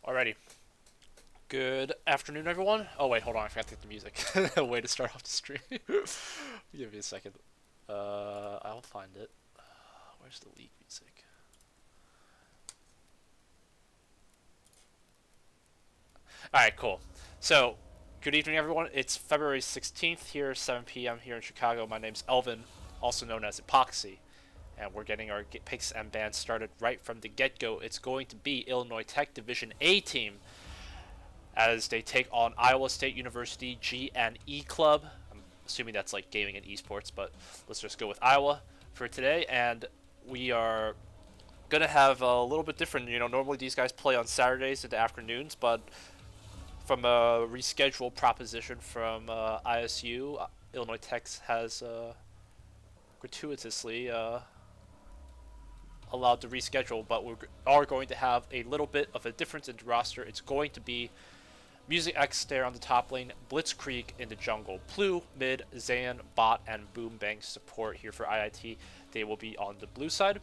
Alrighty. Good afternoon, everyone. Oh wait, hold on. I forgot to get the music. Way to start off the stream. Give me a second. I'll find it. Where's the league music? All right, cool. So, good evening, everyone. It's February 16th here, 7 p.m. here in Chicago. My name's Elvin, also known as Epoxy, and we're getting our picks and bans started right from the get-go. It's going to be Illinois Tech Division A team as they take on Iowa State University G&E Club. I'm assuming that's like gaming and esports, but let's just go with Iowa for today. And we are gonna have a little bit different. Normally these guys play on Saturdays in the afternoons, but from a reschedule proposition from ISU, Illinois Tech has gratuitously allowed to reschedule, but we are going to have a little bit of a difference in the roster. It's going to be Music X there on the top lane, Blitzkrieg in the jungle, Plu, mid, Zayn, bot, and Boombang support here for IIT. They will be on the blue side.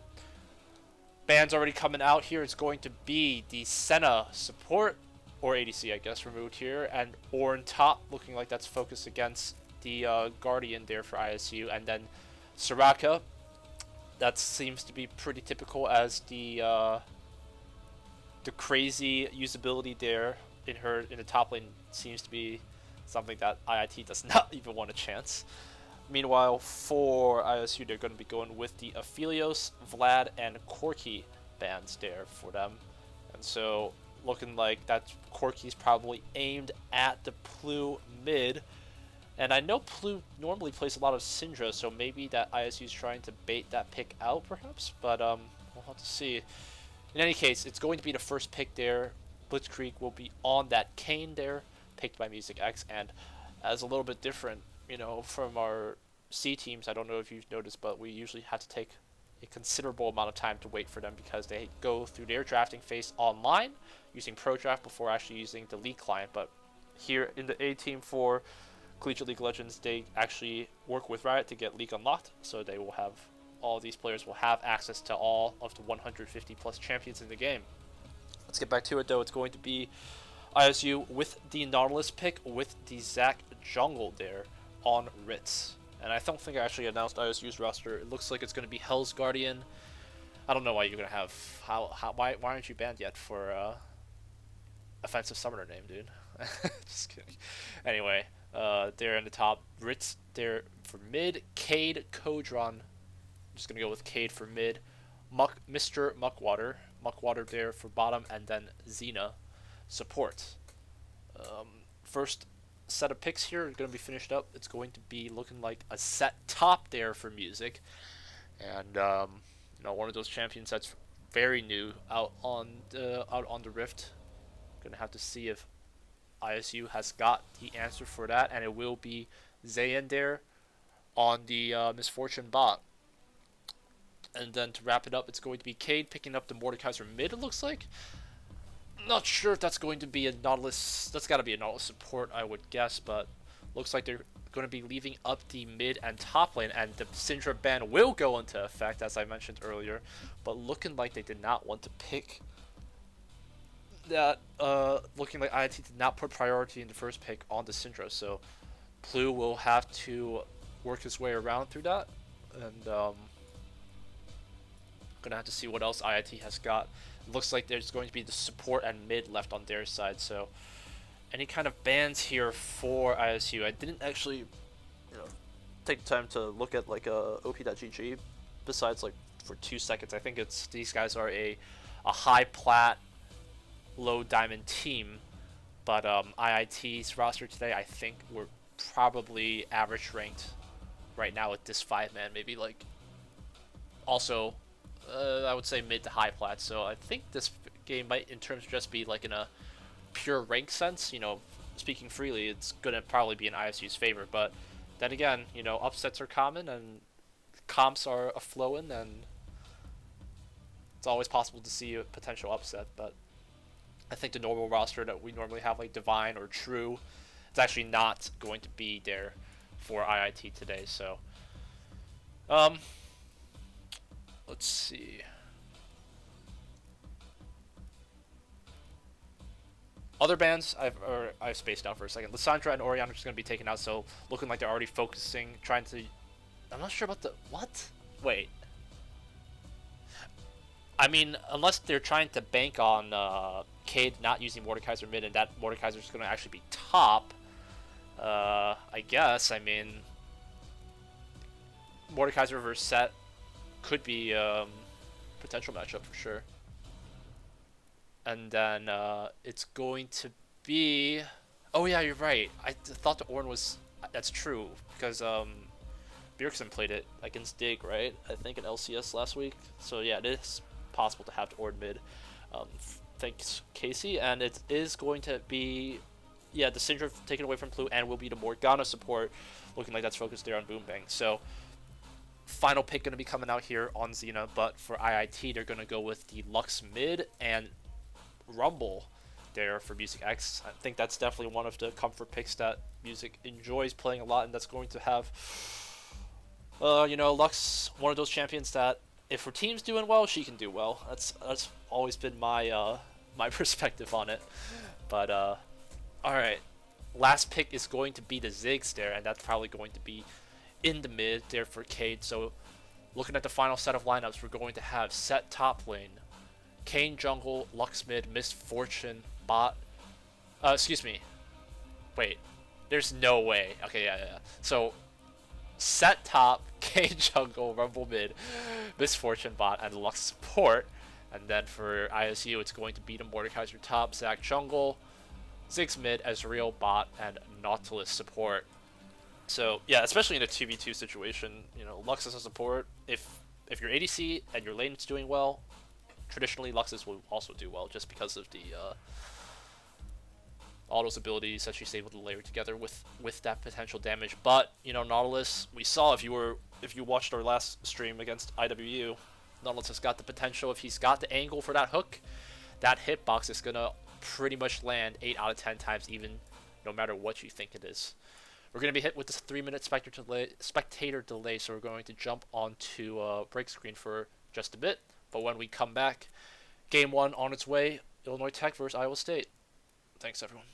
Bans already coming out here. It's going to be the Senna support, or ADC I guess, removed here, and Ornn top, looking like that's focused against the Guardian there for ISU, and then Soraka. That seems to be pretty typical as the crazy usability there in the top lane seems to be something that IIT does not even want a chance. Meanwhile, for ISU, they're going to be going with the Aphelios, Vlad, and Corki bans there for them. And so, looking like that Corki's probably aimed at the Plu mid. And I know Plu normally plays a lot of Syndra, so maybe that ISU's trying to bait that pick out, perhaps? But we'll have to see. In any case, it's going to be the first pick there. Blitzkrieg will be on that Kane there, picked by Music X, and as a little bit different, from our C teams, I don't know if you've noticed, but we usually have to take a considerable amount of time to wait for them because they go through their drafting phase online using ProDraft before actually using the League client. But here in the A team for Collegiate League Legends, they actually work with Riot to get League unlocked, so they will have all these players will have access to all of the 150 plus champions in the game. Let's get back to it though. It's going to be ISU with the Nautilus pick with the Zac jungle there on Ritz. And I don't think I actually announced ISU's roster. It looks like it's going to be Hell's Guardian. I don't know why you're going to have... Why aren't you banned yet for offensive summoner name, dude? Just kidding. Anyway, there in the top. Ritz there for mid. Cade, Kodron. I'm just going to go with Cade for mid. Mr. Muckwater. Muckwater there for bottom, and then Xena support. First set of picks here are going to be finished up. It's going to be looking like a set top there for Music, and one of those champions that's very new out on the Rift. Gonna have to see if ISU has got the answer for that, and it will be Zayn there on the Misfortune bot. And then to wrap it up, it's going to be Cade picking up the Mordekaiser mid, it looks like. I'm not sure if that's going to be a Nautilus. That's got to be a Nautilus support, I would guess. But looks like they're going to be leaving up the mid and top lane. And the Syndra ban will go into effect, as I mentioned earlier. But looking like they did not want to pick that. Looking like IIT did not put priority in the first pick on the Syndra. So Plu will have to work his way around through that. And gonna have to see what else IIT has got. It looks like there's going to be the support and mid left on their side, so any kind of bans here for ISU. I didn't actually take the time to look at like op.gg besides like for 2 seconds. I think it's these guys are a high plat low diamond team, but IIT's roster today I think we're probably average ranked right now with this 5-man, maybe like also I would say mid to high plat. So I think this game might, in terms of just be like in a pure rank sense, speaking freely, it's gonna probably be in ISU's favor. But then again, upsets are common and comps are a flowing, and it's always possible to see a potential upset. But I think the normal roster that we normally have, like Divine or True, it's actually not going to be there for IIT today. So, let's see. Other bands I've spaced out for a second. Lissandra and Orion are just going to be taken out, so looking like they're already focusing, trying to... I'm not sure about the... What? Wait. I mean, unless they're trying to bank on Cade not using Mordekaiser mid, and that Mordekaiser's going to actually be top, I guess. I mean, Mordekaiser versus Set could be potential matchup for sure. And then it's going to be... Oh yeah, you're right. I thought the Ornn was... That's true, because Bjergsen played it against Dig, right? I think in LCS last week. So yeah, it is possible to have the Ornn mid. Thanks, Casey. And it is going to be... Yeah, the Syndra taken away from Blue and will be the Morgana support. Looking like that's focused there on Boom Bang. So, final pick going to be coming out here on Xena. But for IIT, they're going to go with the Lux mid and Rumble there for Music X. I think that's definitely one of the comfort picks that Music enjoys playing a lot, and that's going to have, you know, Lux, one of those champions that if her team's doing well, she can do well. That's always been my my perspective on it. But all right, last pick is going to be the Ziggs there, and that's probably going to be in the mid there for Cade. So looking at the final set of lineups, we're going to have Set top lane, Kayn jungle, Lux mid, Misfortune bot. Excuse me. Wait. There's no way. Okay, yeah. So, Set top, Kayn jungle, Rumble mid, Misfortune bot, and Lux support. And then for ISU, it's going to be the Mordekaiser top, Zac jungle, Ziggs mid, Ezreal bot, and Nautilus support. So, yeah, especially in a 2v2 situation, you know, Lux as a support, if your ADC and your lane's doing well, traditionally, Luxus will also do well just because of the all those abilities that she's able to layer together with that potential damage. But you know, Nautilus, we saw if you watched our last stream against IWU, Nautilus has got the potential. If he's got the angle for that hook, that hitbox is gonna pretty much land 8 out of 10 times, even no matter what you think it is. We're gonna be hit with this 3-minute spectator delay, so we're going to jump onto break screen for just a bit. But when we come back, Game 1 on its way, Illinois Tech versus Iowa State. Thanks, everyone.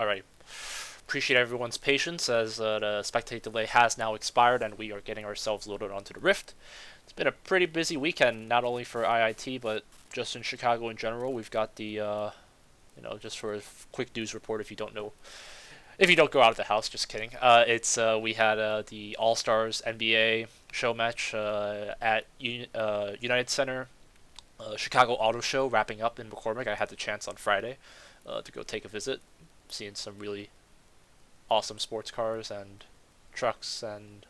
Alright. Appreciate everyone's patience as the spectate delay has now expired and we are getting ourselves loaded onto the Rift. It's been a pretty busy weekend, not only for IIT, but just in Chicago in general. We've got the, just for a quick news report if you don't know. If you don't go out of the house, just kidding. We had the All Stars NBA show match at United Center, Chicago Auto Show wrapping up in McCormick. I had the chance on Friday to go take a visit, seeing some really awesome sports cars and trucks, and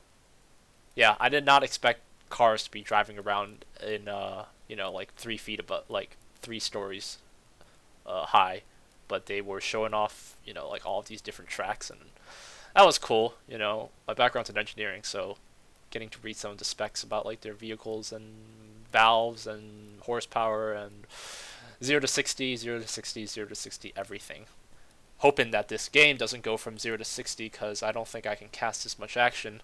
yeah, I did not expect cars to be driving around in like 3 feet above, like 3 stories high, but they were showing off like all of these different tracks, and that was cool. My background's in engineering, so getting to read some of the specs about like their vehicles and valves and horsepower and 0 to 60, 0 to 60, 0 to 60, everything. Hoping that this game doesn't go from 0 to 60, because I don't think I can cast this much action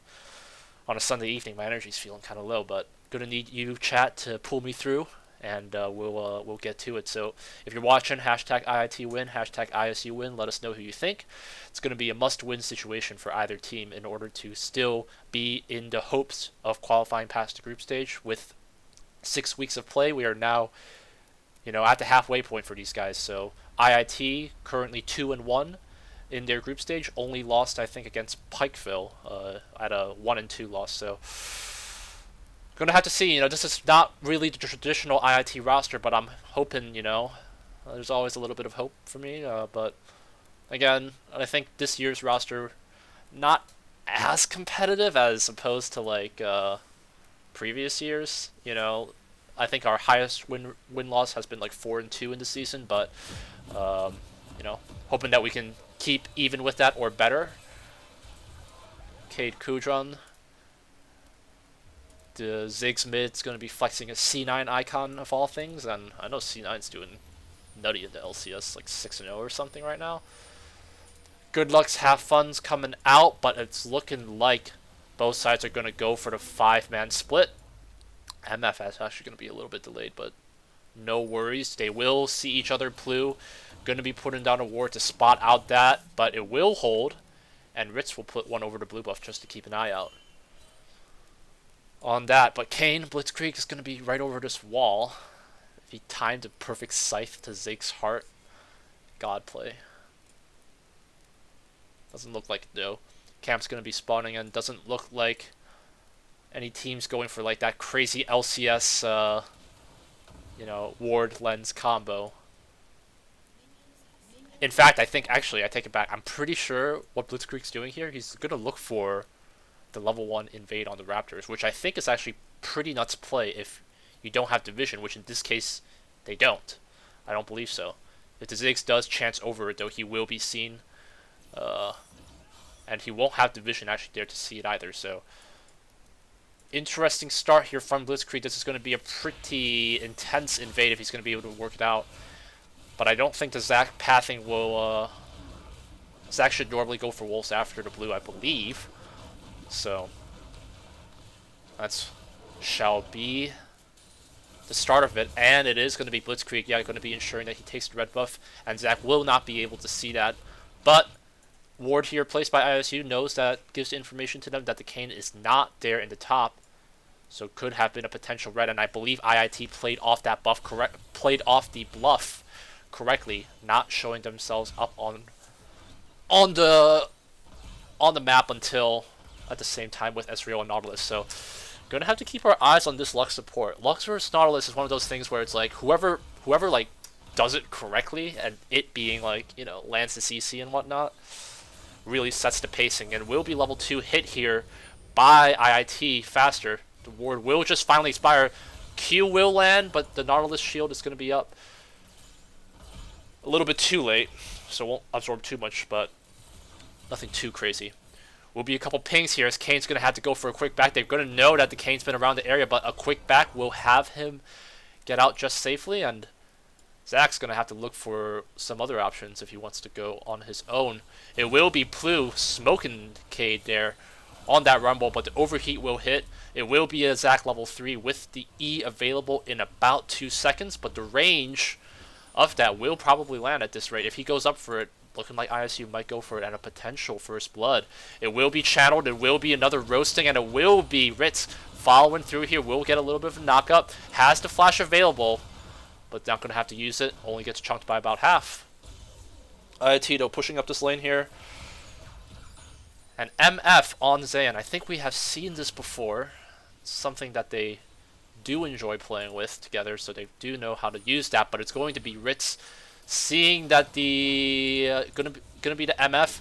on a Sunday evening. My energy's feeling kind of low, but gonna need you, chat, to pull me through, and we'll get to it. So if you're watching, hashtag IIT win, hashtag ISU win. Let us know who you think. It's going to be a must-win situation for either team in order to still be in the hopes of qualifying past the group stage. With 6 weeks of play, we are now at the halfway point for these guys. So IIT currently 2-1 in their group stage, only lost I think against Pikeville at a 1-2 loss. So gonna have to see. This is not really the traditional IIT roster, but I'm hoping. There's always a little bit of hope for me. But again, I think this year's roster not as competitive as opposed to like previous years. I think our highest win-loss has been like 4-2 in the season, but hoping that we can keep even with that or better. Cade Kudron, the Ziggs mid's going to be flexing a C9 icon of all things, and I know C9's doing nutty in the LCS, like 6-0 or something right now. Good Luck's Have Fun's coming out, but it's looking like both sides are going to go for the 5-man split. MF is actually going to be a little bit delayed, but no worries. They will see each other. Plu going to be putting down a ward to spot out that, but it will hold, and Ritz will put one over to blue buff just to keep an eye out on that. But Kane, Blitzkrieg is going to be right over this wall. If he timed a perfect scythe to Zeke's heart, god play. Doesn't look like it though. Camp's going to be spawning, and doesn't look like any teams going for like that crazy LCS, ward lens combo. In fact, I take it back. I'm pretty sure what Blitzkrieg's doing here, he's going to look for the level 1 invade on the Raptors, which I think is actually pretty nuts play if you don't have division, which in this case, they don't. I don't believe so. If the Ziggs does chance over it, though, he will be seen. And he won't have division actually there to see it either, so interesting start here from Blitzkrieg. This is going to be a pretty intense invade if he's going to be able to work it out. But I don't think the Zac pathing will... Zac should normally go for Wolves after the blue, I believe. So that's shall be the start of it. And it is going to be Blitzkrieg, going to be ensuring that he takes the red buff. And Zac will not be able to see that. But ward here placed by ISU knows that, gives information to them that the Kane is not there in the top, so could have been a potential red. And I believe IIT played off that buff played off the bluff correctly, not showing themselves up on the map until at the same time with Ezreal and Nautilus. So gonna have to keep our eyes on this Lux support. Lux versus Nautilus is one of those things where it's like whoever like does it correctly, and it being like lands the CC and whatnot, really sets the pacing, and will be level 2 hit here by IIT faster. The ward will just finally expire. Q will land, but the Nautilus shield is going to be up a little bit too late, so won't absorb too much, but nothing too crazy. Will be a couple pings here as Kane's going to have to go for a quick back. They're going to know that the Kane's been around the area, but a quick back will have him get out just safely, and Zac's going to have to look for some other options if he wants to go on his own. It will be Plu smoking Cade there on that rumble, but the overheat will hit. It will be a Zac level 3 with the E available in about 2 seconds, but the range of that will probably land at this rate. If he goes up for it, looking like ISU might go for it and a potential first blood. It will be channeled, it will be another roasting, and it will be Ritz following through here. Will get a little bit of a knock-up. Has the flash available, but not going to have to use it. Only gets chunked by about half. Tito pushing up this lane here. And MF on Zayn. I think we have seen this before. It's something that they do enjoy playing with together, so they do know how to use that. But it's going to be Ritz, seeing that the gonna be the MF,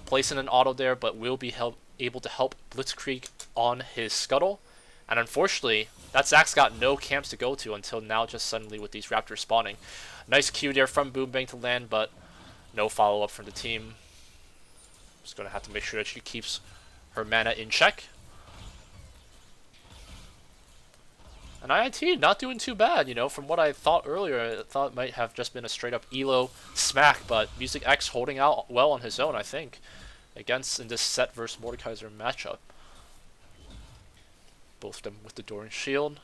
placing an auto there, but will be able to help Blitzkrieg on his scuttle. And unfortunately, that Zach's got no camps to go to until now, just suddenly with these Raptors spawning. Nice Q there from Boombang to land, but no follow-up from the team. Just going to have to make sure that she keeps her mana in check. And IIT not doing too bad, you know, from what I thought earlier. I thought it might have just been a straight-up elo smack, but Music X holding out well on his own, I think, against in this Set versus Mordekaiser matchup. Both of them with the Doran Shield.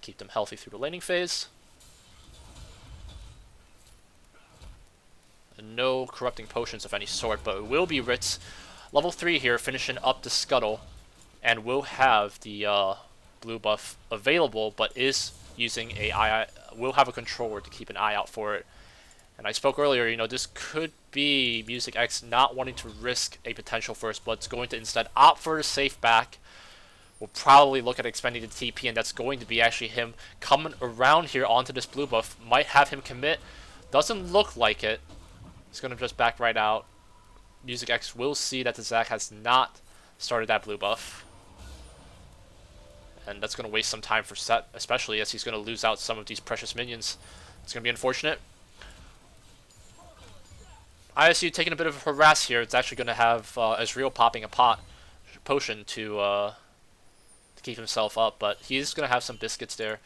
Keep them healthy through the laning phase. And no corrupting potions of any sort, but it will be Ritz. Level 3 here, finishing up the Scuttle. And will have the blue buff available, but is using will have a controller to keep an eye out for it. And I spoke earlier, you know, this could be Music X not wanting to risk a potential first blood. It's going to instead opt for a safe back. We'll probably look at expending the TP, and that's going to be actually him coming around here onto this blue buff. Might have him commit. Doesn't look like it. He's going to just back right out. Music X will see that the Zac has not started that blue buff. And that's going to waste some time for Set, especially as he's going to lose out some of these precious minions. It's going to be unfortunate. ISU taking a bit of a harass here. It's actually going to have Ezreal popping a potion to keep himself up, but he's going to have some biscuits there.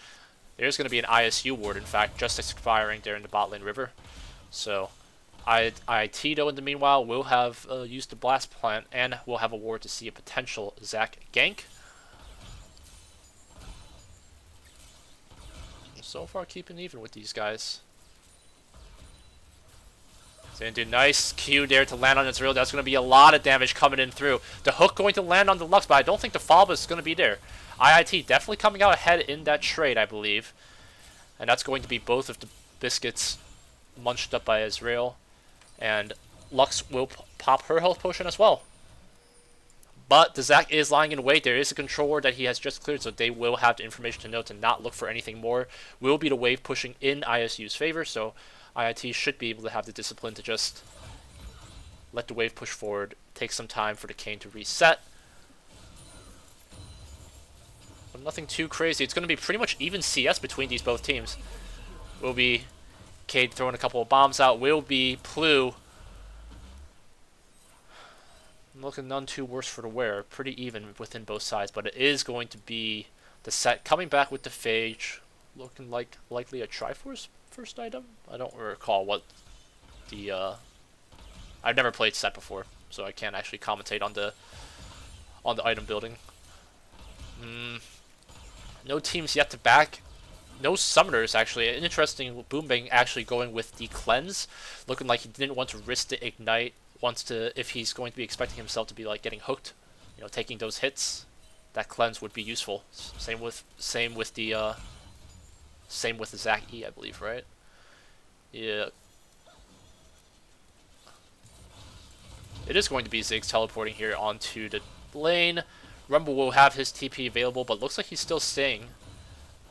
There's going to be an ISU ward, in fact, just expiring there in the bot lane river. So Tito, in the meanwhile, will have used the blast plant and will have a ward to see a potential Zac gank. So far, keeping even with these guys. Zandu, nice Q there to land on Ezreal. That's going to be a lot of damage coming in through. The hook going to land on the Lux, but I don't think the follow is going to be there. IIT definitely coming out ahead in that trade, I believe. And that's going to be both of the biscuits munched up by Ezreal. And Lux will pop her health potion as well. But the Zac is lying in wait. There is a controller that he has just cleared, so they will have the information to know to not look for anything more. Will be the wave pushing in ISU's favor, so IIT should be able to have the discipline to just let the wave push forward, take some time for the Kayn to reset. But nothing too crazy. It's going to be pretty much even CS between these both teams. Will be Cade throwing a couple of bombs out. Will be Plu looking none too worse for the wear. Pretty even within both sides, but it is going to be the Set coming back with the Phage. Looking like likely a Triforce first item. I don't recall what the I've never played Set before, so I can't actually commentate on the item building. No teams yet to back. No summoners, actually. Interesting, Boombang actually going with the Cleanse. Looking like he didn't want to risk the Ignite. Wants to, if he's going to be expecting himself to be like getting hooked, you know, taking those hits, that Cleanse would be useful. Same with the Zac E, I believe, right? Yeah. It is going to be Ziggs teleporting here onto the lane. Rumble will have his TP available, but looks like he's still staying.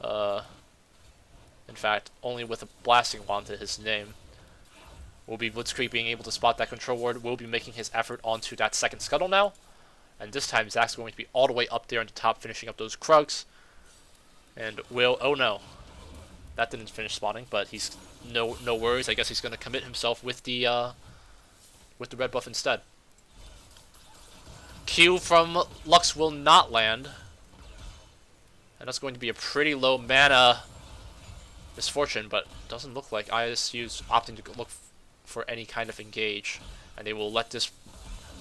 In fact, only with a blasting wand to his name. Will be Blitzkrieg being able to spot that control ward. Will be making his effort onto that second scuttle now. And this time Zac's going to be all the way up there on the top, finishing up those Krugs. And Will, oh no. That didn't finish spawning, but he's no worries. I guess he's going to commit himself with the red buff instead. Q from Lux will not land. And that's going to be a pretty low mana misfortune, but doesn't look like ISU's opting to look for any kind of engage. And they will let this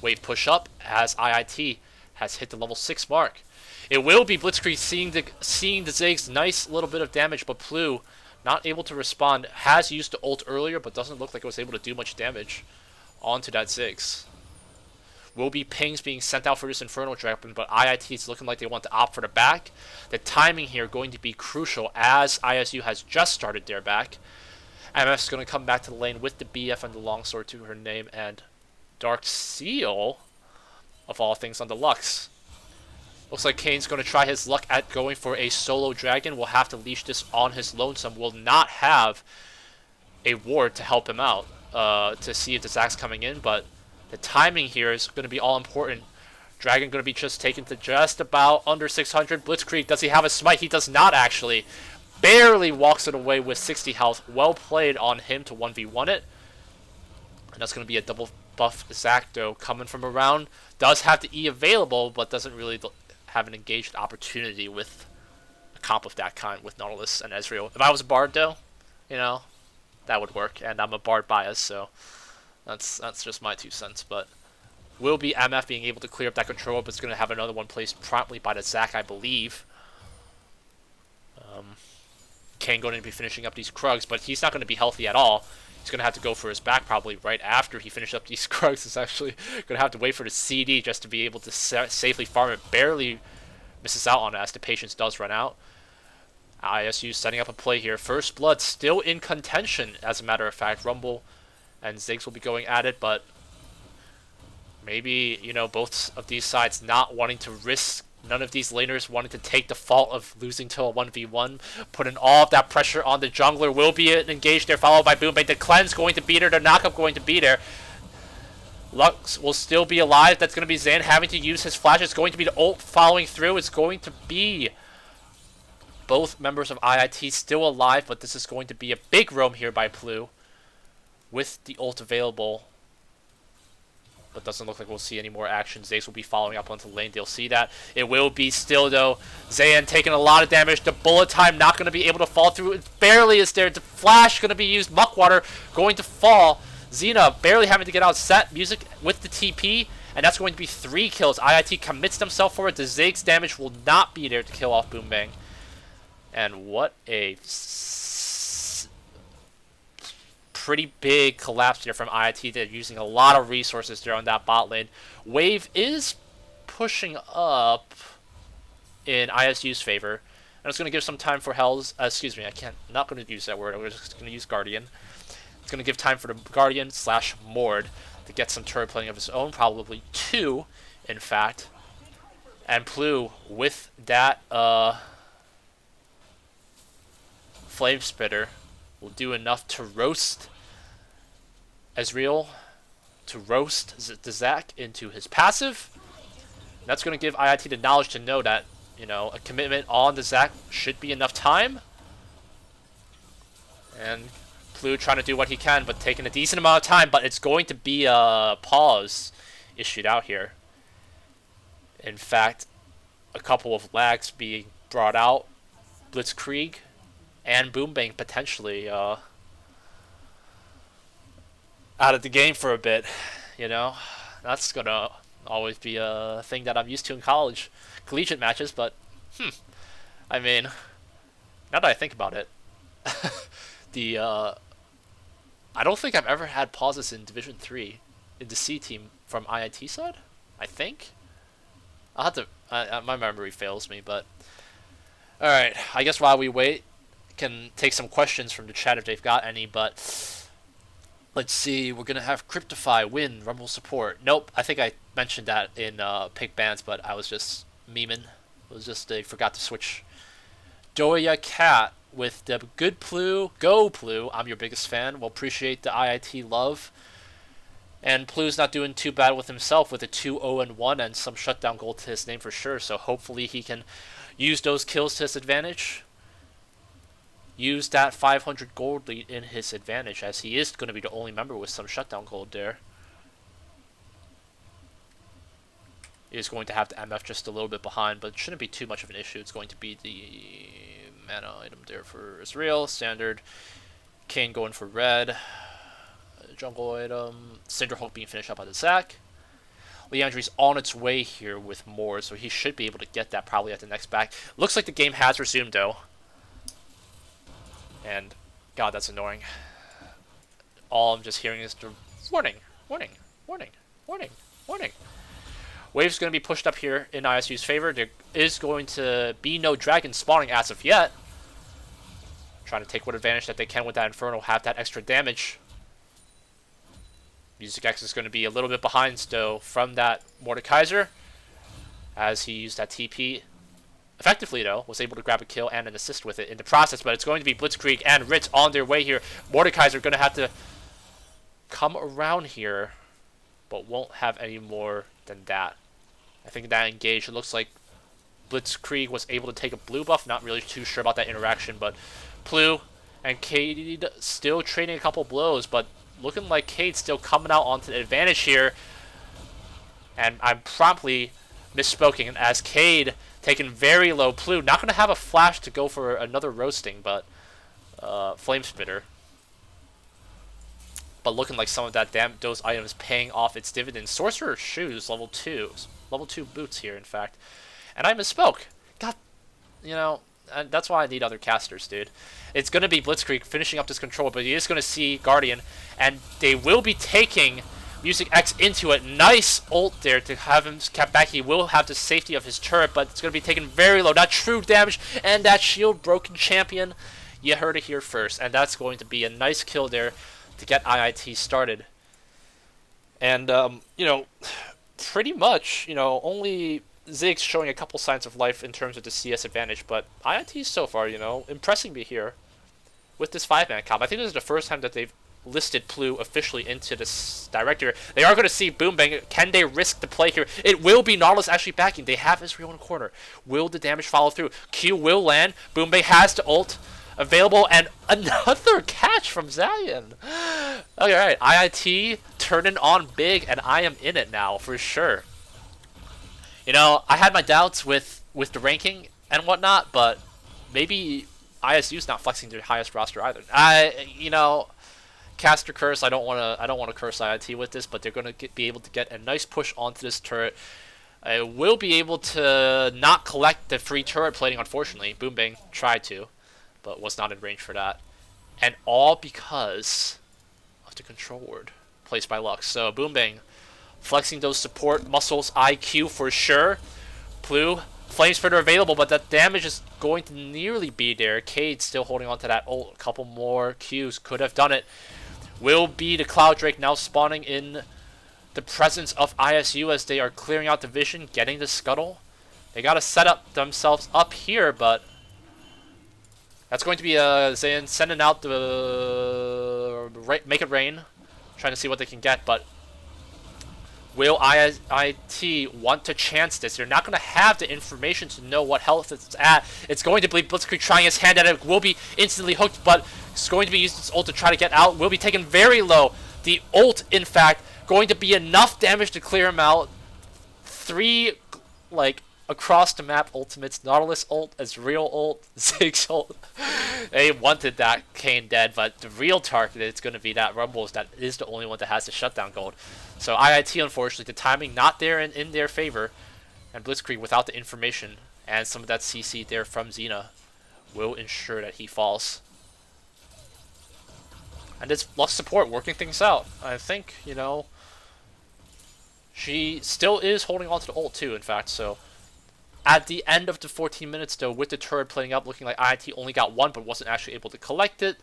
wave push up as IIT has hit the level 6 mark. It will be Blitzkrieg seeing the Ziggs, nice little bit of damage, but Plu not able to respond. Has used the ult earlier, but doesn't look like it was able to do much damage onto that Ziggs. Will be pings being sent out for this Infernal Dragon, but IIT is looking like they want to opt for the back. The timing here going to be crucial as ISU has just started their back. MF's going to come back to the lane with the BF and the longsword to her name, and Dark Seal, of all things, on the Lux. Looks like Kane's going to try his luck at going for a solo dragon. Will have to leash this on his lonesome. Will not have a ward to help him out to see if the Zack's coming in, but the timing here is going to be all important. Dragon going to be just taken to just about under 600. Blitzkrieg, does he have a smite? He does not, actually. Barely walks it away with 60 health. Well played on him to 1v1 it. And that's going to be a double buff Zack, though, coming from around. Does have the E available, but doesn't really have an engaged opportunity with a comp of that kind with Nautilus and Ezreal. If I was a Bard, though, you know, that would work. And I'm a Bard bias, so that's just my 2 cents. But will be MF being able to clear up that control, but it's going to have another one placed promptly by the Zack, I believe. Kane going to be finishing up these Krugs, but he's not going to be healthy at all. He's going to have to go for his back probably right after he finishes up these Krugs. He's actually going to have to wait for the CD just to be able to safely farm it. Barely misses out on it as the patience does run out. ISU setting up a play here. First Blood still in contention, as a matter of fact. Rumble and Ziggs will be going at it, but maybe, you know, both of these sides not wanting to risk, none of these laners wanting to take the fault of losing to a 1v1, putting all of that pressure on the jungler. Will be engaged there, followed by Boombang. The cleanse going to be there, the knockup going to be there. Lux will still be alive. That's going to be Zan having to use his flash. It's going to be the ult following through. It's going to be both members of IIT still alive, but this is going to be a big roam here by Plu with the ult available. But doesn't look like we'll see any more action. Zayce will be following up onto the lane. They'll see that. It will be still, though. Zayn taking a lot of damage. The bullet time not going to be able to fall through. It barely is there. The flash going to be used. Muckwater going to fall. Xena barely having to get out set music with the TP. And that's going to be 3 kills. IIT commits themselves for it. The Ziggs damage will not be there to kill off Boombang. And what a pretty big collapse here from IIT. They're using a lot of resources there on that bot lane. Wave is pushing up in ISU's favor. And it's going to give some time for Hell's... excuse me, not going to use that word. I'm just going to use Guardian. It's going to give time for the Guardian / Mord to get some turret playing of his own. Probably 2, in fact. And Plu, with that Flame Spitter, will do enough to roast Ezreal, to roast the Zack into his passive. That's going to give IIT the knowledge to know that, you know, a commitment on the Zack should be enough time. And Plu trying to do what he can, but taking a decent amount of time, but it's going to be a pause issued out here. In fact, a couple of lags being brought out. Blitzkrieg and Boombang potentially out of the game for a bit, you know. That's gonna always be a thing that I'm used to in college, collegiate matches. But I mean, now that I think about it, I don't think I've ever had pauses in Division 3 in the C team from IIT side. I think I'll have to. My memory fails me, but all right. I guess while we wait, can take some questions from the chat if they've got any, but let's see. We're gonna have Cryptify win Rumble support. Nope, I think I mentioned that in pick bands, but I was just memeing. It was just they forgot to switch. Doya Cat with the good Plu. Go Plu, I'm your biggest fan. We'll appreciate the IIT love. And Plu's not doing too bad with himself with a 2-0-1 and some shutdown goal to his name for sure, so hopefully he can use those kills to his advantage. Use that 500 gold lead in his advantage, as he is going to be the only member with some shutdown gold there. He is going to have to MF just a little bit behind, but it shouldn't be too much of an issue. It's going to be the mana item there for Israel, standard. Kane going for red. Jungle item. Cinderhulk being finished up by the Zack. Leandri's on its way here with more, so he should be able to get that probably at the next back. Looks like the game has resumed, though. And God, that's annoying. All I'm just hearing is the warning, warning, warning, warning, warning. Wave's going to be pushed up here in ISU's favor. There is going to be no dragon spawning as of yet. Trying to take what advantage that they can with that Inferno, have that extra damage. Music X is going to be a little bit behind still from that Mordekaiser, as he used that TP. Effectively, though, was able to grab a kill and an assist with it in the process, but it's going to be Blitzkrieg and Ritz on their way here. Mordekaiser going to have to come around here, but won't have any more than that. I think that engage, it looks like Blitzkrieg was able to take a blue buff. Not really too sure about that interaction, but Plu and Cade still trading a couple blows, but looking like Cade's still coming out onto the advantage here. And I'm promptly misspoken as Cade taking very low. Plu not going to have a flash to go for another roasting, but Flame Spitter. But looking like some of that those items paying off its dividends. Sorcerer's Shoes, level 2 boots here, in fact. And I misspoke. God, you know, that's why I need other casters, dude. It's going to be Blitzkrieg finishing up this control, but he is going to see Guardian, and they will be taking Music X into it. Nice ult there to have him kept back. He will have the safety of his turret, but it's going to be taken very low. Not true damage, and that shield broken champion. You heard it here first, and that's going to be a nice kill there to get IIT started. And, you know, pretty much, you know, only Ziggs showing a couple signs of life in terms of the CS advantage, but IIT so far, you know, impressing me here with this 5-man comp. I think this is the first time that they've listed Plu officially into this director. They are going to see Boombang. Can they risk the play here? It will be Nautilus actually backing. They have Israel in the corner. Will the damage follow through? Q will land. Boombang has the ult available, and another catch from Zayan. Okay, alright. IIT turning on big, and I am in it now for sure. You know, I had my doubts with the ranking and whatnot, but maybe ISU's not flexing their highest roster either. You know, caster curse. I don't want to curse IIT with this, but they're going to be able to get a nice push onto this turret. I will be able to not collect the free turret plating, unfortunately. Boombang tried to, but was not in range for that, and all because of the control ward placed by Lux. So Boombang flexing those support muscles, IQ for sure. Plu, Flame Spitter available, but that damage is going to nearly be there. Cade still holding on to that ult. A couple more Qs could have done it. Will be the Cloud Drake now spawning in the presence of ISU as they are clearing out the vision, getting the scuttle. They got to set up themselves up here, but that's going to be Zayn sending out the make it rain, trying to see what they can get, but will IIT want to chance this? They're not going to have the information to know what health it's at. It's going to be Blitzkrieg trying his hand at it. Will be instantly hooked, but it's going to be using its ult to try to get out. Will be taken very low. The ult, in fact, going to be enough damage to clear him out. 3, like, across the map ultimates. Nautilus ult, Ezreal ult, Ziggs ult. They wanted that Kayn dead, but the real target is going to be that Rumbles. That is the only one that has the shutdown gold. So IIT, unfortunately, the timing not there in their favor, and Blitzkrieg without the information and some of that CC there from Xena will ensure that he falls. And it's Lux support working things out. I think, you know, she still is holding on to the ult too, in fact, so at the end of the 14 minutes, though, with the turret playing up, looking like IIT only got 1 but wasn't actually able to collect it,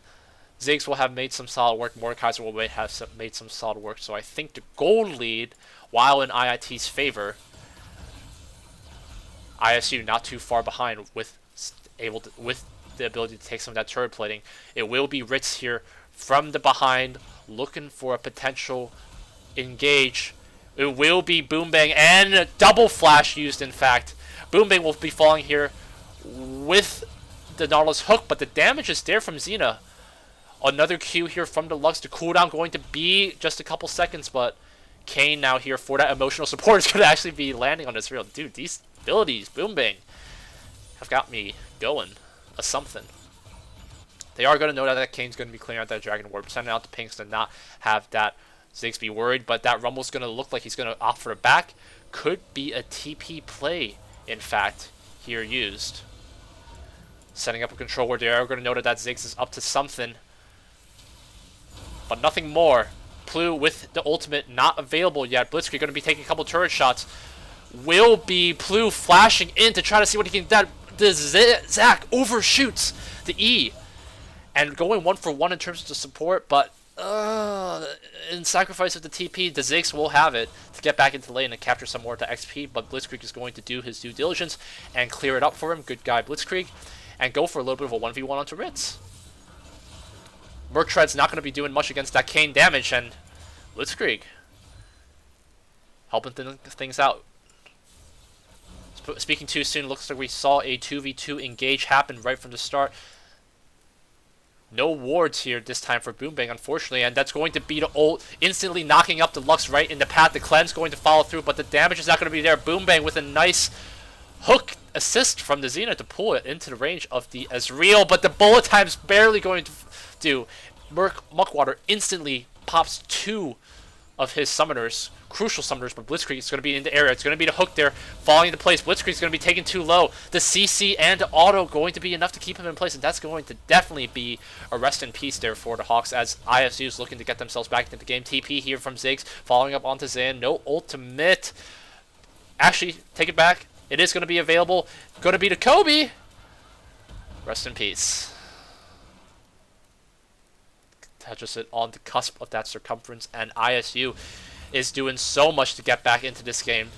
Ziggs will have made some solid work. Mordekaiser will have made some solid work. So I think the gold lead, while in IIT's favor, ISU not too far behind with the ability to take some of that turret plating. It will be Ritz here from the behind, looking for a potential engage. It will be Boombang and a double flash used, in fact. Boombang will be falling here with the Nautilus hook, but the damage is there from Xena. Another Q here from the Lux. The cooldown going to be just a couple seconds, but Kayn now here for that emotional support is going to actually be landing on this real. Dude, these abilities, Boombang, have got me going. A something. They are going to know that Kayn's going to be clearing out that Dragon Warp, sending out the pinks to not have that Ziggs be worried, but that Rumble's going to look like he's going to opt for a back. Could be a TP play, in fact, here used. Setting up a control where they are going to know that Ziggs is up to something. but nothing more. Plu with the ultimate not available yet. Blitzkrieg going to be taking a couple turret shots. Will be Plu flashing in to try to see what he can do. Zach overshoots the E. And going 1-for-1 in terms of the support, but in sacrifice of the TP, the Ziggs will have it to get back into the lane and capture some more of the XP, but Blitzkrieg is going to do his due diligence and clear it up for him. Good guy, Blitzkrieg. And go for a little bit of a 1v1 onto Ritz. Mertread's not going to be doing much against that Kane damage, and Blitzkrieg helping things out. Speaking too soon, looks like we saw a 2v2 engage happen right from the start. No wards here this time for Boombang, unfortunately, and that's going to be the ult, instantly knocking up the Lux right in the path. The cleanse going to follow through, but the damage is not going to be there. Boombang with a nice hook assist from the Xena to pull it into the range of the Ezreal, but the bullet time's barely going to do. Muckwater instantly pops 2 of his summoners, crucial summoners, but Blitzkrieg is going to be in the area. It's going to be the hook there, falling into place. Blitzkrieg is going to be taken too low. The CC and the auto going to be enough to keep him in place, and that's going to definitely be a rest in peace there for the Hawks as ISU is looking to get themselves back into the game. TP here from Ziggs, following up onto Zan. No ultimate. Actually, take it back. It is going to be available. Going to be to Kobe. Rest in peace. Touches it on the cusp of that circumference, and ISU is doing so much to get back into this game.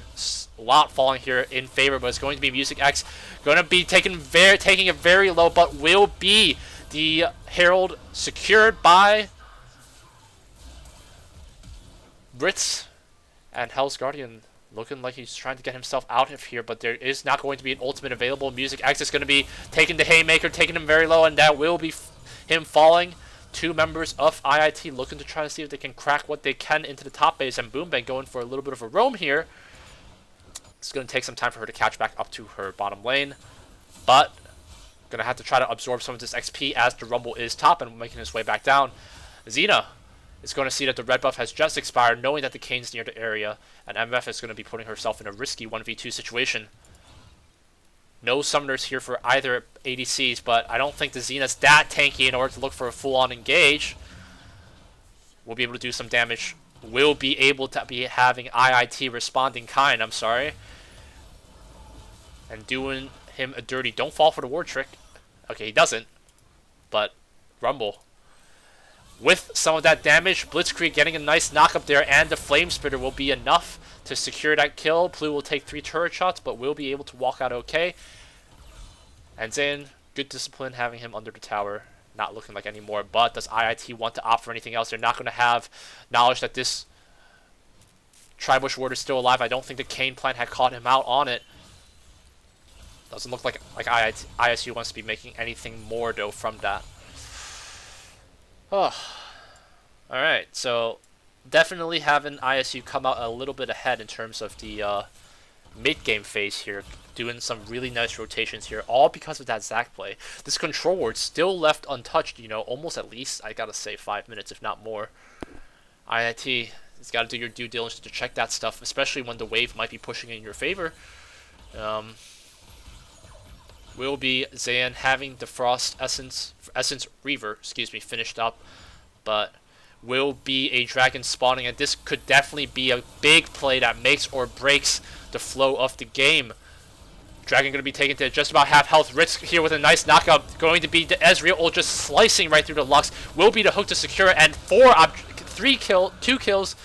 A lot falling here in favor, but it's going to be Music X. Going to be taking it very low, but will be the Herald secured by Ritz, and Hell's Guardian looking like he's trying to get himself out of here, but there is not going to be an ultimate available. Music X is going to be taking the Haymaker, taking him very low, and that will be him falling. 2 members of IIT looking to try to see if they can crack what they can into the top base, and Boombang going for a little bit of a roam here. It's going to take some time for her to catch back up to her bottom lane, but going to have to try to absorb some of this XP as the Rumble is top and making his way back down. Xena is going to see that the red buff has just expired, knowing that the Kane's near the area, and MF is going to be putting herself in a risky 1v2 situation. No summoners here for either ADCs, but I don't think the Xena's that tanky in order to look for a full-on engage. We'll be able to do some damage. We'll be able to be having IIT responding kind, I'm sorry. And doing him a dirty. Don't fall for the ward trick. Okay, he doesn't. But Rumble. With some of that damage, Blitzkrieg getting a nice knock up there, and the Flame Spitter will be enough to secure that kill. Plu will take 3 turret shots, but will be able to walk out okay. And Zayn, good discipline having him under the tower. Not looking like anymore, but does IIT want to opt for anything else? They're not going to have knowledge that this Tribush ward is still alive. I don't think the Kane plan had caught him out on it. Doesn't look like ISU wants to be making anything more, though, from that. Oh. Alright, so definitely having ISU come out a little bit ahead in terms of the mid-game phase here, doing some really nice rotations here, all because of that Zac play. This control ward still left untouched, you know, almost at least, I gotta say, 5 minutes, if not more. IIT has got to do your due diligence to check that stuff, especially when the wave might be pushing in your favor. Will be Zayn having the Frost Essence Reaver, excuse me, finished up, but will be a dragon spawning, and this could definitely be a big play that makes or breaks the flow of the game. Dragon going to be taken to just about half health. Ritz here with a nice knockup. Going to be the Ezreal just slicing right through the Lux. Will be the hook to secure it, and 2 kills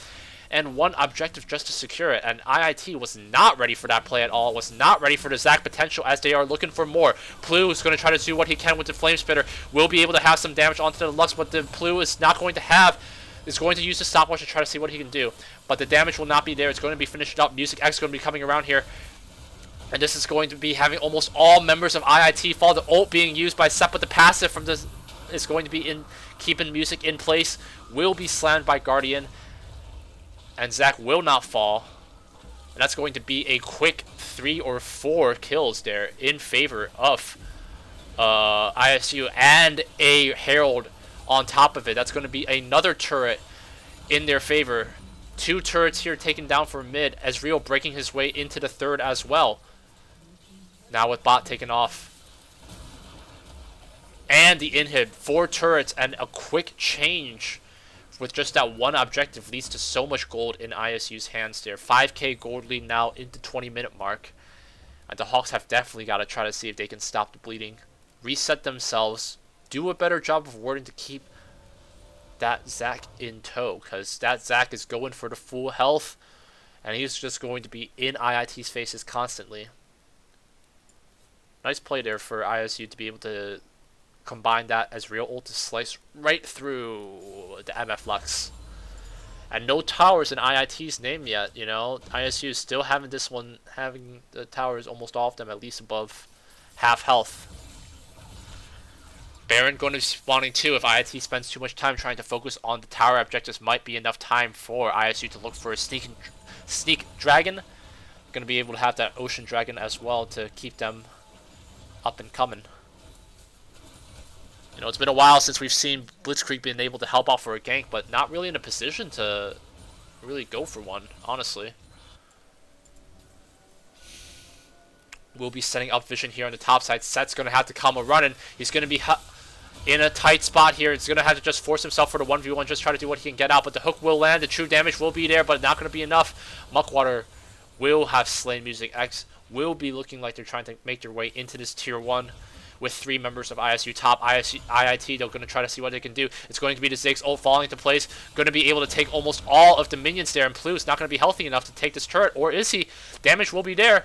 and 1 objective just to secure it. And IIT was not ready for that play at all. Was not ready for the Zac potential, as they are looking for more. Plu is going to try to do what he can with the Flame Spitter. Will be able to have some damage onto the Lux, but the Plu is not going to have. Is going to use the stopwatch to try to see what he can do. But the damage will not be there. It's going to be finished up. Music X is going to be coming around here. And this is going to be having almost all members of IIT fall. The ult being used by Sep, but the passive from this is going to be in keeping Music in place. Will be slammed by Guardian. And Zac will not fall. And that's going to be a quick 3 or 4 kills there in favor of ISU. And a Herald on top of it. That's going to be another turret in their favor. 2 turrets here taken down for mid. Ezreal breaking his way into the 3rd as well. Now with bot taken off. And the inhib. 4 turrets and a quick change with just that one objective leads to so much gold in ISU's hands there. 5k gold lead now into 20-minute mark. And the Hawks have definitely got to try to see if they can stop the bleeding. Reset themselves. Do a better job of warding to keep that Zac in tow. Because that Zac is going for the full health. And he's just going to be in IIT's faces constantly. Nice play there for ISU to be able to combine that as real ult to slice right through the MF Lux. And no towers in IIT's name yet, you know. ISU is still having this one, having the towers, almost all of them, at least above half health. Baron going to be spawning too. If IIT spends too much time trying to focus on the tower objectives, might be enough time for ISU to look for a sneak dragon. Going to be able to have that ocean dragon as well to keep them up and coming. You know, it's been a while since we've seen Blitzkrieg being able to help out for a gank, but not really in a position to really go for one, honestly. We'll be setting up vision here on the top side. Set's going to have to come a running. He's going to be in a tight spot here. He's going to have to just force himself for the 1v1, just try to do what he can get out. But the hook will land. The true damage will be there, but not going to be enough. Muckwater will have slain Music X. Will be looking like they're trying to make their way into this tier 1. With 3 members of ISU top. IIT, they're going to try to see what they can do. It's going to be the Ziggs ult falling into place. Going to be able to take almost all of the minions there. And Plu's not going to be healthy enough to take this turret. Or is he? Damage will be there.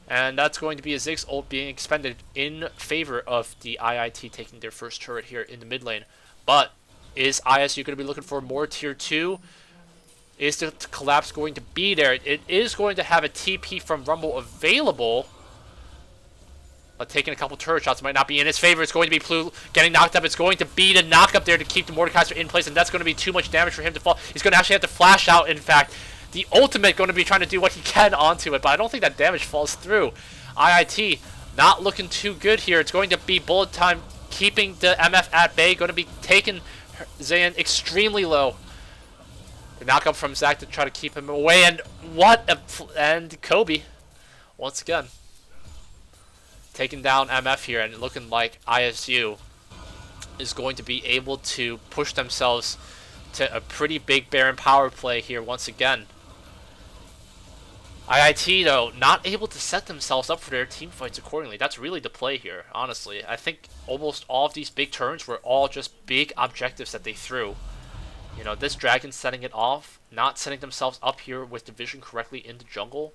And that's going to be a Ziggs ult being expended in favor of the IIT taking their first turret here in the mid lane. But is ISU going to be looking for more tier 2? Is the collapse going to be there? It is going to have a TP from Rumble available. But taking a couple turret shots might not be in his favor. It's going to be Plu getting knocked up. It's going to be the knock up there to keep the Mordekaiser in place, and that's going to be too much damage for him to fall. He's going to actually have to flash out, in fact. The ultimate going to be trying to do what he can onto it, but I don't think that damage falls through. IIT not looking too good here. It's going to be bullet time, keeping the MF at bay. Going to be taking Zayn extremely low. The knock up from Zac to try to keep him away, and and Kobe, once again, taking down MF here, and looking like ISU is going to be able to push themselves to a pretty big Baron power play here once again. IIT, though, not able to set themselves up for their team fights accordingly. That's really the play here, honestly. I think almost all of these big turns were all just big objectives that they threw. You know, this dragon setting it off, not setting themselves up here with the vision correctly in the jungle.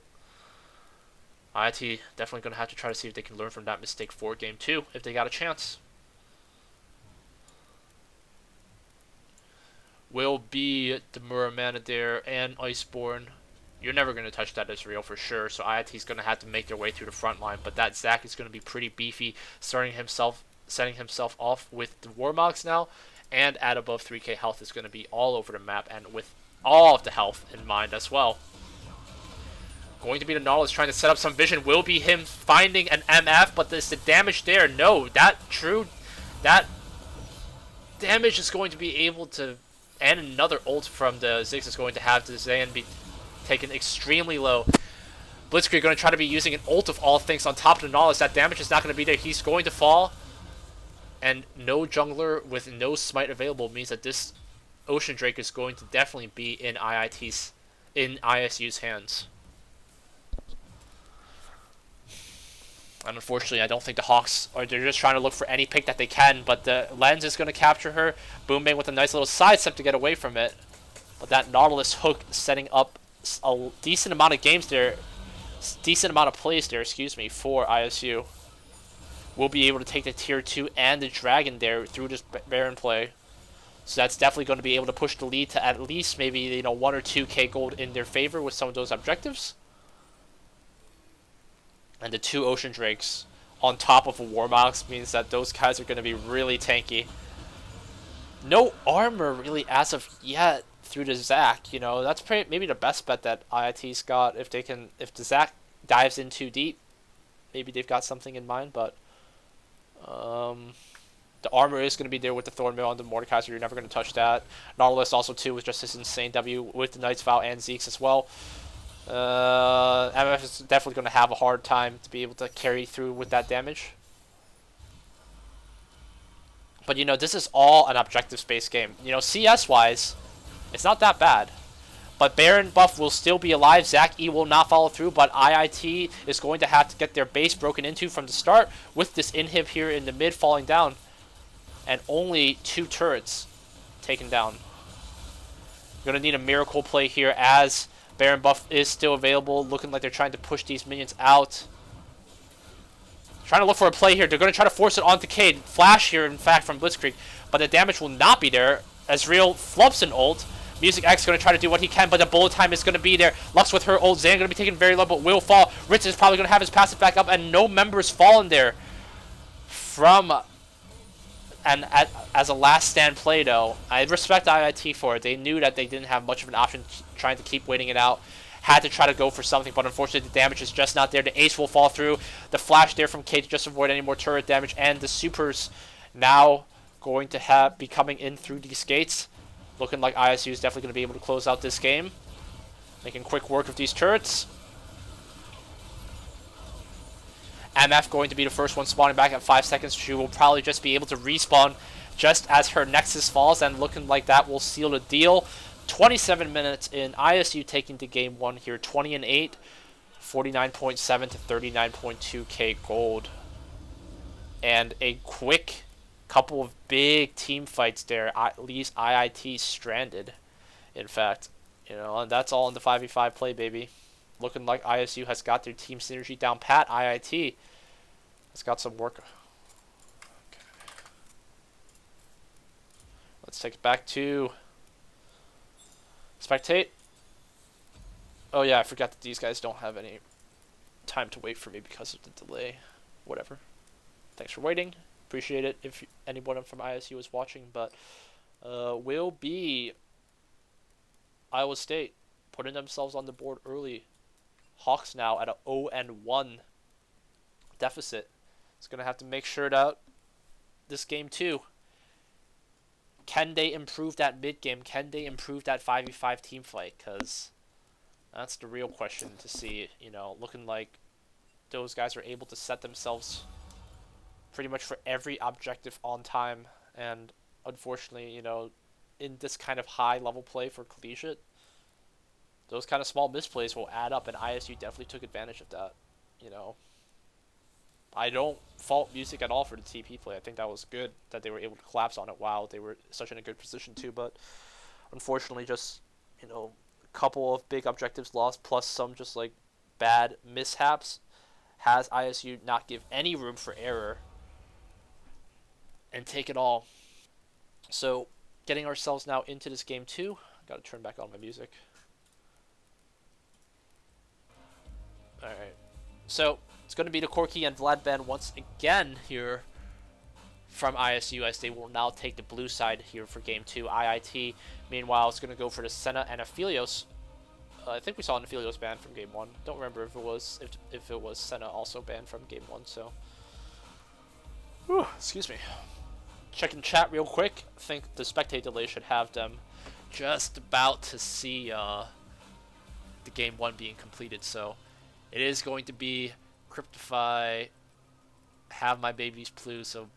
IIT definitely going to have to try to see if they can learn from that mistake for game 2 if they got a chance. Will be the Muramana there and Iceborne. You're never going to touch that Israel for sure, so IIT's going to have to make their way through the front line, but that Zac is going to be pretty beefy, setting himself off with the Warmogs now, and at above 3k health is going to be all over the map, and with all of the health in mind as well. Going to be the Nautilus trying to set up some vision. Will be him finding an MF, but there's the damage there. No, that damage is going to be able to, and another ult from the Ziggs is going to have the Zayn be taken extremely low. Blitzkrieg going to try to be using an ult of all things on top of the Nautilus. That damage is not going to be there. He's going to fall, and no jungler with no smite available means that this Ocean Drake is going to definitely be in ISU's hands. And unfortunately, I don't think the Hawks they're just trying to look for any pick that they can, but the Lens is going to capture her. Boombang with a nice little sidestep to get away from it. But that Nautilus hook setting up a decent amount of games there, decent amount of plays there, for ISU. We'll be able to take the tier 2 and the Dragon there through this Baron play. So that's definitely going to be able to push the lead to at least maybe 1 or 2k gold in their favor with some of those objectives. And the 2 Ocean Drakes on top of a Warmogs means that those guys are going to be really tanky. No armor really as of yet through the Zac. That's maybe the best bet that IIT's got. If the Zac dives in too deep, maybe they've got something in mind. But the armor is going to be there with the Thornmail on the Mordekaiser. You're never going to touch that. Nautilus also too with just this insane W with the Knight's Vow and Zeke's as well. MF is definitely going to have a hard time to be able to carry through with that damage. But, you know, this is all an objective-based game. You know, CS-wise, it's not that bad. But Baron buff will still be alive. Zach E will not follow through, but IIT is going to have to get their base broken into from the start with this inhib here in the mid falling down. And only 2 turrets taken down. Going to need a miracle play here as Baron buff is still available. Looking like they're trying to push these minions out. Trying to look for a play here. They're going to try to force it onto Cade. Flash here, in fact, from Blitzkrieg. But the damage will not be there. Ezreal flubs an ult. Music X is going to try to do what he can, but the bullet time is going to be there. Lux with her ult. Zan going to be taken very low, but will fall. Ritz is probably going to have his passive back up, and no members fallen there from... And as a last stand play, though, I respect IIT for it. They knew that they didn't have much of an option trying to keep waiting it out. Had to try to go for something, but unfortunately the damage is just not there. The ace will fall through. The flash there from Kate to just avoid any more turret damage, and the supers now going to be coming in through these gates. Looking like ISU is definitely going to be able to close out this game. Making quick work of these turrets. MF going to be the first one spawning back at 5 seconds. She will probably just be able to respawn just as her Nexus falls, and looking like that will seal the deal. 27 minutes in, ISU taking to game 1 here, 20-8, 49.7 to 39.2k gold. And a quick couple of big team fights there. At least IIT stranded, in fact. You know, and that's all in the 5v5 play, baby. Looking like ISU has got their team synergy down pat. IIT has got some work. Okay. Let's take it back to spectate. Oh yeah, I forgot that these guys don't have any time to wait for me because of the delay. Whatever. Thanks for waiting. Appreciate it if anyone from ISU is watching, but will be Iowa State putting themselves on the board early. Hawks now at a 0-1 deficit. It's going to have to make sure that this game too. Can they improve that mid game? Can they improve that 5v5 team fight? Because that's the real question to see. You know, looking like those guys are able to set themselves pretty much for every objective on time. And unfortunately, you know, in this kind of high level play for collegiate, those kind of small misplays will add up, and ISU definitely took advantage of that. You know, I don't fault Music at all for the TP play. I think that was good that they were able to collapse on it while they were such in a good position too. But unfortunately, just, you know, a couple of big objectives lost, plus some just like bad mishaps, has ISU not give any room for error and take it all. So getting ourselves now into this game too. Got to turn back on my music. Alright, so it's going to be the Corki and Vlad band once again here from ISU, as they will now take the blue side here for game 2. IIT, meanwhile, is going to go for the Senna and Aphelios. I think we saw an Aphelios banned from game 1. Don't remember if it was Senna also banned from game 1, so... Whew, excuse me. Checking chat real quick. I think the spectate delay should have them just about to see the game 1 being completed, so... It is going to be Cryptify, Have My Babies Plu, so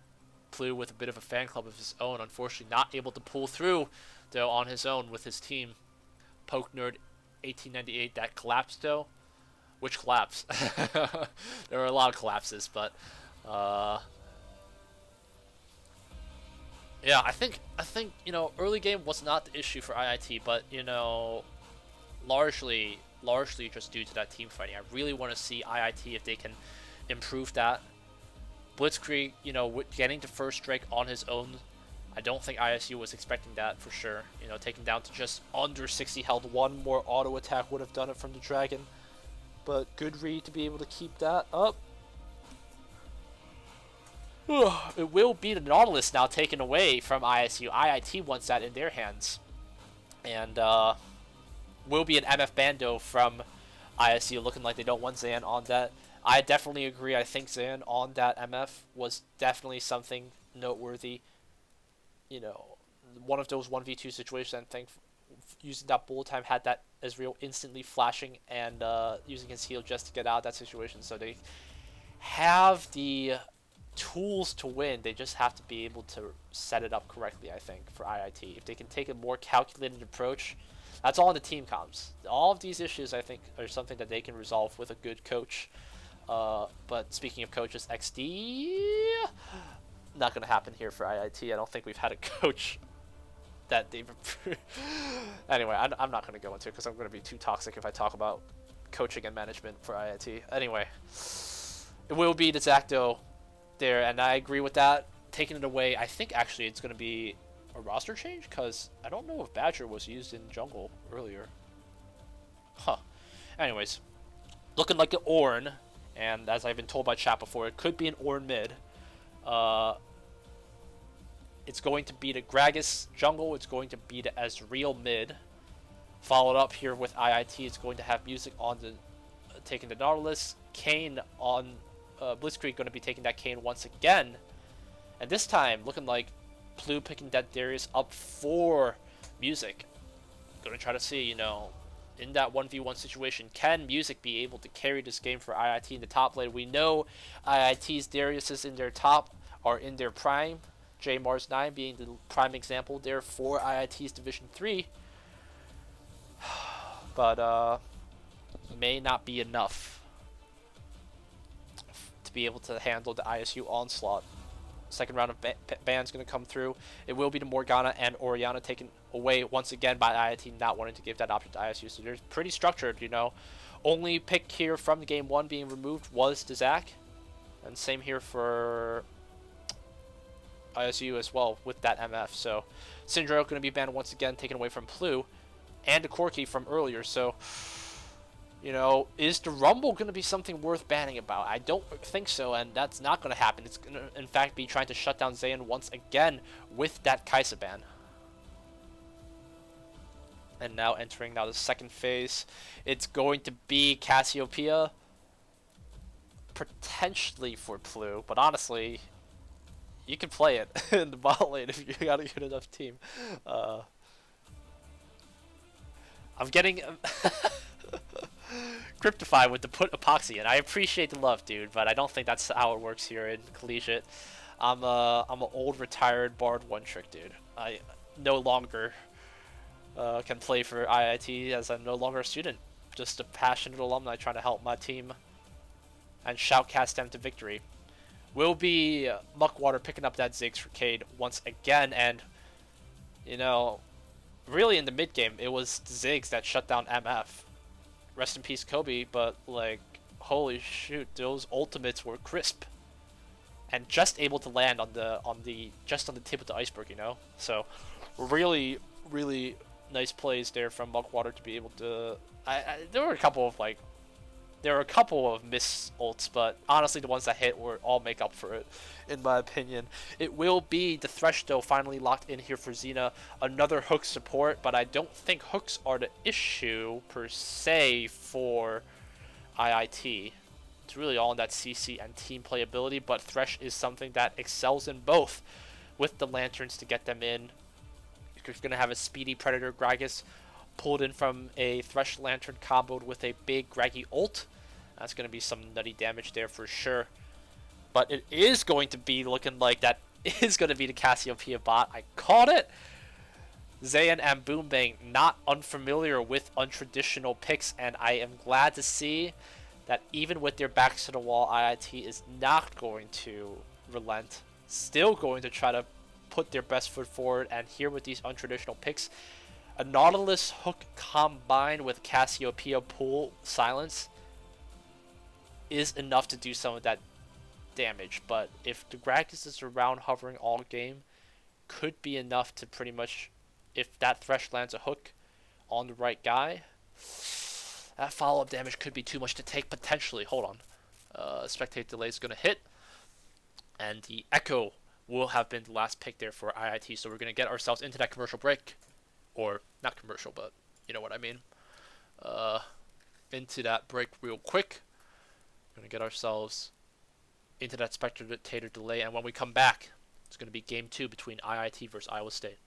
Plu with a bit of a fan club of his own, unfortunately not able to pull through, though, on his own with his team. Poke Nerd 1898, that collapsed, though. Which collapse? There were a lot of collapses, but, yeah, I think, you know, early game was not the issue for IIT, but, you know, largely just due to that team fighting. I really want to see IIT if they can improve that. Blitzkrieg, you know, getting to first Drake on his own, I don't think ISU was expecting that for sure. You know, taken down to just under 60 health, one more auto attack would have done it from the Dragon. But good read to be able to keep that up. It will be the Nautilus now taken away from ISU. IIT wants that in their hands. And, will be an MF Bando from ISU, looking like they don't want Zan on that. I definitely agree. I think Zan on that MF was definitely something noteworthy. You know, one of those 1v2 situations, I think, using that bullet time had that Ezreal instantly flashing and using his heal just to get out of that situation. So they have the tools to win. They just have to be able to set it up correctly, I think, for IIT. If they can take a more calculated approach, that's all in the team comms. All of these issues, I think, are something that they can resolve with a good coach. But speaking of coaches, XD, not going to happen here for IIT. I don't think we've had a coach that they've... Anyway, I'm not going to go into it because I'm going to be too toxic if I talk about coaching and management for IIT. Anyway, it will be the Zacto there, and I agree with that. Taking it away, I think actually it's going to be a roster change because I don't know if Badger was used in jungle earlier. Huh. Anyways, looking like an Ornn, and as I've been told by chat before, it could be an Ornn mid. It's going to be the Gragas jungle. It's going to be the Ezreal mid. Followed up here with IIT. It's going to have music on the taking the Nautilus. Kayn on Blitzkrieg going to be taking that Kayn once again. And this time, looking like Plu picking that Darius up for music. Going to try to see, you know, in that 1v1 situation, can music be able to carry this game for IIT in the top lane? We know IIT's Darius in their top are in their prime. J Mars 9 being the prime example there for IIT's Division 3. But may not be enough to be able to handle the ISU onslaught. Second round of bans going to come through. It will be the Morgana and Orianna taken away once again by IIT, not wanting to give that option to ISU. So they're pretty structured, you know. Only pick here from the game 1 being removed was the Zac. And same here for ISU as well with that MF. So Syndra going to be banned once again, taken away from Plu. And the Corki from earlier. So, you know, is the Rumble going to be something worth banning about? I don't think so, and that's not going to happen. It's going to, in fact, be trying to shut down Zayn once again with that Kai'Sa ban. And now entering the second phase. It's going to be Cassiopeia. Potentially for Plu, but honestly, you can play it in the bot lane if you got a good enough team. I'm getting cryptified with the put epoxy, and I appreciate the love, dude, but I don't think that's how it works here in collegiate. I'm an old retired Bard one trick dude. I no longer can play for IIT as I'm no longer a student, just a passionate alumni trying to help my team and shoutcast them to victory. Will be Muckwater picking up that Ziggs for Cade once again, and you know, really in the mid game, it was Ziggs that shut down MF. Rest in peace, Kobe. But like, holy shoot, those ultimates were crisp, and just able to land on the just on the tip of the iceberg, you know. So, really, really nice plays there from Muckwater to be able to. There were a couple of miss ults, but honestly, the ones that hit were all make up for it, in my opinion. It will be the Thresh, though, finally locked in here for Xena. Another hook support, but I don't think hooks are the issue, per se, for IIT. It's really all in that CC and team playability, but Thresh is something that excels in both, with the lanterns to get them in. You're going to have a speedy Predator Gragas pulled in from a Thresh Lantern comboed with a big Graggy ult. That's going to be some nutty damage there for sure. But it is going to be looking like that is going to be the Cassiopeia bot. I called it. Zayn and Boombang not unfamiliar with untraditional picks, and I am glad to see that even with their backs to the wall, IIT is not going to relent. Still going to try to put their best foot forward, and here with these untraditional picks, a Nautilus hook combined with Cassiopeia pull silence is enough to do some of that damage. But if the Gragas is around hovering all game, could be enough to pretty much, if that Thresh lands a hook on the right guy, that follow-up damage could be too much to take potentially. Hold on. Spectate delay is going to hit, and the Echo will have been the last pick there for IIT. So we're going to get ourselves into that commercial break. Or, not commercial, but you know what I mean. Into that break real quick. We're going to get ourselves into that spectator delay. And when we come back, it's going to be game 2 between IIT versus Iowa State.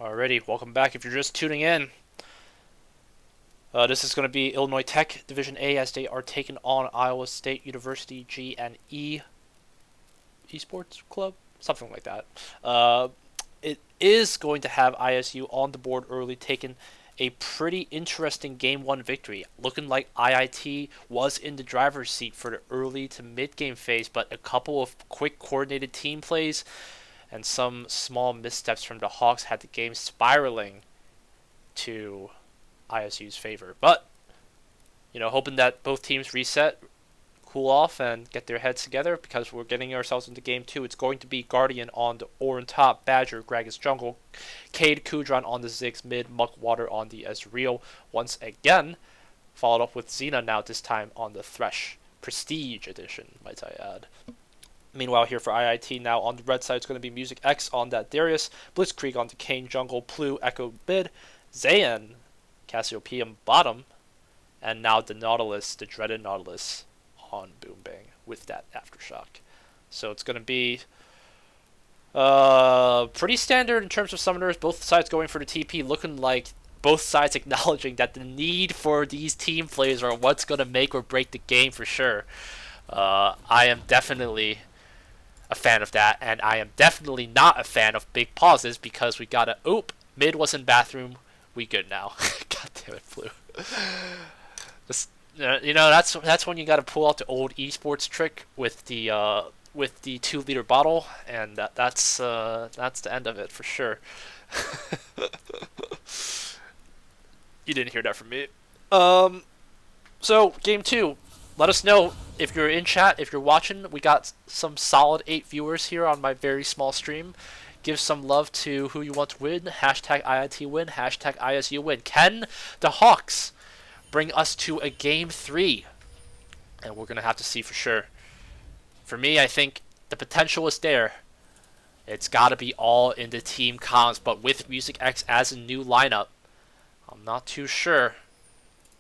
Alrighty, welcome back. If you're just tuning in, this is going to be Illinois Tech Division A as they are taking on Iowa State University G&E Esports Club, something like that. It is going to have ISU on the board early, taking a pretty interesting Game 1 victory. Looking like IIT was in the driver's seat for the early to mid-game phase, but a couple of quick coordinated team plays and some small missteps from the Hawks had the game spiraling to ISU's favor. But, hoping that both teams reset, cool off, and get their heads together because we're getting ourselves into Game 2. It's going to be Guardian on the Orin top, Badger, Gragas jungle, Cade Kudron on the Ziggs mid, Muckwater on the Ezreal once again, followed up with Xena now this time on the Thresh. Prestige edition, might I add. Meanwhile, here for IIT now on the red side, it's going to be Music X on that Darius, Blitzkrieg on the Kane jungle, Plu, Echo mid, Zayn, Cassiopeia bottom, and now the Nautilus, the dreaded Nautilus, on Boom Bang with that Aftershock. So it's going to be pretty standard in terms of summoners. Both sides going for the TP, looking like both sides acknowledging that the need for these team plays are what's going to make or break the game for sure. I am definitely a fan of that, and I am definitely not a fan of big pauses because we got mid was in bathroom, we good now. God damn it, Flu. That's when you got to pull out the old esports trick with the 2-liter bottle, and that's the end of it for sure. You didn't hear that from me. So Game 2. Let us know if you're in chat, if you're watching. We got some solid 8 viewers here on my very small stream. Give some love to who you want to win. Hashtag IIT win. Hashtag ISU win. Can the Hawks bring us to a Game 3? And we're going to have to see for sure. For me, I think the potential is there. It's got to be all in the team comms, but with Music X as a new lineup, I'm not too sure.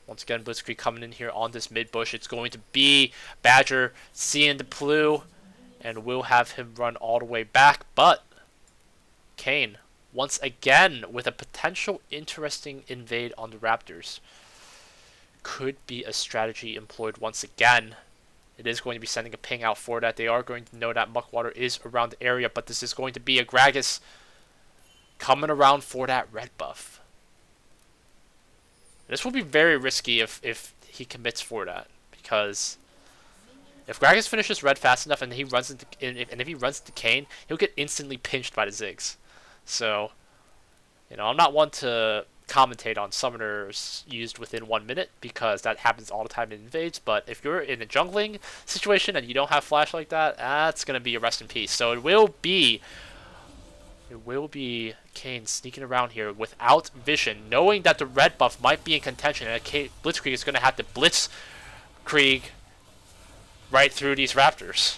Once again, Blitzkrieg coming in here on this mid bush. It's going to be Badger seeing the Plu, and we'll have him run all the way back. But Kane, once again, with a potential interesting invade on the Raptors. Could be a strategy employed once again. It is going to be sending a ping out for that. They are going to know that Muckwater is around the area, but this is going to be a Gragas coming around for that red buff. This will be very risky if he commits for that, because if Gragas finishes red fast enough and he runs into if he runs into Kane, he'll get instantly pinched by the Ziggs. So, I'm not one to commentate on summoners used within 1 minute because that happens all the time in invades, but if you're in a jungling situation and you don't have flash like that, that's going to be a rest in peace. So it will be Kane sneaking around here without vision, knowing that the red buff might be in contention, and Blitzkrieg is going to have to Blitzkrieg right through these Raptors.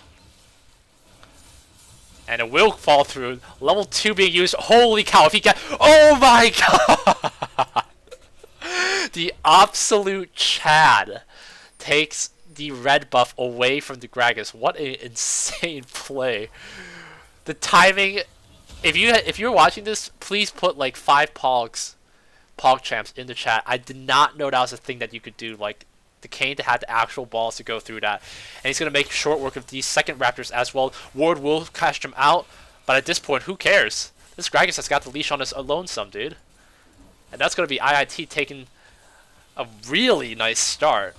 And it will fall through. Level 2 being used. Holy cow, if he get... Oh my god! The absolute Chad takes the red buff away from the Gragas. What an insane play. The timing... If you're watching this, please put like 5 Pog champs in the chat. I did not know that was a thing that you could do. Like, the Kane to have the actual balls to go through that. And he's going to make short work of these second Raptors as well. Ward will cash him out, but at this point, who cares? This Gragas has got the leash on his lonesome, dude. And that's going to be IIT taking a really nice start,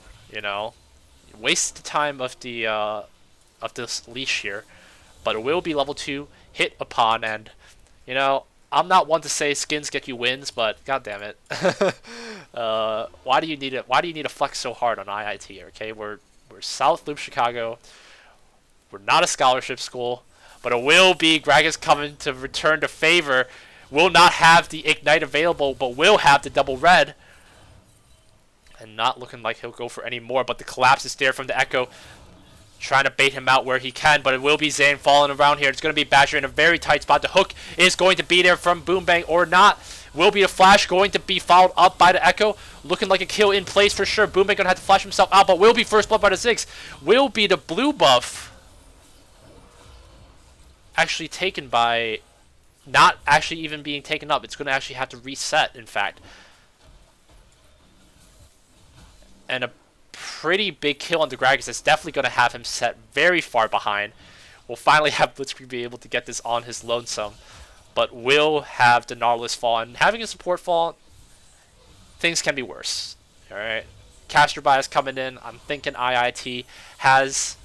Waste the time of the of this leash here. But it will be level 2, hit upon, and, I'm not one to say skins get you wins, but god damn it. Why do you need to flex so hard on IIT, okay? We're South Loop Chicago. We're not a scholarship school, but it will be Gragas coming to return the favor. Will not have the Ignite available, but will have the double red. And not looking like he'll go for any more, but the collapse is there from the Echo. Trying to bait him out where he can, but it will be Zayn falling around here. It's going to be Badger in a very tight spot. The hook is going to be there from Boom Bang or not. Will be a flash going to be followed up by the Echo. Looking like a kill in place for sure. Boom Bang going to have to flash himself out, but will be first blood by the Ziggs. Will be the blue buff actually taken by not actually even being taken up. It's going to actually have to reset, in fact. And a pretty big kill on the Gragas is definitely going to have him set very far behind. We'll finally have Blitzkrieg be able to get this on his lonesome. But will have the Nautilus fall. And having a support fall, things can be worse. Alright. Caster Bias coming in. I'm thinking IIT has...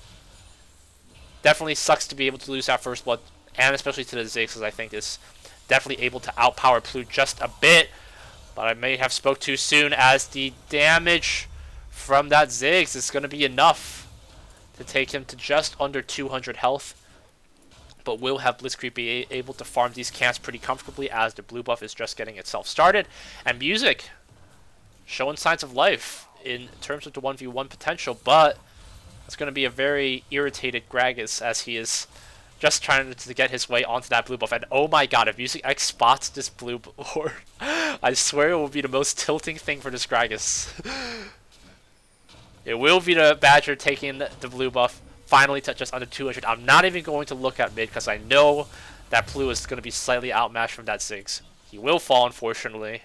Definitely sucks to be able to lose that first blood. And especially to the Ziggs, because I think is definitely able to outpower Plu just a bit. But I may have spoke too soon, as the damage from that Ziggs is going to be enough to take him to just under 200 health. But will have Blitzkrieg be able to farm these camps pretty comfortably, as the blue buff is just getting itself started. And Music showing signs of life in terms of the 1v1 potential, but it's going to be a very irritated Gragas, as he is just trying to get his way onto that blue buff. And oh my god, if Music X spots this blue orb, I swear it will be the most tilting thing for this Gragas. It will be the Badger taking the blue buff finally to just under 200. I'm not even going to look at mid, because I know that Plu is going to be slightly outmatched from that Ziggs. He will fall, unfortunately.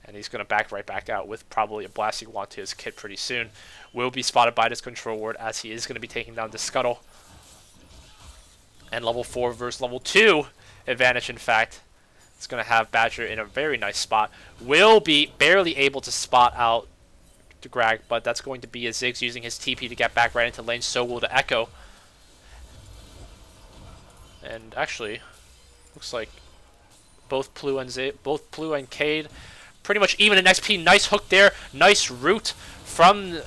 And he's going to back right back out with probably a blasting wand to his kit pretty soon. Will be spotted by this control ward, as he is going to be taking down the Scuttle. And level 4 versus level 2 advantage, in fact. It's going to have Badger in a very nice spot. Will be barely able to spot out the Grag, but that's going to be a Ziggs using his TP to get back right into lane. So will the Echo. And actually, looks like both Plu and Cade pretty much even in XP. Nice hook there. Nice root from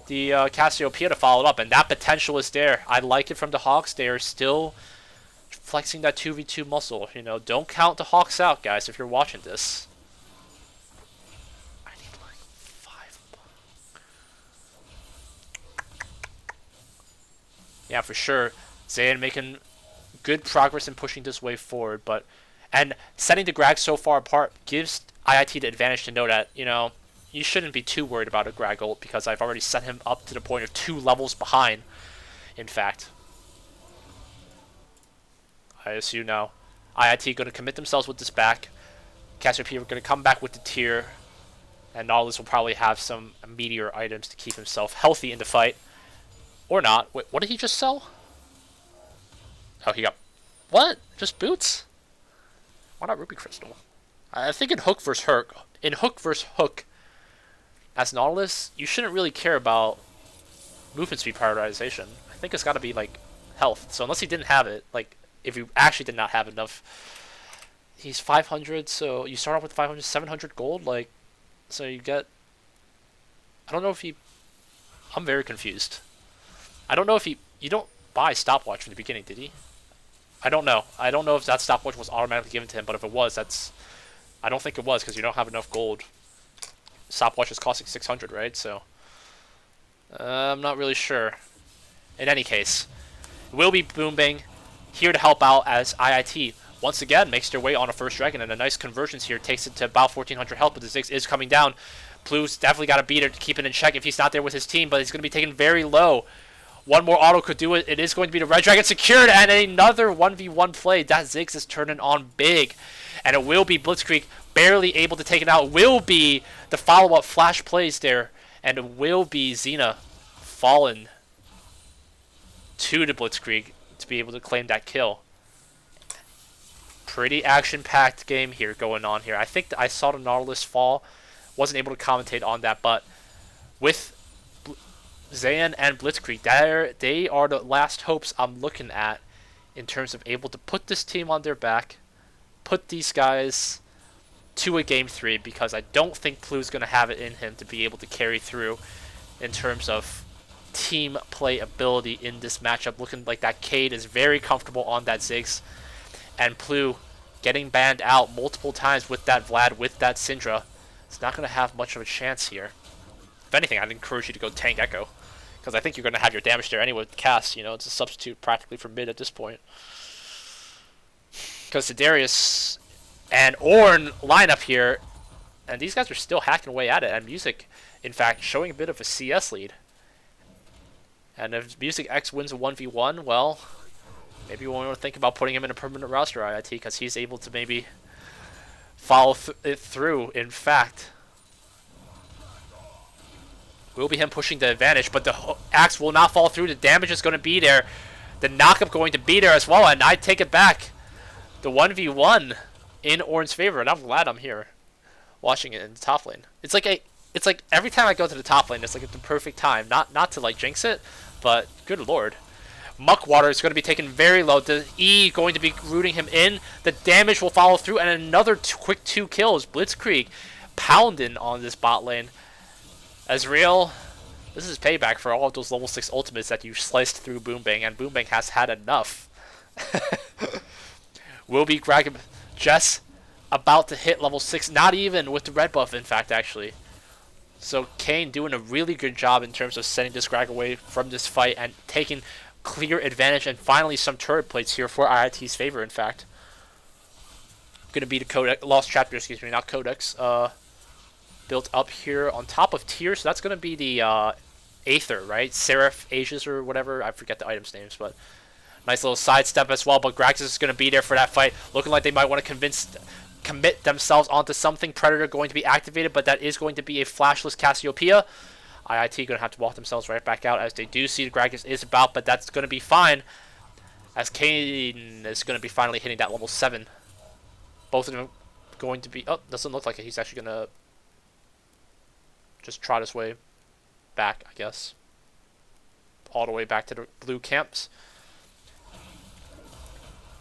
the Cassiopeia to follow it up. And that potential is there. I like it from the Hawks. They are still flexing that 2v2 muscle. You know, don't count the Hawks out, guys, if you're watching this. I need like 5. Yeah, for sure. Zayn making good progress in pushing this wave forward, and setting the Grag so far apart gives IIT the advantage to know that, you know, you shouldn't be too worried about a Grag ult, because I've already set him up to the point of 2 levels behind, in fact. I assume now IIT going to commit themselves with this back. Cassiopeia are going to come back with the tier, and Nautilus will probably have some meteor items to keep himself healthy in the fight. Or not. Wait, what did he just sell? Oh, he got... What? Just boots? Why not Ruby Crystal? I think in Hook versus Hook, as Nautilus, you shouldn't really care about movement speed prioritization. I think it's got to be, like, health. So unless he didn't have it, like, if you actually did not have enough, he's 500, so you start off with 500, 700 gold, like, so you get... I don't know if he... I'm very confused. I don't know if he... You don't buy stopwatch from the beginning, did he? I don't know. I don't know if that stopwatch was automatically given to him, but if it was, that's... I don't think it was, because you don't have enough gold. Stopwatch is costing 600, right? So... I'm not really sure. In any case, will be Boombang here to help out, as IIT once again makes their way on a first dragon, and a nice conversions here takes it to about 1400 health, but the Ziggs is coming down. Plu's definitely got to beat it to keep it in check if he's not there with his team, but he's going to be taken very low. One more auto could do it. It is going to be the Red Dragon secured, and another 1v1 play. That Ziggs is turning on big, and it will be Blitzkrieg barely able to take it out. Will be the follow-up flash plays there, and it will be Xena fallen to the Blitzkrieg to be able to claim that kill. Pretty action-packed game here going on here. I think I saw the Nautilus fall. Wasn't able to commentate on that, but with Zayn and Blitzkrieg, they are the last hopes I'm looking at in terms of able to put this team on their back, put these guys to a game 3, because I don't think Plu's going to have it in him to be able to carry through in terms of team play ability in this matchup. Looking like that Cade is very comfortable on that Ziggs, and Plu getting banned out multiple times with that Vlad, with that Syndra. It's not going to have much of a chance here. If anything, I'd encourage you to go tank Echo, because I think you're going to have your damage there anyway with cast. You know, it's a substitute practically for mid at this point. Because the Darius and Ornn lineup here, and these guys are still hacking away at it, and Music, in fact, showing a bit of a CS lead. And if Music X wins a 1v1, well, maybe we want to think about putting him in a permanent roster IIT because he's able to maybe follow it through. In fact, will be him pushing the advantage, but the axe will not fall through. The damage is going to be there. The knockup going to be there as well, and I take it back. The 1v1 in Ornn's favor, and I'm glad I'm here watching it in the top lane. It's like every time I go to the top lane, it's like the perfect time. Not to like jinx it, but good lord. Muckwater is going to be taken very low. The E going to be rooting him in. The damage will follow through, and another quick 2 kills. Blitzkrieg pounding on this bot lane. Ezreal, this is payback for all of those level 6 ultimates that you sliced through Boombang, and Boombang has had enough. Will be grabbing Jess about to hit level 6, not even with the red buff, in fact, actually. So Kane doing a really good job in terms of setting this Greg away from this fight and taking clear advantage, and finally some turret plates here for IIT's favor, in fact. Going to be the Codex, Lost Chapter, excuse me, not Codex, built up here on top of tier, so that's going to be the Aether, right? Seraph, Aegis, or whatever, I forget the items' names, but nice little sidestep as well, but Gragas is going to be there for that fight, looking like they might want to commit themselves onto something. Predator going to be activated, but that is going to be a flashless Cassiopeia. IIT going to have to walk themselves right back out as they do see the Gragas is about, but that's going to be fine as Kane is going to be finally hitting that level 7. Both of them going to be... Oh, doesn't look like it. He's actually going to just trot his way back, I guess. All the way back to the blue camps.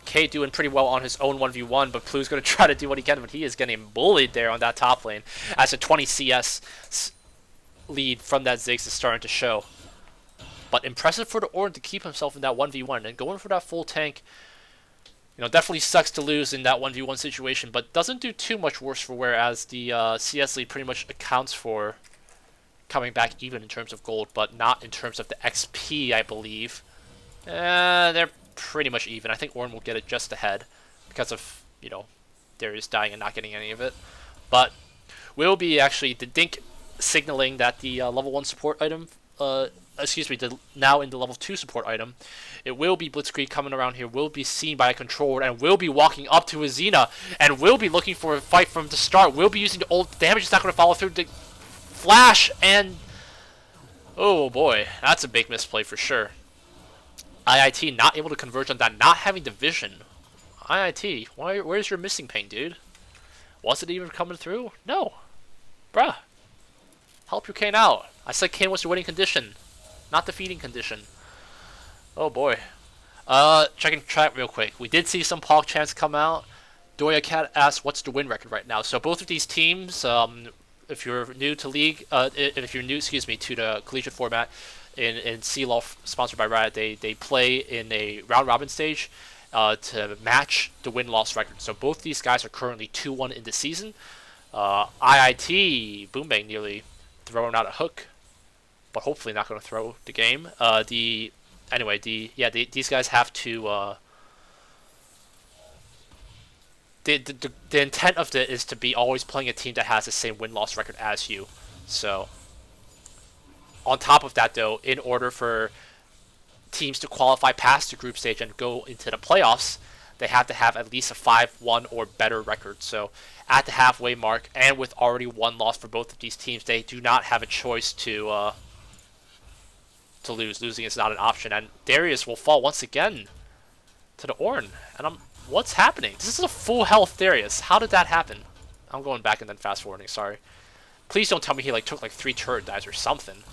K doing pretty well on his own 1v1, but Plu's going to try to do what he can, but he is getting bullied there on that top lane as a 20 CS lead from that Ziggs is starting to show. But impressive for the Ornn to keep himself in that 1v1 and going for that full tank. You know, definitely sucks to lose in that 1v1 situation, but doesn't do too much worse for whereas the CS lead pretty much accounts for coming back even in terms of gold, but not in terms of the XP, I believe. They're pretty much even. I think Ornn will get it just ahead because of, you know, Darius dying and not getting any of it. But will be actually the Dink signaling that the level 1 support item, now in the level 2 support item, it will be Blitzkrieg coming around here, will be seen by a controller, and will be walking up to Azina, and will be looking for a fight from the start, will be using the ult. Damage is not going to follow through the flash, and oh boy, that's a big misplay for sure. IIT not able to converge on that, not having the vision. IIT, where's your missing pain, dude? Was it even coming through? No. Bruh. Help your Kane out. I said Kane was the winning condition, not the feeding condition. Oh boy. Checking chat real quick. We did see some Pog chants come out. Doya Cat asked, what's the win record right now? So both of these teams, if you're new to League, if you're new, excuse me, to the collegiate format, in CLoL sponsored by Riot, they play in a round-robin stage to match the win-loss record. So both these guys are currently 2-1 in the season. IIT, Boombang nearly throwing out a hook, but hopefully not going to throw the game. These guys have to... The intent of it is to be always playing a team that has the same win-loss record as you. So... On top of that, though, in order for teams to qualify past the group stage and go into the playoffs, they have to have at least a 5-1 or better record. So at the halfway mark, and with already one loss for both of these teams, they do not have a choice to lose. Losing is not an option. And Darius will fall once again to the Ornn. And what's happening? This is a full health Darius. How did that happen? I'm going back and then fast forwarding, sorry. Please don't tell me he took 3 turret dives or something.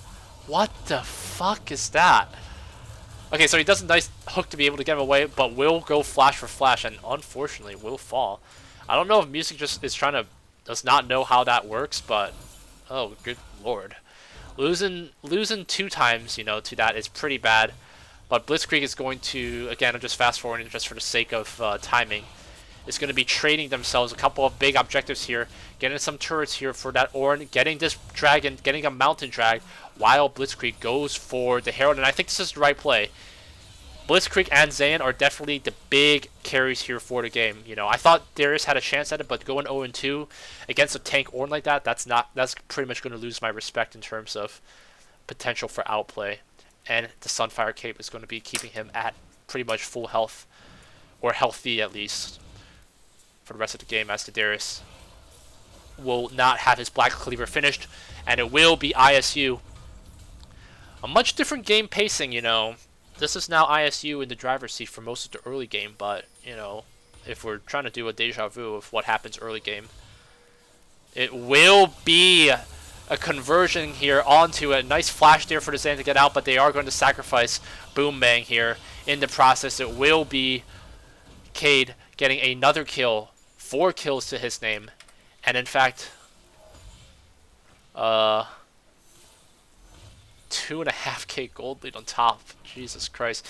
What the fuck is that? Okay, so he does a nice hook to be able to get him away, but will go flash for flash, and unfortunately will fall. I don't know if Music just is does not know how that works, but oh, good lord. Losing 2 times, you know, to that is pretty bad. But Blitzkrieg is going to, again, I'm just fast forwarding just for the sake of timing, is going to be trading themselves a couple of big objectives here, getting some turrets here for that Ornn, getting this dragon, getting a mountain drag, while Blitzkrieg goes for the Herald, and I think this is the right play. Blitzkrieg and Zayn are definitely the big carries here for the game. You know, I thought Darius had a chance at it, but going 0-2 against a tank Ornn like that, that's pretty much going to lose my respect in terms of potential for outplay. And the Sunfire Cape is going to be keeping him at pretty much full health, or healthy at least, for the rest of the game, as the Darius will not have his Black Cleaver finished, and it will be ISU. A much different game pacing, you know. This is now ISU in the driver's seat for most of the early game, but, you know, if we're trying to do a deja vu of what happens early game, it will be a conversion here onto a nice flash there for the Zan to get out, but they are going to sacrifice Boom Bang here in the process. It will be Cade getting another kill, 4 kills to his name, and in fact, 2.5k gold lead on top. Jesus Christ.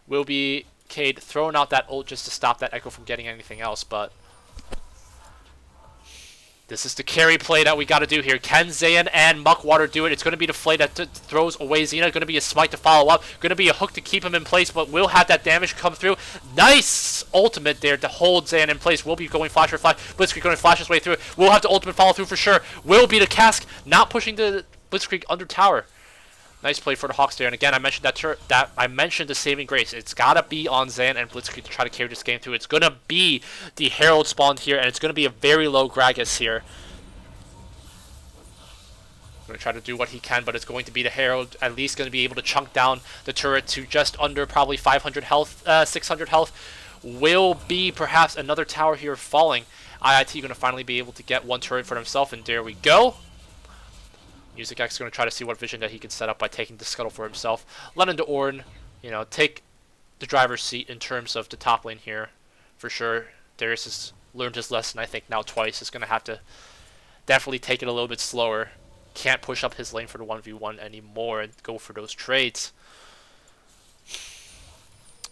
Will be Cade throwing out that ult just to stop that Echo from getting anything else, but this is the carry play that we got to do here. Can Zayn and Muckwater do it? It's going to be the flay that throws away Xena. Going to be a smite to follow up. Going to be a hook to keep him in place, but will have that damage come through. Nice ultimate there to hold Zayn in place. Will be going flash for flash. Blitzkrieg going to flash his way through. Will have the ultimate follow through for sure. Will be the cask, not pushing the Blitzkrieg under tower. Nice play for the Hawks there, and again, I mentioned I mentioned the saving grace. It's gotta be on Zan and Blitzkrieg to try to carry this game through. It's gonna be the Herald spawned here, and it's gonna be a very low Gragas here. Gonna try to do what he can, but it's going to be the Herald, at least gonna be able to chunk down the turret to just under probably 500 health, 600 health. Will be perhaps another tower here falling. IIT gonna finally be able to get one turret for himself, and there we go. Music X is going to try to see what vision that he can set up by taking the scuttle for himself. Lennon to Orn, you know, take the driver's seat in terms of the top lane here, for sure. Darius has learned his lesson, I think, now twice. Is going to have to definitely take it a little bit slower. Can't push up his lane for the 1v1 anymore and go for those trades.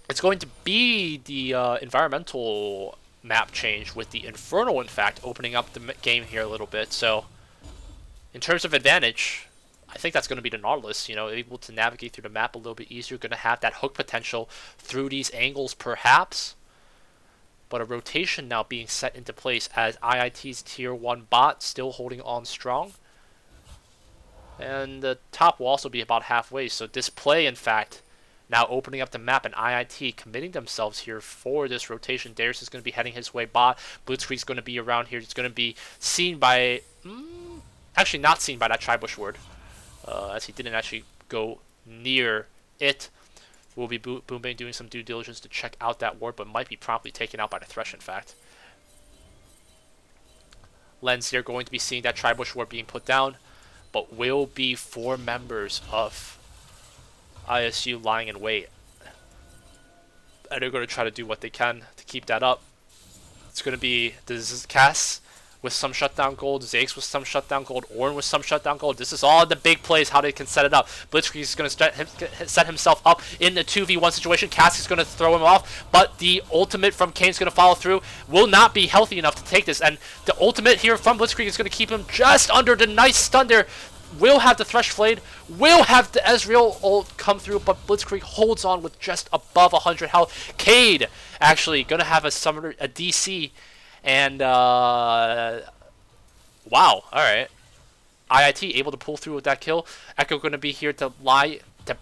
It's going to be the environmental map change with the Infernal, in fact, opening up the game here a little bit, so in terms of advantage, I think that's going to be the Nautilus, you know, able to navigate through the map a little bit easier, going to have that hook potential through these angles perhaps, but a rotation now being set into place as IIT's tier 1 bot still holding on strong, and the top will also be about halfway, so this play, in fact, now opening up the map, and IIT committing themselves here for this rotation. Darius is going to be heading his way bot, Blitzkrieg's going to be around here, it's going to be seen by actually not seen by that Tribush ward, as he didn't actually go near it. Will be Boombang doing some due diligence to check out that ward, but might be promptly taken out by the Thresh, in fact. Lens here going to be seeing that Tribush ward being put down, but will be 4 members of ISU lying in wait. And they're going to try to do what they can to keep that up. It's going to be the Cass with some shutdown gold, Zakes with some shutdown gold, Ornn with some shutdown gold. This is all the big plays, how they can set it up. Blitzkrieg is going to set himself up in the 2v1 situation. Cass is going to throw him off, but the ultimate from Kane's going to follow through. Will not be healthy enough to take this, and the ultimate here from Blitzkrieg is going to keep him just under the nice stun there. Will have the Thresh Flayed, will have the Ezreal ult come through, but Blitzkrieg holds on with just above 100 health. Cade actually going to have a summoner, a DC, and wow, alright. IIT able to pull through with that kill. Echo going to be here to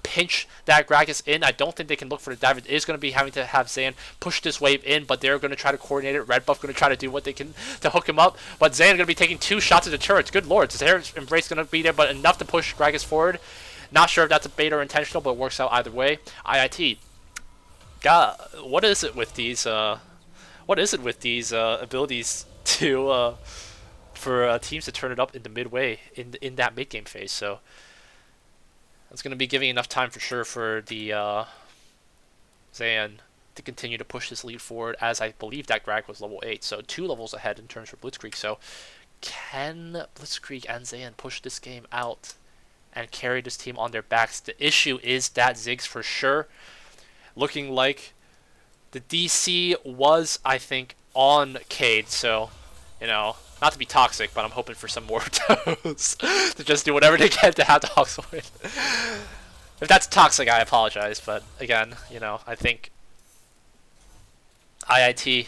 pinch that Gragas in. I don't think they can look for the dive. It is going to be having to have Zan push this wave in, but they're going to try to coordinate it. Red Buff going to try to do what they can to hook him up, but Zan going to be taking 2 shots at the turrets. Good lord, his hair embrace going to be there, but enough to push Gragas forward. Not sure if that's a bait or intentional, but it works out either way. IIT, God, what is it with these abilities to for teams to turn it up in the midway in that mid game phase? So it's going to be giving enough time for sure for the Zan to continue to push this lead forward, as I believe that Greg was level 8, so 2 levels ahead in terms for Blitzkrieg. So can Blitzkrieg and Zan push this game out and carry this team on their backs? The issue is that Ziggs for sure looking like the DC was, I think, on Cade, so, you know, not to be toxic, but I'm hoping for some more toes to just do whatever they can to have the Hawks win. If that's toxic, I apologize, but again, you know, I think IIT,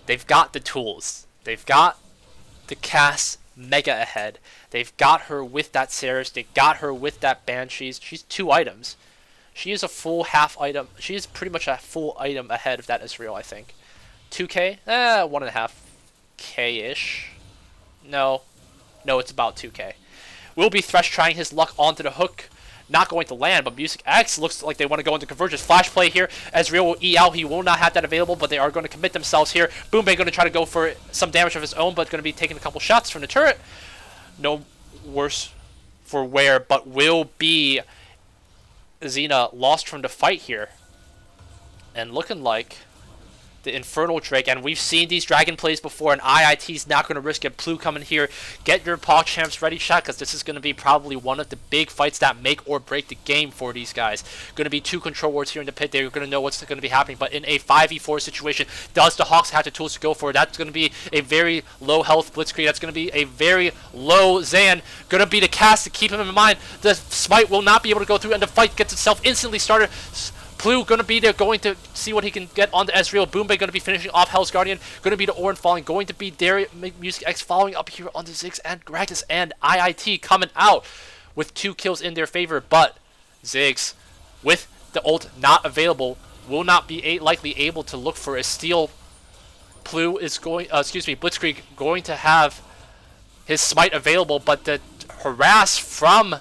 they've got the tools. They've got the Cass mega ahead. They've got her with that Ceres. They got her with that Banshees. She's 2 items. She is a full half item. She is pretty much a full item ahead of that Ezreal, I think. 2k? 1.5k-ish. No. No, it's about 2k. Will be Thresh trying his luck onto the hook. Not going to land, but Music X looks like they want to go into convergence. Flash play here. Ezreal will E out. He will not have that available, but they are going to commit themselves here. Boombay going to try to go for some damage of his own, but going to be taking a couple shots from the turret. No worse for wear, but will be Xena lost from the fight here. And looking like the Infernal Drake, and we've seen these dragon plays before, and IIT's not going to risk it. Plu coming here. Get your PogChamps ready, chat, because this is going to be probably one of the big fights that make or break the game for these guys. Going to be 2 control wards here in the pit. They're going to know what's going to be happening, but in a 5v4 situation, does the Hawks have the tools to go for it? That's going to be a very low health Blitzkrieg. That's going to be a very low Zan. Going to be the cast to keep him in mind. The smite will not be able to go through, and the fight gets itself instantly started. Plu going to be there, going to see what he can get onto Ezreal. Boombay going to be finishing off Hell's Guardian. Going to be the Orin falling. Going to be there. Music X following up here onto Ziggs and Gragas. And IIT coming out with 2 kills in their favor. But Ziggs, with the ult not available, will not be likely able to look for a steal. Plu is going, Blitzkrieg going to have his smite available, but the harass from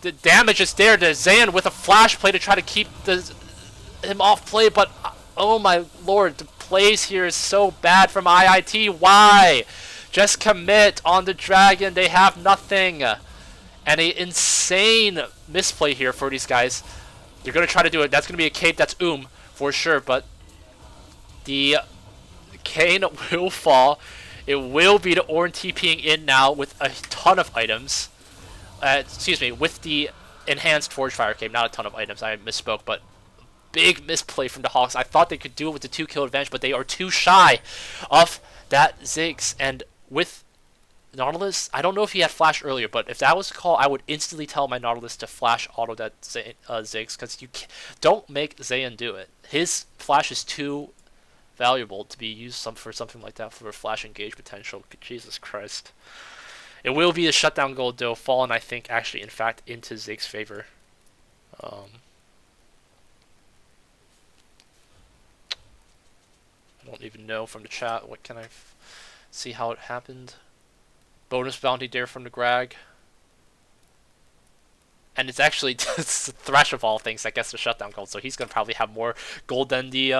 the damage is there to Zan with a flash play to try to keep him off play, but oh my lord, the plays here is so bad from IIT. Why? Just commit on the dragon. They have nothing. And an insane misplay here for these guys. They're going to try to do it. That's going to be a cape. That's for sure, but the Kayn will fall. It will be the Ornn TPing in now with a ton of items. With the enhanced Forge Fire Cape, not a ton of items, I misspoke, but big misplay from the Hawks. I thought they could do it with the 2 kill advantage, but they are too shy of that Ziggs. And with Nautilus, I don't know if he had flash earlier, but if that was the call, I would instantly tell my Nautilus to flash auto that Ziggs, because you don't make Zayn do it. His flash is too valuable to be used for something like that for a flash engage potential. Jesus Christ. It will be a shutdown gold, though, fallen, I think, actually, in fact, into Ziggs' favor. I don't even know from the chat. What can I see how it happened? Bonus bounty there from the Grag. And it's actually it's Thresh of all things that gets the shutdown gold, so he's going to probably have more gold than the,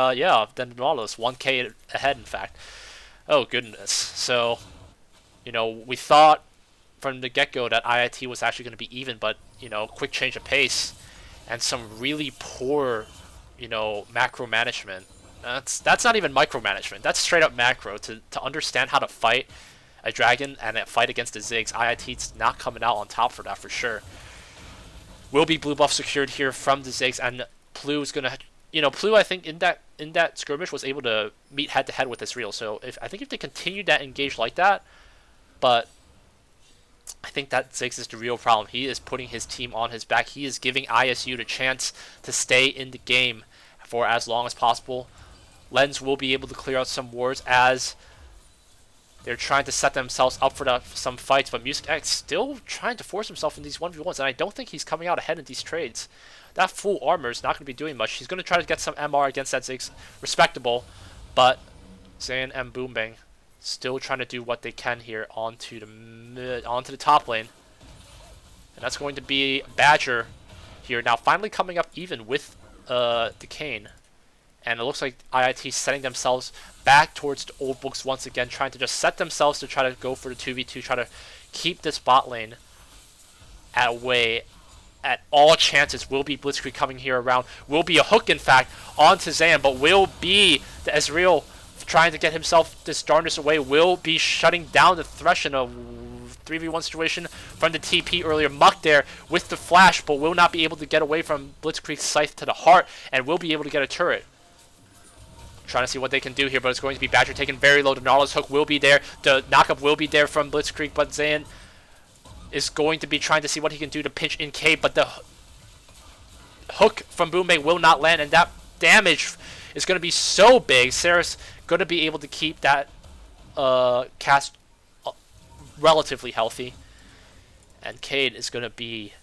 than the Nautilus. 1k ahead, in fact. Oh, goodness. So, you know, we thought from the get-go that IIT was actually going to be even, but, you know, quick change of pace and some really poor, you know, macro management. That's not even micromanagement. That's straight up macro. To understand how to fight a dragon and a fight against the Ziggs, IIT's not coming out on top for that for sure. Will be blue buff secured here from the Ziggs, and Plu is going to, you know, Plu, I think in that skirmish was able to meet head to head with Ezreal. So I think if they continue that engage like that, but I think that Ziggs is the real problem. He is putting his team on his back. He is giving ISU the chance to stay in the game for as long as possible. Lens will be able to clear out some wards as they're trying to set themselves up for some fights, but Music X still trying to force himself in these 1v1s, and I don't think he's coming out ahead in these trades. That full armor is not going to be doing much. He's going to try to get some MR against that Ziggs. Respectable, but Zayn and Boombang still trying to do what they can here onto the top lane. And that's going to be Badger here. Now finally coming up even with the Kayn. And it looks like IIT setting themselves back towards the old books once again, trying to just set themselves to try to go for the 2v2, try to keep this bot lane at way at all chances. Will be Blitzkrieg coming here around. Will be a hook, in fact, onto Zayn, but will be the Ezreal trying to get himself this darkness away. Will be shutting down the Thresh in a 3v1 situation from the TP earlier. Muck there with the flash, but will not be able to get away from Blitzkrieg's scythe to the heart, and will be able to get a turret. Trying to see what they can do here, but it's going to be Badger taken very low. The Nautilus hook will be there. The knockup will be there from Blitzkrieg, but Zayn is going to be trying to see what he can do to pinch in K, but the hook from Boombay will not land, and that damage is going to be so big. Sarah's going to be able to keep that cast relatively healthy, and Cade is going to be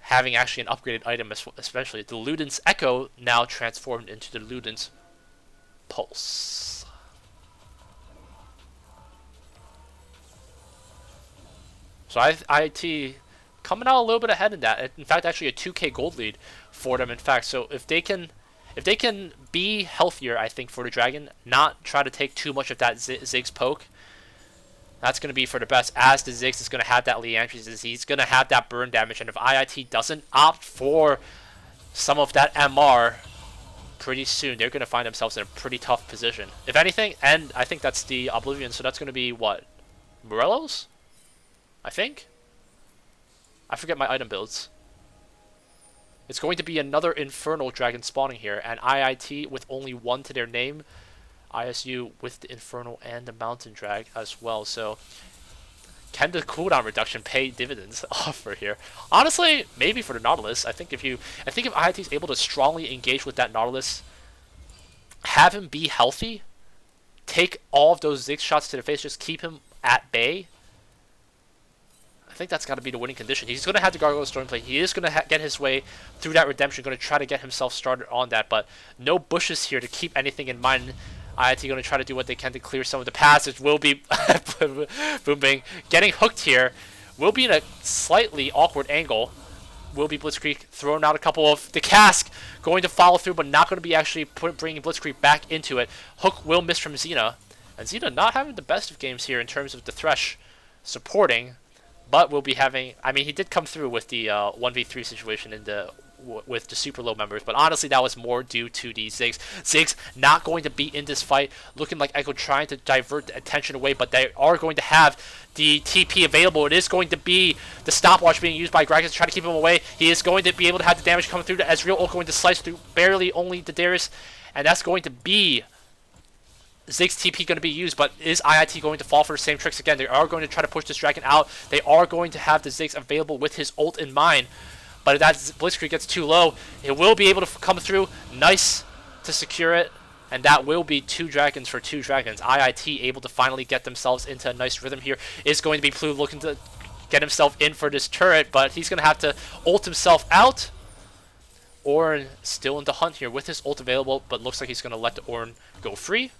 having actually an upgraded item, especially the Luden's Echo, now transformed into the Luden's Pulse. So IT coming out a little bit ahead in that. In fact, actually a 2k gold lead for them. In fact, so if they can be healthier, I think, for the Dragon, not try to take too much of that Ziggs poke, that's going to be for the best, as the Ziggs is going to have that Liandry's disease, going to have that burn damage, and if IIT doesn't opt for some of that MR, pretty soon they're going to find themselves in a pretty tough position. If anything, and I think that's the Oblivion, so that's going to be, what, Morelos? I think? I forget my item builds. It's going to be another Infernal Dragon spawning here, and IIT with only one to their name, ISU with the Infernal and the Mountain Drag as well. So can the cooldown reduction pay dividends offer here? Honestly, maybe for the Nautilus. I think if IIT is able to strongly engage with that Nautilus, have him be healthy, take all of those Ziggs shots to the face, just keep him at bay, I think that's got to be the winning condition. He's going to have the Gargoyle Stormplate. He is going to get his way through that redemption, going to try to get himself started on that, but no bushes here to keep anything in mind. IIT going to try to do what they can to clear some of the passage. Will be Booming getting hooked here. Will be in a slightly awkward angle. Will be Blitzkrieg throwing out a couple of the cask, going to follow through, but not going to be actually bringing Blitzkrieg back into it. Hook will miss from Xena, and Xena not having the best of games here in terms of the Thresh supporting. But we'll be having, I mean, he did come through with the 1v3 situation in with the super low members, but honestly that was more due to the Ziggs. Ziggs not going to be in this fight, looking like Echo trying to divert the attention away, but they are going to have the TP available. It is going to be the stopwatch being used by Gragas to try to keep him away. He is going to be able to have the damage coming through to Ezreal, Ult going to slice through barely only the Darius, and that's going to be Ziggs TP going to be used, but is IIT going to fall for the same tricks again? They are going to try to push this Dragon out. They are going to have the Ziggs available with his ult in mind, but if that Blitzkrieg gets too low, it will be able to come through. Nice to secure it, and that will be 2 Dragons for 2 Dragons. IIT able to finally get themselves into a nice rhythm here. Is going to be Plu looking to get himself in for this turret, but he's going to have to ult himself out. Ornn still in the hunt here with his ult available, but looks like he's going to let the Ornn go free.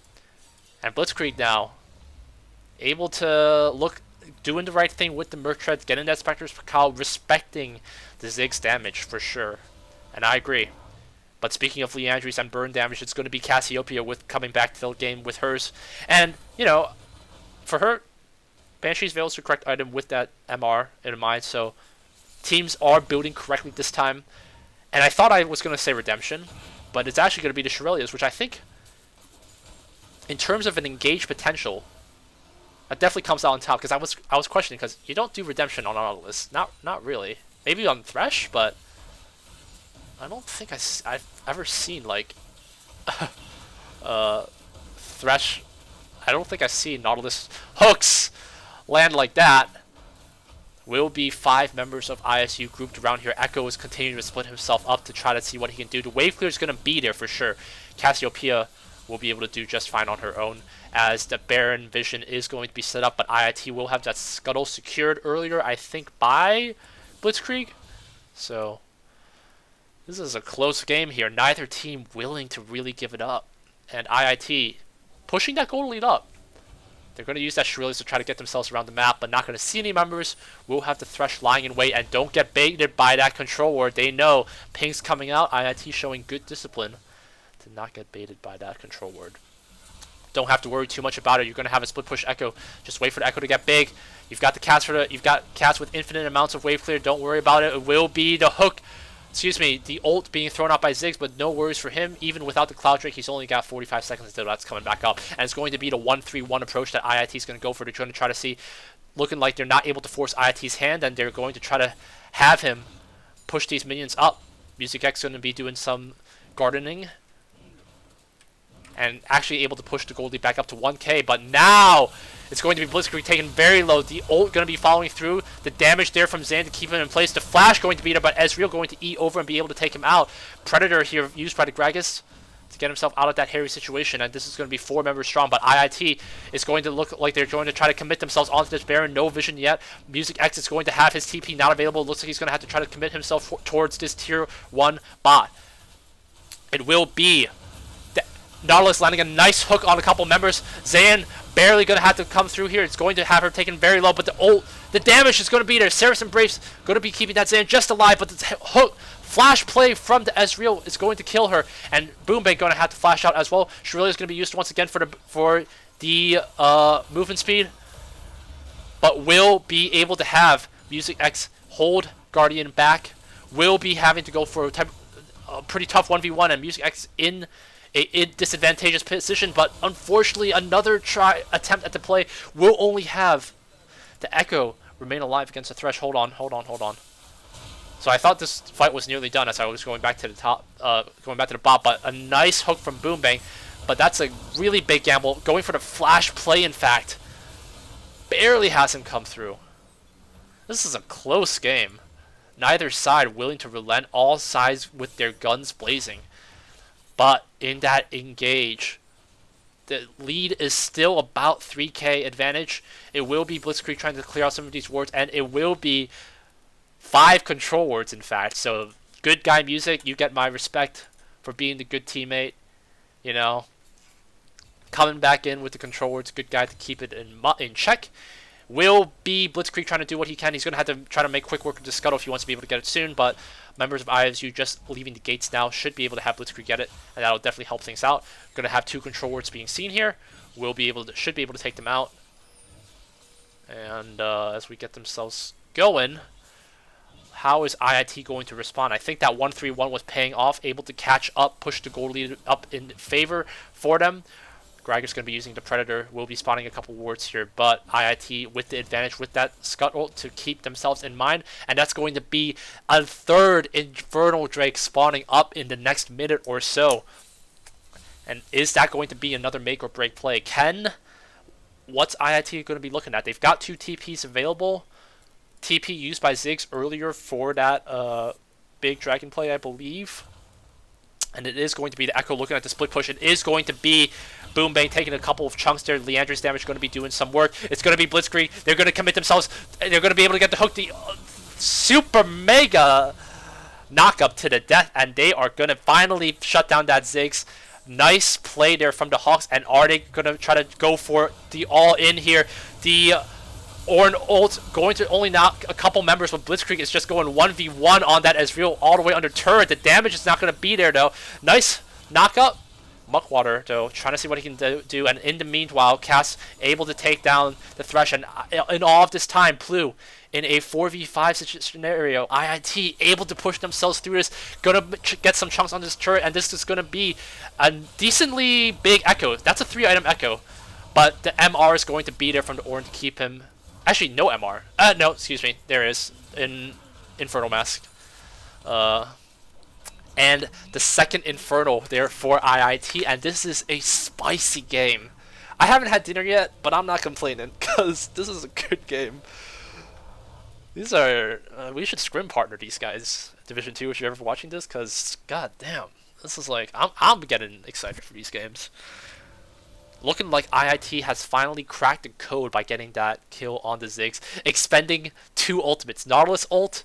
And Blitzkrieg now able to doing the right thing with the Merc Treads, getting that Spectre's Pakal, respecting the Ziggs damage for sure. And I agree. But speaking of Liandry's and burn damage, it's going to be Cassiopeia with coming back to the game with hers. And, you know, for her, Banshee's Veil is the correct item with that MR in mind. So teams are building correctly this time. And I thought I was going to say Redemption, but it's actually going to be the Shurelya's, which I think, in terms of an engaged potential, it definitely comes out on top, because I was questioning, because you don't do Redemption on Nautilus. Not really. Maybe on Thresh, but I don't think I've ever seen, like, Thresh. I don't think I've seen Nautilus hooks land like that. Will be 5 members of ISU grouped around here. Echo is continuing to split himself up to try to see what he can do. The wave clear is going to be there for sure. Cassiopeia will be able to do just fine on her own, as the Baron Vision is going to be set up, but IIT will have that Scuttle secured earlier, I think, by Blitzkrieg. So this is a close game here. Neither team willing to really give it up, and IIT pushing that gold lead up. They're going to use that Shurelya's to try to get themselves around the map, but not going to see any members. Will have the Thresh lying in wait, and don't get baited by that control ward. They know ping's coming out. IIT showing good discipline to not get baited by that control ward. Don't have to worry too much about it. You're going to have a split push Echo. Just wait for the Echo to get big. You've got the cast you've got cast with infinite amounts of wave clear. Don't worry about it. It will be the hook. Excuse me, the ult being thrown out by Ziggs, but no worries for him. Even without the Cloud Drake, he's only got 45 seconds until that's coming back up. And it's going to be the 1-3-1 approach that IIT is going to go for. They're going to try to see, looking like they're not able to force IIT's hand, and they're going to try to have him push these minions up. Music X going to be doing some gardening, and actually able to push the Goldie back up to 1k, but now it's going to be Blitzkrieg taken very low. The ult going to be following through. The damage there from Zan to keep him in place. The flash going to be there, but Ezreal going to eat over and be able to take him out. Predator here used by the Gragas to get himself out of that hairy situation, and this is going to be 4 members strong, but IIT is going to look like they're going to try to commit themselves onto this Baron. No vision yet. Music X is going to have his TP not available. Looks like he's going to have to try to commit himself towards this tier 1 bot. It will be Nautilus landing a nice hook on a couple members. Zayn barely going to have to come through here. It's going to have her taken very low, but the damage is going to be there. Saracen Brave's going to be keeping that Zayn just alive, but the hook flash play from the Ezreal is going to kill her, and Boombang going to have to flash out as well. Shirley is going to be used once again for the movement speed, but will be able to have Music X hold Guardian back. Will be having to go for a pretty tough 1v1, and Music X in a disadvantageous position, but unfortunately another attempt at the play will only have the Echo remain alive against the Thresh. Hold on. So I thought this fight was nearly done as I was going back to the top, going back to the bot, but a nice hook from Boombang, but that's a really big gamble. Going for the flash play, in fact, barely has him come through. This is a close game. Neither side willing to relent, all sides with their guns blazing. But in that engage, the lead is still about 3k advantage. It will be Blitzkrieg trying to clear out some of these wards, and it will be 5 control wards, in fact. So, good guy Music, you get my respect for being the good teammate. You know, coming back in with the control wards, good guy to keep it in check. Will be Blitzkrieg trying to do what he can. He's going to have to try to make quick work of the Scuttle if he wants to be able to get it soon, but members of ISU just leaving the gates now should be able to have Blitzkrieg get it, and that'll definitely help things out. Going to have 2 control wards being seen here. Should be able to take them out. And as we get themselves going, how is IIT going to respond? I think that 1-3-1 was paying off, able to catch up, push the goal lead up in favor for them. Gregor's going to be using the Predator, will be spawning a couple wards here, but IIT with the advantage with that Scuttle to keep themselves in mind, and that's going to be a 3rd Infernal Drake spawning up in the next minute or so. And is that going to be another make or break play? What's IIT going to be looking at? They've got 2 TPs available. TP used by Ziggs earlier for that big dragon play, I believe. And it is going to be the Echo looking at the split push. It is going to be Boombang taking a couple of chunks there. Leandra's damage going to be doing some work. It's going to be Blitzkrieg. They're going to commit themselves. They're going to be able to get the hook. The super mega knock up to the death. And they are going to finally shut down that Ziggs. Nice play there from the Hawks. And are they going to try to go for the all-in here? The Ornn ult going to only knock a couple members, but Blitzkrieg is just going 1v1 on that Ezreal all the way under turret. The damage is not going to be there, though. Nice knock up. Muckwater, though, trying to see what he can do. And in the meanwhile, Cass able to take down the Thresh. And in all of this time, Plu, in a 4v5 scenario, IIT able to push themselves through this. Going to get some chunks on this turret. And this is going to be a decently big Echo. That's a 3-item Echo. But the MR is going to be there from the Ornn to keep him. Actually, no MR. No, excuse me. There is. In Infernal Mask. And the second Infernal there for IIT. And this is a spicy game. I haven't had dinner yet, but I'm not complaining. Because this is a good game. These are... we should scrim partner these guys. Division 2, if you're ever watching this. Because, god damn. This is like... I'm getting excited for these games. Looking like IIT has finally cracked the code by getting that kill on the Ziggs. Expending 2 ultimates. Nautilus ult.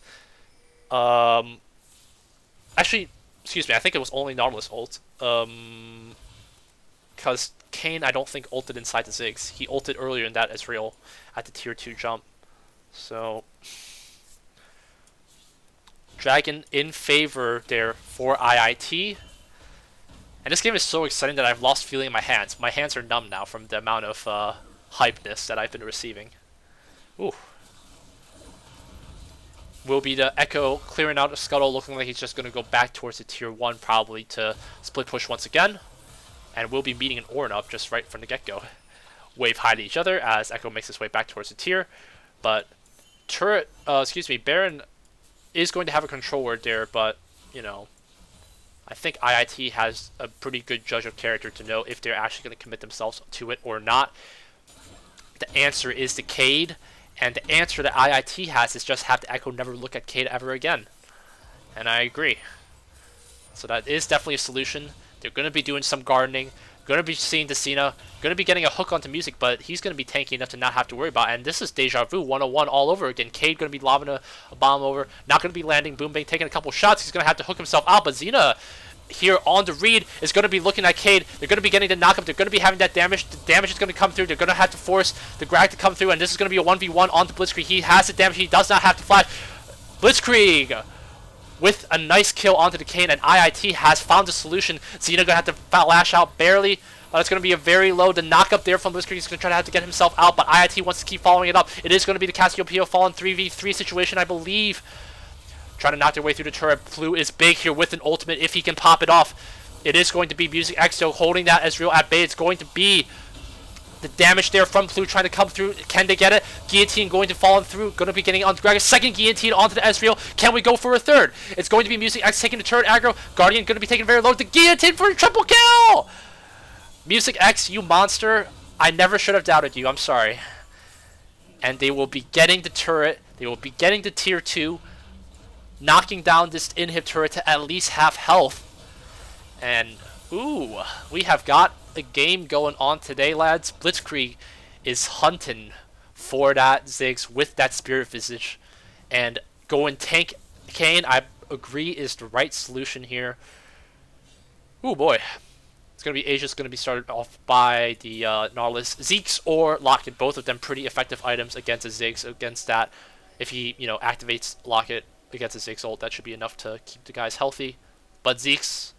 Actually, excuse me, I think it was only Nautilus ult. Because Kayn, I don't think, ulted inside the Ziggs. He ulted earlier in that Ezreal at the tier 2 jump. So, Dragon in favor there for IIT. And this game is so exciting that I've lost feeling in my hands. My hands are numb now from the amount of hypeness that I've been receiving. Ooh. Will be the Echo clearing out a Scuttle, looking like he's just going to go back towards the tier 1 probably to split push once again. And we'll be meeting an Ornn up just right from the get-go. Wave high to each other as Echo makes his way back towards the tier. But Baron is going to have a control ward there, but, you know, I think IIT has a pretty good judge of character to know if they're actually going to commit themselves to it or not. The answer is the Cade, and the answer that IIT has is just have the Echo never look at Cade ever again. And I agree. So that is definitely a solution. They're going to be doing some gardening. Going to be seeing Decina. Going to be getting a hook onto Music, but he's going to be tanky enough to not have to worry about it. And this is Deja Vu 101 all over again. Cade going to be lobbing a bomb over. Not going to be landing. Boom Bang taking a couple shots. He's going to have to hook himself out. But Xena here on the read is going to be looking at Cade. They're going to be getting the knockup. They're going to be having that damage. The damage is going to come through. They're going to have to force the Grag to come through. And this is going to be a 1v1 onto Blitzkrieg. He has the damage. He does not have to flash. Blitzkrieg with a nice kill onto the Kane, and IIT has found a solution. Xena going to have to flash out barely. It's going to be a very low. The knock-up there from Blitzkrieg. He's going to try to have to get himself out, but IIT wants to keep following it up. It is going to be the Cassiopeia fallen 3v3 situation, I believe. Trying to knock their way through the turret. Blue is big here with an ultimate if he can pop it off. It is going to be Music Exo holding that Ezreal at bay. It's going to be the damage there from Blue trying to come through. Can they get it? Guillotine going to fall through. Going to be getting on Greg. Second Guillotine onto the Ezreal. Can we go for a third? It's going to be Music X taking the turret aggro. Guardian going to be taking very low. The Guillotine for a triple kill! Music X, you monster. I never should have doubted you. I'm sorry. And they will be getting the turret. They will be getting the tier 2. Knocking down this inhib turret to at least half health. And, ooh, we have got a game going on today, lads. Blitzkrieg is hunting for that Ziggs with that Spirit Visage. And going tank Kane, I agree, is the right solution here. Ooh, boy. It's going to be Asia's going to be started off by the Nautilus. Zeke's or Locket, both of them pretty effective items against a Ziggs. Against that, if he, activates Locket against a Ziggs ult, that should be enough to keep the guys healthy. But Zeke's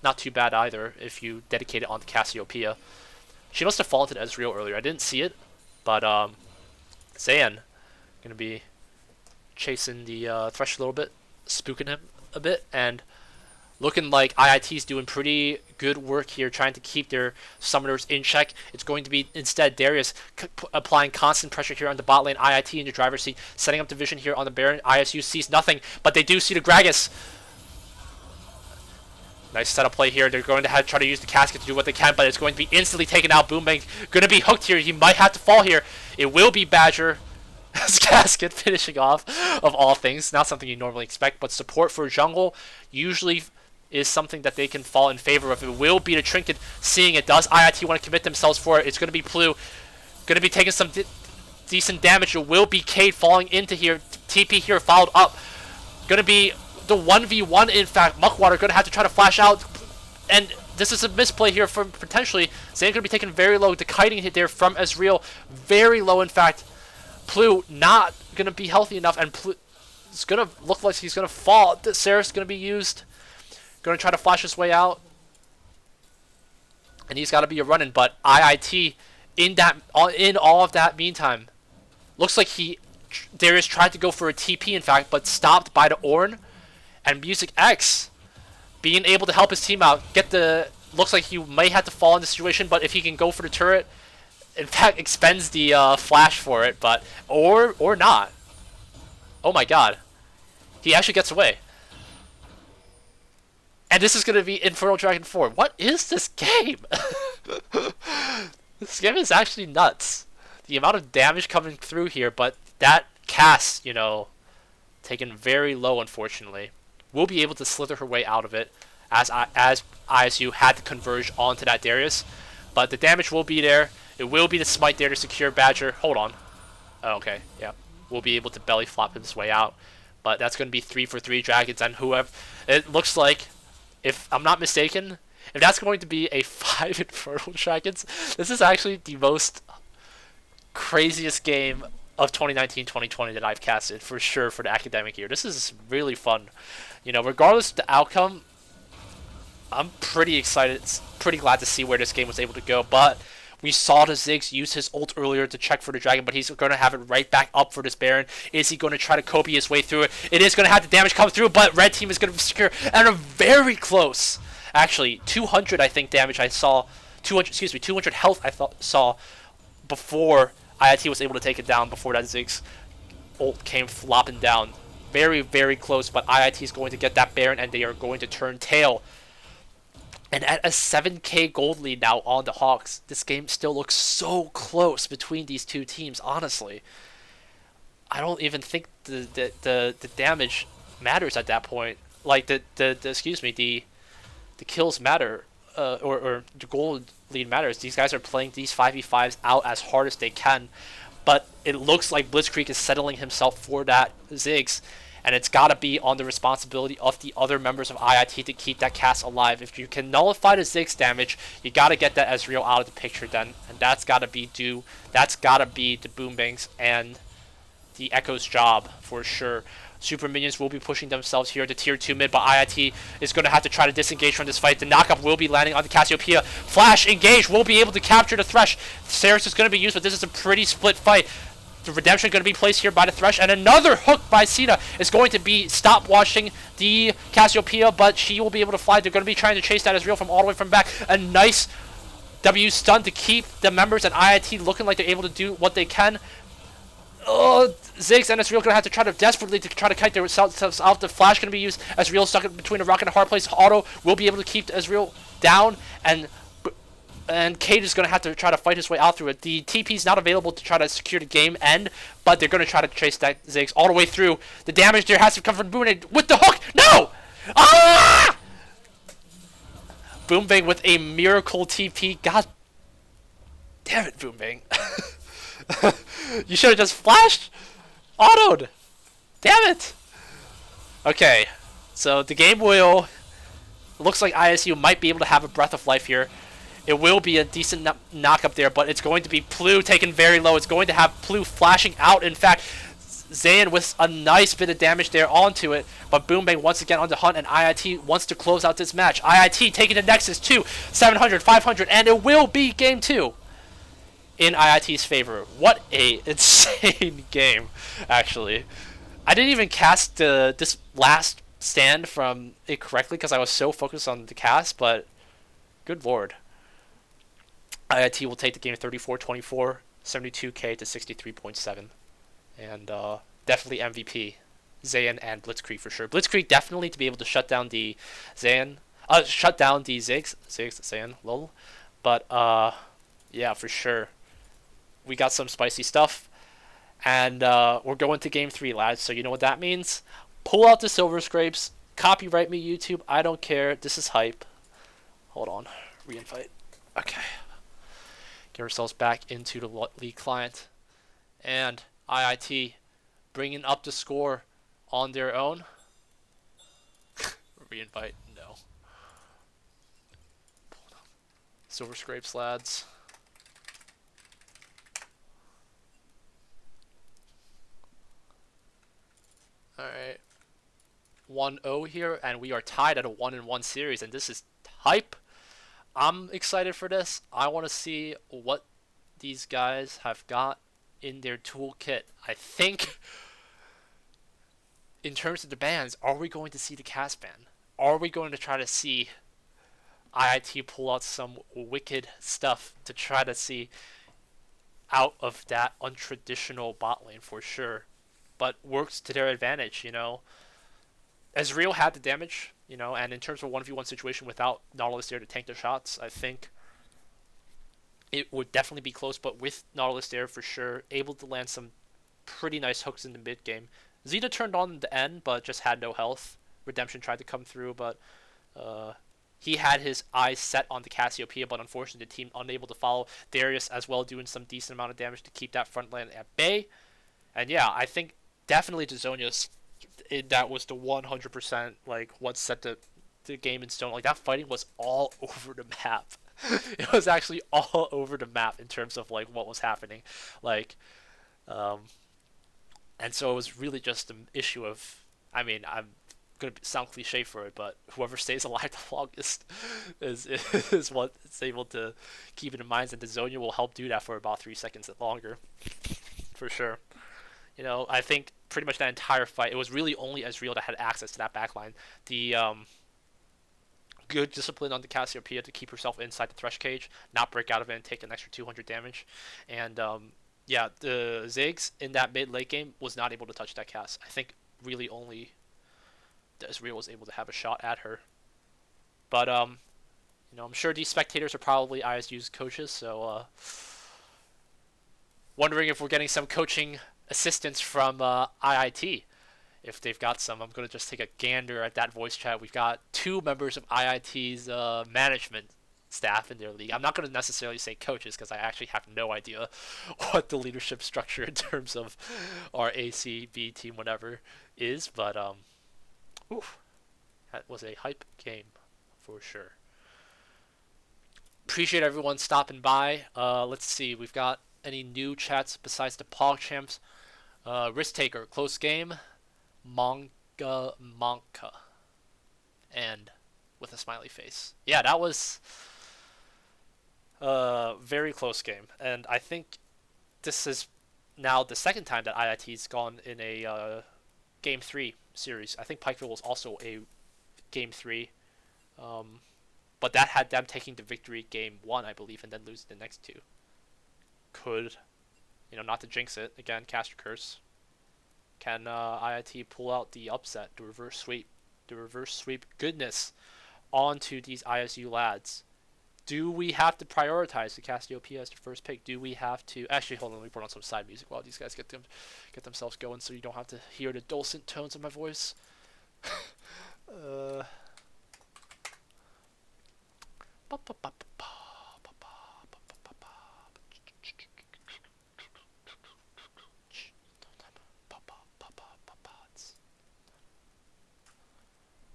not too bad either if you dedicate it onto Cassiopeia. She must have fallen to Ezreal earlier. I didn't see it, but Zayn gonna be chasing the Thresh a little bit, spooking him a bit, and looking like IIT's doing pretty good work here, trying to keep their summoners in check. It's going to be instead Darius applying constant pressure here on the bot lane. IIT in the driver's seat, setting up the vision here on the Baron. ISU sees nothing, but they do see the Gragas. Nice setup play here. They're going to try to use the casket to do what they can, but it's going to be instantly taken out. Boombang going to be hooked here. He might have to fall here. It will be Badger. His casket finishing off, of all things. Not something you normally expect, but support for jungle usually is something that they can fall in favor of. It will be the Trinket, seeing it. Does IIT want to commit themselves for it? It's going to be Plu. Going to be taking some decent damage. It will be Cade falling into here. TP here followed up. Going to be the 1v1, in fact. Muckwater going to have to try to flash out. And this is a misplay here from potentially. Zayn going to be taken very low. The kiting hit there from Ezreal. Very low, in fact. Plu not going to be healthy enough. And Plu, it's going to look like he's going to fall. Ceres going to be used. Going to try to flash his way out. And he's got to be a running. But IIT, in all of that meantime, looks like Darius tried to go for a TP, in fact, but stopped by the Ornn. And Music X being able to help his team out. Looks like he may have to fall in the situation, but if he can go for the turret, in fact, expends the flash for it, but or not. Oh my god. He actually gets away. And this is going to be Infernal Dragon 4. What is this game? This game is actually nuts. The amount of damage coming through here, but that cast, taken very low, unfortunately. Will be able to slither her way out of it as ISU had to converge onto that Darius. But the damage will be there. It will be the smite there to secure Badger. Hold on. Oh, okay, yeah. We'll be able to belly flop his way out. But that's going to be 3 for 3 dragons, and whoever... It looks like, if I'm not mistaken, if that's going to be a 5 Infernal Dragons, this is actually the most craziest game of 2019-2020 that I've casted, for sure, for the academic year. This is really fun. Regardless of the outcome, I'm pretty excited, pretty glad to see where this game was able to go, but we saw the Ziggs use his ult earlier to check for the dragon, but he's going to have it right back up for this Baron. Is he going to try to Kobe his way through it? It is going to have the damage come through, but red team is going to secure, and a very close, actually, 200, I think, damage I saw, 200 health I saw before IIT was able to take it down, before that Ziggs ult came flopping down. Very, very close, but IIT is going to get that Baron, and they are going to turn tail. And at a 7k gold lead now on the Hawks, this game still looks so close between these two teams, honestly. I don't even think the damage matters at that point. Like, the kills matter or the goal lead matters. These guys are playing these 5v5s out as hard as they can, but it looks like Blitzkrieg is settling himself for that Ziggs, and it's got to be on the responsibility of the other members of IIT to keep that cast alive. If you can nullify the Ziggs damage, you got to get that Ezreal out of the picture then, and that's got to be the Boombangs and the Echo's job for sure. Super Minions will be pushing themselves here to tier 2 mid, but IIT is going to have to try to disengage from this fight. The knockup will be landing on the Cassiopeia. Flash engage will be able to capture the Thresh. Ceres is going to be used, but this is a pretty split fight. The Redemption going to be placed here by the Thresh, and another hook by Cena is going to be stop-watching the Cassiopeia, but she will be able to fly. They're going to be trying to chase that Ezreal from all the way from back. A nice W stun to keep the members at IIT looking like they're able to do what they can. Ziggs and Ezreal going to have to try to desperately to try to kite themselves out. The Flash going to be used. Ezreal stuck between a rock and a hard place. Auto will be able to keep Ezreal down, and Cade is going to have to try to fight his way out through it. The TP is not available to try to secure the game end, but they're going to try to chase that Ziggs all the way through. The damage there has to come from Booming with the hook. No! Ah! Boombang with a miracle TP. God damn it, Boombang. You should have just flashed. Autoed. Damn it. Okay. So the game will... Looks like ISU might be able to have a breath of life here. It will be a decent knock up there, but it's going to be Plu taken very low. It's going to have Plu flashing out. In fact, Zayn with a nice bit of damage there onto it, but Boombang once again on the hunt, and IIT wants to close out this match. IIT taking the Nexus to 700, 500, and it will be game 2 in IIT's favor. What a insane game, actually. I didn't even cast this last stand from it correctly because I was so focused on the cast, but good lord. IIT will take the game 34-24, 72k to 63.7. And definitely MVP. Zayn and Blitzkrieg for sure. Blitzkrieg definitely to be able to shut down the Zayn. Shut down the Ziggs, Zayn, lol. But yeah, for sure. We got some spicy stuff. And we're going to game 3, lads. So you know what that means? Pull out the silver scrapes. Copyright me, YouTube. I don't care. This is hype. Hold on. Reinvite. Okay. Get ourselves back into the League client. And IIT bringing up the score on their own. Reinvite. No. Silver scrapes, lads. Alright. 1-0 here, and we are tied at a 1-1 series, and this is hype. I'm excited for this. I want to see what these guys have got in their toolkit. I think, in terms of the bans, are we going to see the cast ban? Are we going to try to see IIT pull out some wicked stuff to try to see out of that untraditional bot lane for sure? But works to their advantage, you know. Ezreal had the damage, you know, and in terms of a 1v1 situation without Nautilus there to tank the shots, I think it would definitely be close, but with Nautilus there for sure, able to land some pretty nice hooks in the mid game. Zeta turned on the end, but just had no health. Redemption tried to come through, but he had his eyes set on the Cassiopeia, but unfortunately the team unable to follow. Darius as well doing some decent amount of damage to keep that front lane at bay. And yeah, I think definitely to Zonia's, that was the 100% like what set the game in stone. Like that fighting was all over the map. It was actually all over the map in terms of like what was happening, like, and so it was really just an issue of. I mean, I'm gonna sound cliche for it, but whoever stays alive the longest is what is able to keep it in mind, and the Zonia will help do that for about 3 seconds longer, for sure. You know, I think pretty much that entire fight, it was really only Ezreal that had access to that backline. The good discipline on the Cassiopeia to keep herself inside the Thresh cage, not break out of it and take an extra 200 damage. And yeah, the Ziggs in that mid-late game was not able to touch that cast. I think really only the Ezreal was able to have a shot at her. But, you know, I'm sure these spectators are probably ISU's coaches, so wondering if we're getting some coaching assistance from IIT. If they've got some, I'm going to just take a gander at that voice chat. We've got 2 members of IIT's management staff in their league. I'm not going to necessarily say coaches because I actually have no idea what the leadership structure in terms of our ACB team, whatever, is. But oof, that was a hype game for sure. Appreciate everyone stopping by. Let's see, we've got any new chats besides the Pog Champs. Risk Taker, close game. Monka, and with a smiley face. Yeah, that was a very close game, and I think this is now the second time that IIT's gone in a Game 3 series. I think Pikeville was also a Game 3, but that had them taking the victory Game 1, I believe, and then losing the next two. Could, not to jinx it, again, cast your curse. Can IIT pull out the upset, the reverse sweep? The reverse sweep goodness onto these ISU lads. Do we have to prioritize the Cassiopeia as the first pick? Do we have to... Actually, hold on, let me put on some side music while these guys get themselves going so you don't have to hear the dulcet tones of my voice.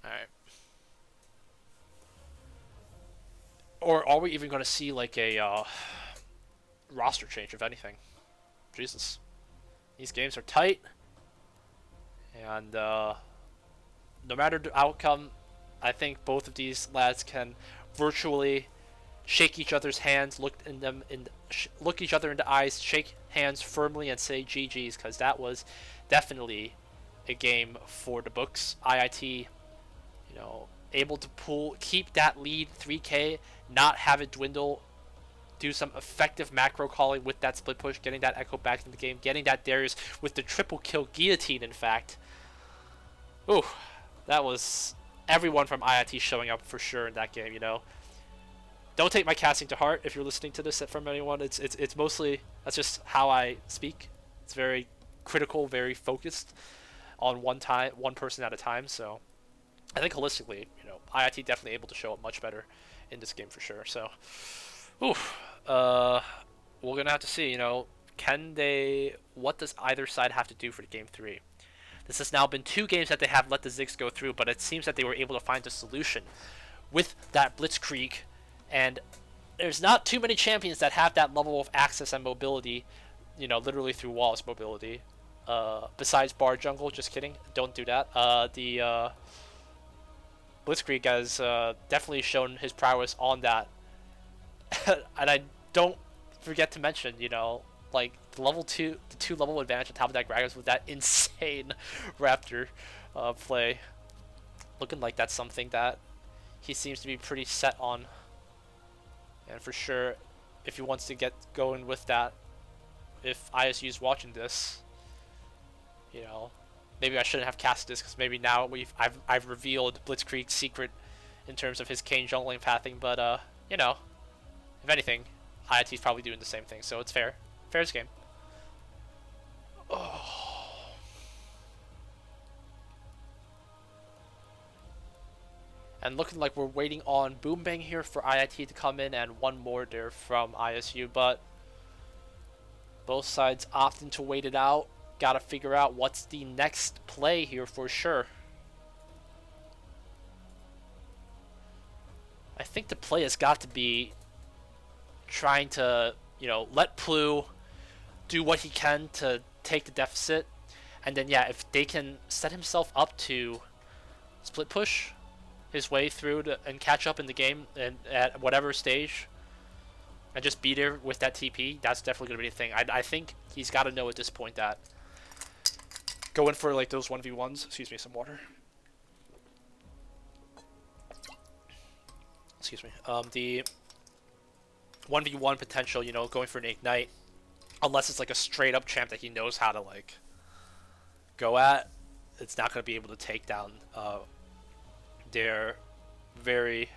Alright. Or are we even going to see like a roster change, if anything? Jesus. These games are tight. And no matter the outcome, I think both of these lads can virtually shake each other's hands, look each other in the eyes, shake hands firmly, and say GG's, because that was definitely a game for the books. IIT, able to keep that lead 3K, not have it dwindle, do some effective macro calling with that split push, getting that Echo back in the game, getting that Darius with the triple kill guillotine, in fact. Ooh, that was everyone from IIT showing up for sure in that game, Don't take my casting to heart if you're listening to this from anyone. It's mostly, that's just how I speak. It's very critical, very focused on one person at a time, so I think holistically, IIT definitely able to show up much better in this game for sure. So, we're gonna have to see. What does either side have to do for the game 3? This has now been 2 games that they have let the Ziggs go through, but it seems that they were able to find a solution with that Blitzkrieg, and there's not too many champions that have that level of access and mobility, literally through walls mobility. Besides Bar Jungle, just kidding, don't do that. The Blitzkrieg has definitely shown his prowess on that. And I don't forget to mention, like the 2 level advantage on top of that Gragas with that insane Raptor play. Looking like that's something that he seems to be pretty set on. And for sure, if he wants to get going with that, if ISU is watching this, maybe I shouldn't have cast this because maybe now I've revealed Blitzkrieg's secret in terms of his Kane jungling pathing. But if anything, IIT's probably doing the same thing, so it's fair. Fair's game. Oh. And looking like we're waiting on Boom Bang here for IIT to come in, and one more there from ISU, but both sides opting to wait it out. Gotta figure out what's the next play here for sure. I think the play has got to be trying to, let Plu do what he can to take the deficit. And then, yeah, if they can set himself up to split push his way through and catch up in the game and at whatever stage and just beat her with that TP, that's definitely going to be a thing. I think he's got to know at this point that going for like those 1v1s, excuse me, some water. Excuse me. The 1v1 potential, going for an Ignite, unless it's like a straight up champ that he knows how to like go at, it's not going to be able to take down their very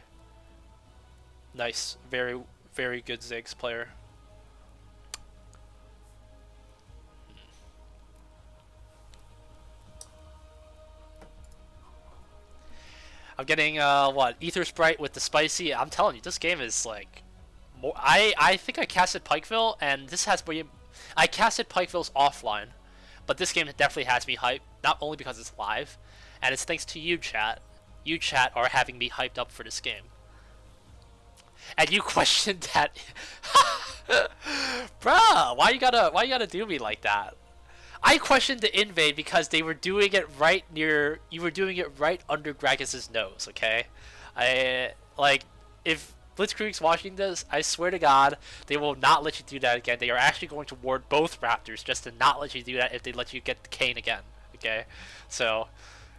nice, very, very good Ziggs player. I'm getting what, Ether Sprite with the spicy. I'm telling you, this game is like more. I think I casted Pikeville, and this has been. I casted Pikeville's offline, but this game definitely has me hyped. Not only because it's live, and it's thanks to you, chat. You, chat, are having me hyped up for this game. And you questioned that, bruh. Why you gotta do me like that? I questioned the invade because they were doing it right near. You were doing it right under Gragus's nose. Okay, I like if Blitzkrieg's watching this. I swear to God, they will not let you do that again. They are actually going to ward both Raptors just to not let you do that if they let you get the Kane again. Okay, so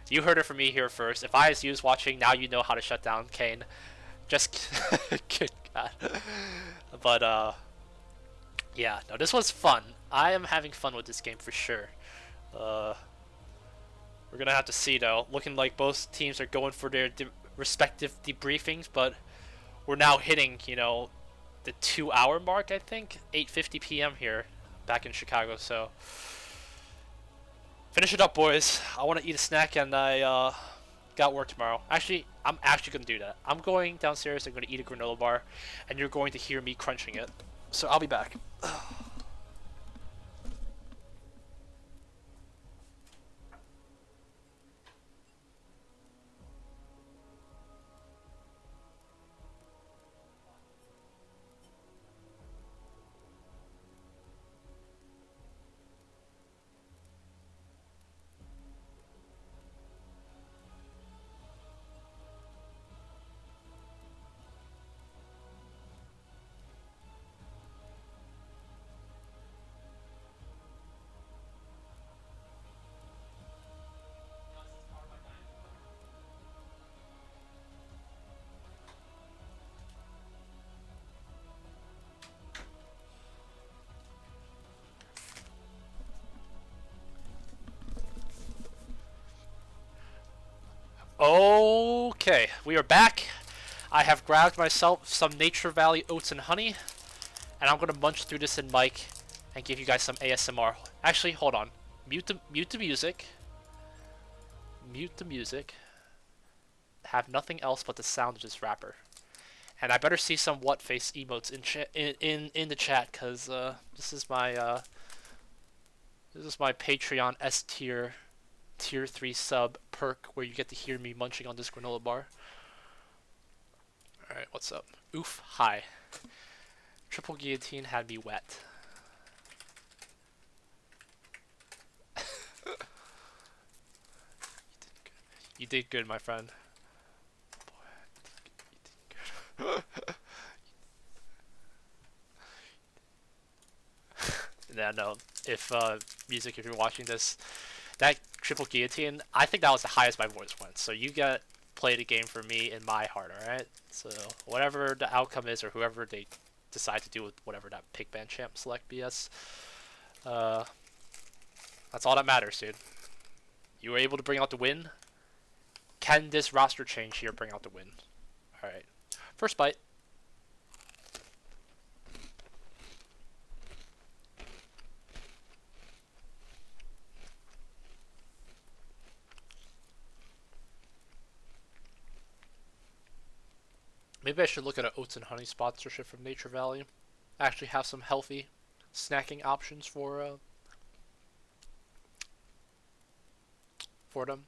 you heard it from me here first. If ISU's watching, now you know how to shut down Kane. Just good God, but yeah, no, this was fun. I am having fun with this game for sure. We're gonna have to see though. Looking like both teams are going for their respective debriefings, but we're now hitting, you know, the 2-hour mark. I think 8:50 p.m. here, back in Chicago. So finish it up, boys. I want to eat a snack, and I got work tomorrow. Actually, I'm actually gonna do that. I'm going downstairs. I'm gonna eat a granola bar, and you're going to hear me crunching it. So I'll be back. Okay, we are back. I have grabbed myself some Nature Valley oats and honey, and I'm gonna munch through this in mic and give you guys some ASMR. Actually, hold on. Mute the music. Mute the music. Have nothing else but the sound of this rapper. And I better see some what face emotes in the chat, cause this is my Patreon S tier 3 sub perk where you get to hear me munching on this granola bar. Alright, what's up? Oof, hi. Triple guillotine had me wet. You did good, my friend. Boy, you did good. Yeah, no. If music, if you're watching this, that triple guillotine, I think that was the highest my voice went. So you got play the game for me in my heart, alright? So whatever the outcome is, or whoever they decide to do with whatever that pick ban champ select BS, that's all that matters, dude. You were able to bring out the win. Can this roster change here bring out the win? Alright. First bite. Maybe I should look at an oats and honey sponsorship from Nature Valley. Actually have some healthy snacking options for them.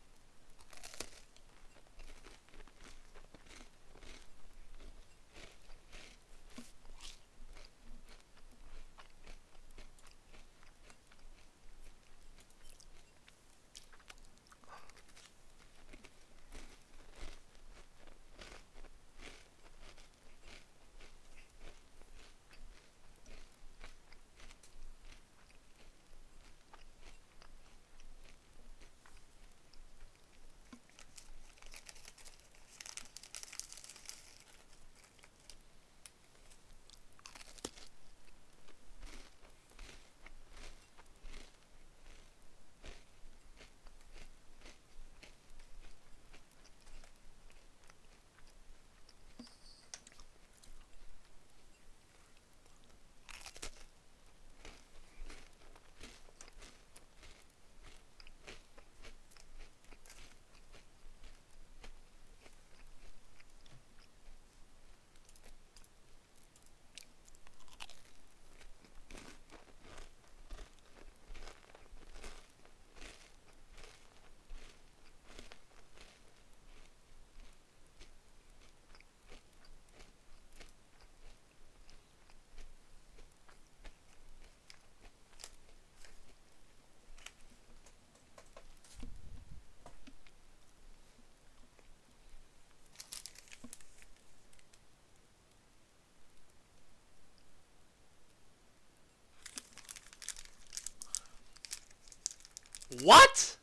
What?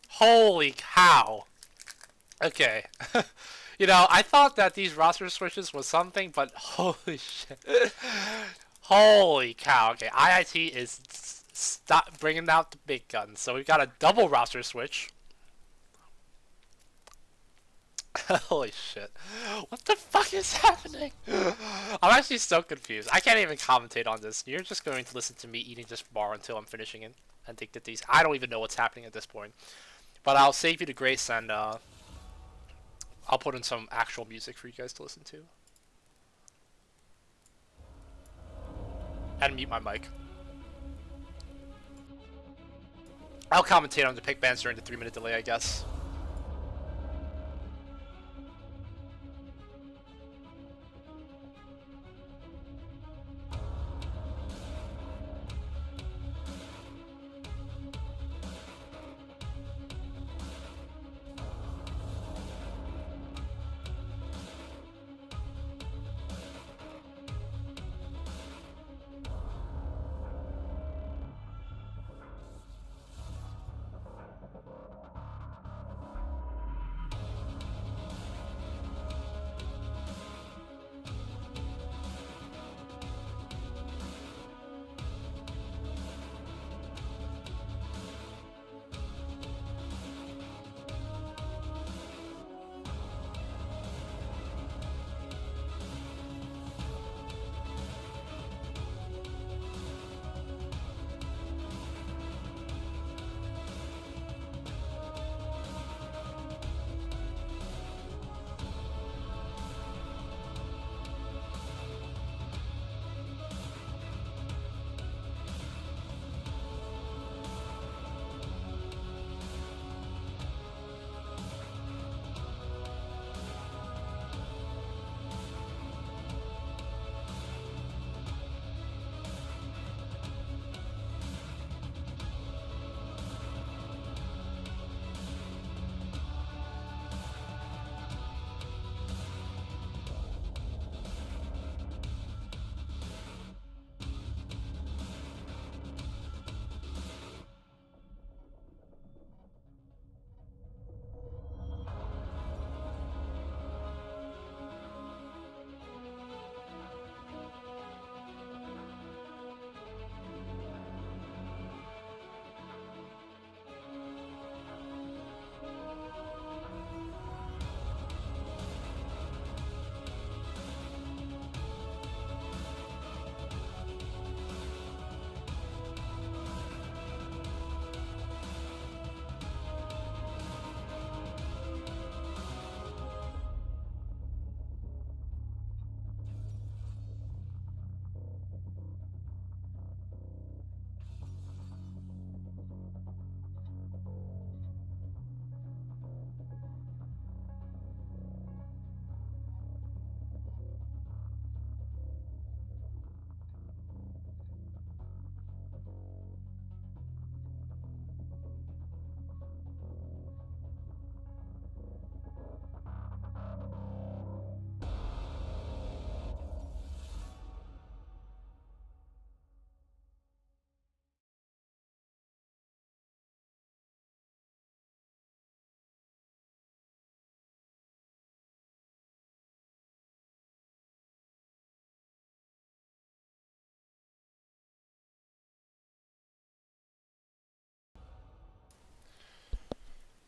Holy cow. Okay. You know, I thought that these roster switches was something, but holy shit. Holy cow. Okay, IIT is stop bringing out the big guns. So we've got a double roster switch. Holy shit. What the fuck is happening? I'm actually so confused. I can't even commentate on this. You're just going to listen to me eating this bar until I'm finishing it. And think that these... I don't even know what's happening at this point. But I'll save you the grace and I'll put in some actual music for you guys to listen to. And mute my mic. I'll commentate on the pick bands during the 3-minute delay, I guess.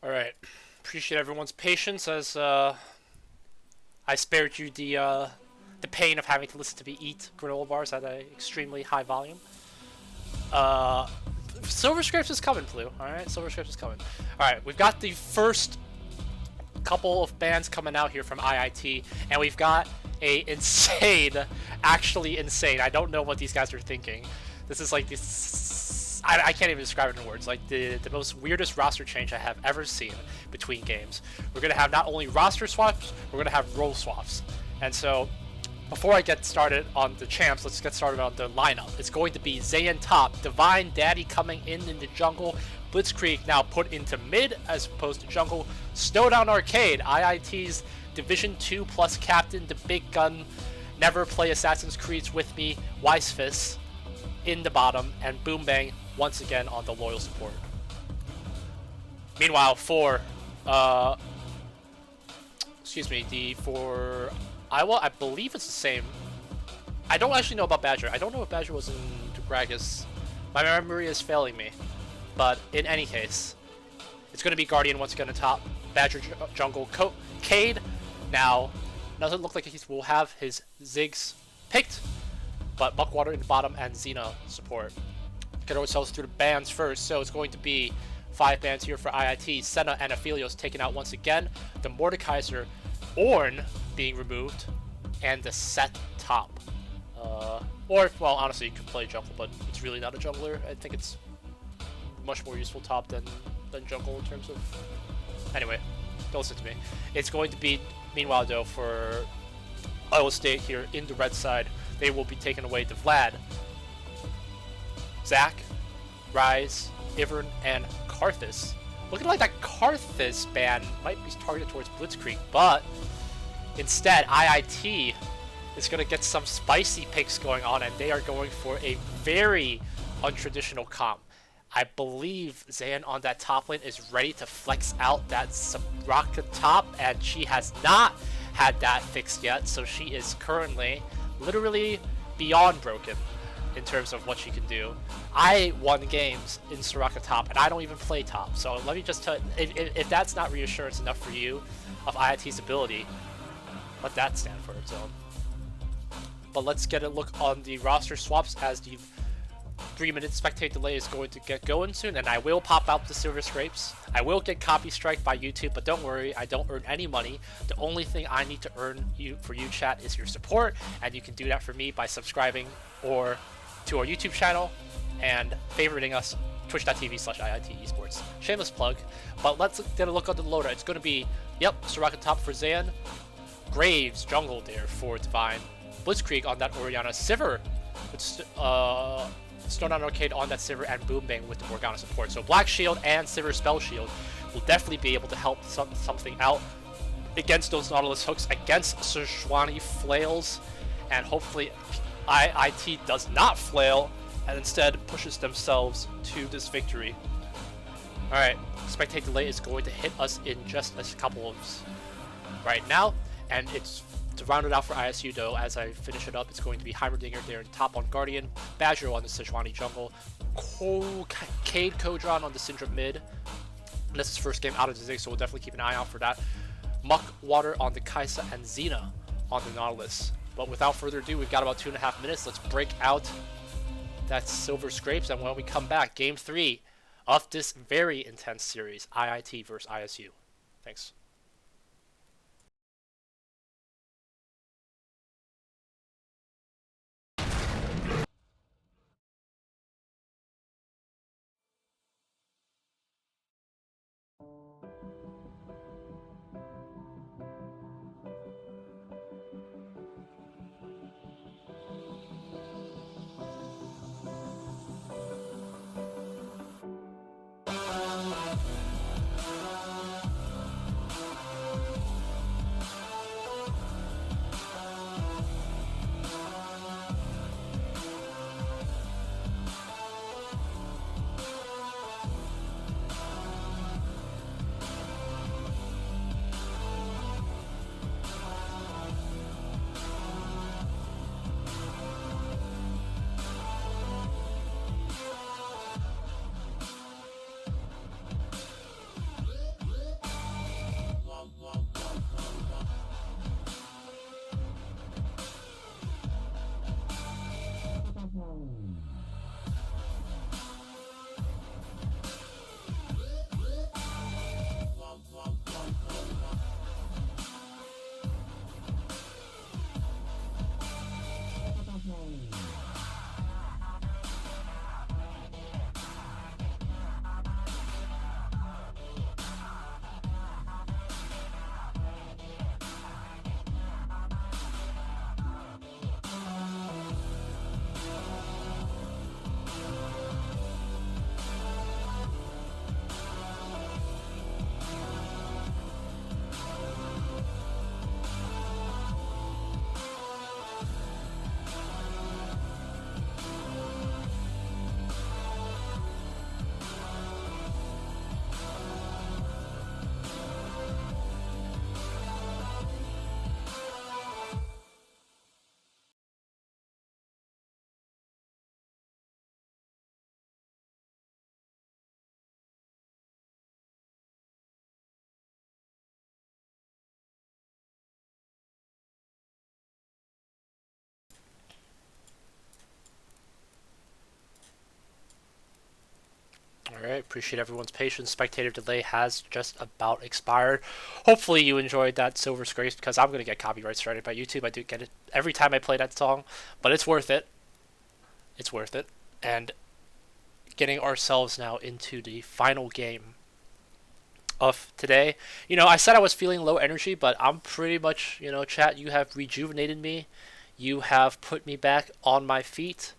Alright. Appreciate everyone's patience as I spared you the pain of having to listen to me eat granola bars at an extremely high volume. Silver Scrapes is coming, Blue. Alright, Silver Scrapes is coming. Alright, we've got the first couple of bands coming out here from IIT, and we've got a insane, actually insane, I don't know what these guys are thinking. This is like this, I can't even describe it in words, like the most weirdest roster change I have ever seen between games. We're going to have not only roster swaps, we're going to have role swaps. And so, before I get started on the champs, let's get started on the lineup. It's going to be Zayn top, Divine Daddy coming in the jungle, Blitzkrieg now put into mid as opposed to jungle, Snowdown Arcade, IIT's Division 2 plus captain, the big gun, never play Assassin's Creeds with me, Weisfist in the bottom, and Boom Bang once again on the loyal support. Meanwhile, for excuse me, for Iowa, I believe it's the same. I don't actually know about Badger. I don't know if Badger was in Gragas. My memory is failing me. But in any case, it's going to be Guardian once again on top. Badger jungle. Cade now doesn't look like he will have his Ziggs picked, but Muckwater in the bottom and Xena support. Get ourselves through the bans first, so it's going to be 5 bans here for IIT. Senna and Aphelios taken out once again. The Mordekaiser, Ornn being removed, and the Set top. Or, well, honestly, you could play jungle, but it's really not a jungler. I think it's much more useful top than jungle in terms of... Anyway, don't listen to me. It's going to be, meanwhile, though, for Iowa State here in the red side, they will be taking away the Vlad, Zac, Ryze, Ivern, and Karthus. Looking like that Karthus ban might be targeted towards Blitzkrieg, but instead, IIT is going to get some spicy picks going on, and they are going for a very untraditional comp. I believe Zayn on that top lane is ready to flex out that Soraka top, and she has not had that fixed yet, so she is currently literally beyond broken in terms of what she can do. I won games in Soraka top, and I don't even play top, so let me just tell you, if that's not reassurance enough for you of IIT's ability, let that stand for its own. But let's get a look on the roster swaps as the 3-minute spectate delay is going to get going soon, and I will pop out the silver scrapes. I will get copy striked by YouTube, but don't worry, I don't earn any money. The only thing I need to earn for you chat is your support, and you can do that for me by subscribing or to our YouTube channel and favoriting us, twitch.tv/IIT Esports. Shameless plug, but let's get a look on the loadout. It's going to be, yep, Soraka top for Zayn, Graves jungle there for Divine, Blitzkrieg on that Orianna, Sivir with Stone on Arcade on that Sivir, and Boom Bang with the Morgana support. So Black Shield and Sivir Spell Shield will definitely be able to help something out against those Nautilus hooks, against Sejuani flails, and hopefully IIT does not flail and instead pushes themselves to this victory. Alright, spectate delay is going to hit us in just a couple of right now, and it's to round it out for ISU though. As I finish it up, it's going to be Heimerdinger there in top on Guardian, Badger on the Sejuani jungle, Cade Kodron on the Syndrome mid. And this is first game out of the Zig, so we'll definitely keep an eye out for that. Muckwater on the Kai'Sa, and Xena on the Nautilus. But without further ado, we've got about 2.5 minutes. Let's break out that silver scrapes, and when we come back, game 3 of this very intense series, IIT versus ISU. Thanks. Alright, appreciate everyone's patience. Spectator delay has just about expired. Hopefully you enjoyed that Silver's Grace, because I'm going to get copyright striked by YouTube. I do get it every time I play that song, but it's worth it. It's worth it. And getting ourselves now into the final game of today. I said I was feeling low energy, but I'm pretty much, chat, you have rejuvenated me. You have put me back on my feet,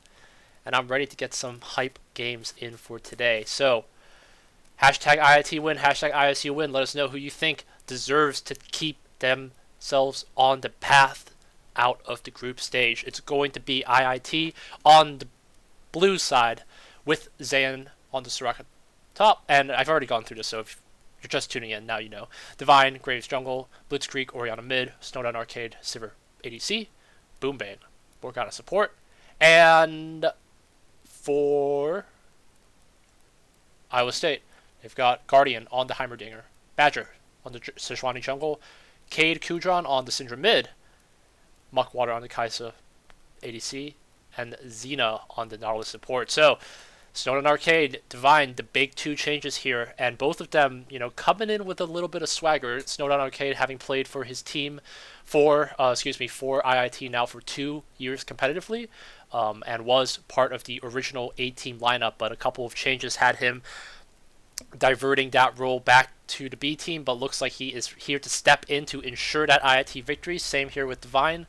and I'm ready to get some hype games in for today. So, hashtag IIT win, hashtag ISU win. Let us know who you think deserves to keep themselves on the path out of the group stage. It's going to be IIT on the blue side with Zayn on the Soraka top. And I've already gone through this, so if you're just tuning in, now you know. Divine, Graves Jungle, Blitzkrieg, Orianna mid, Snowdown Arcade, Sivir ADC, Boombane, Morgana support. And for Iowa State, they've got Guardian on the Heimerdinger, Badger on the Sejuani jungle, Cade Kudron on the Syndra mid, Muckwater on the Kaisa ADC, and Xena on the Nautilus support. So, Snowdown Arcade, Divine, the big two changes here, and both of them, coming in with a little bit of swagger. Snowdown Arcade having played for his team for IIT now for 2 years competitively, and was part of the original A-team lineup, but a couple of changes had him diverting that role back to the B team, but looks like he is here to step in to ensure that IIT victory. Same here with Divine.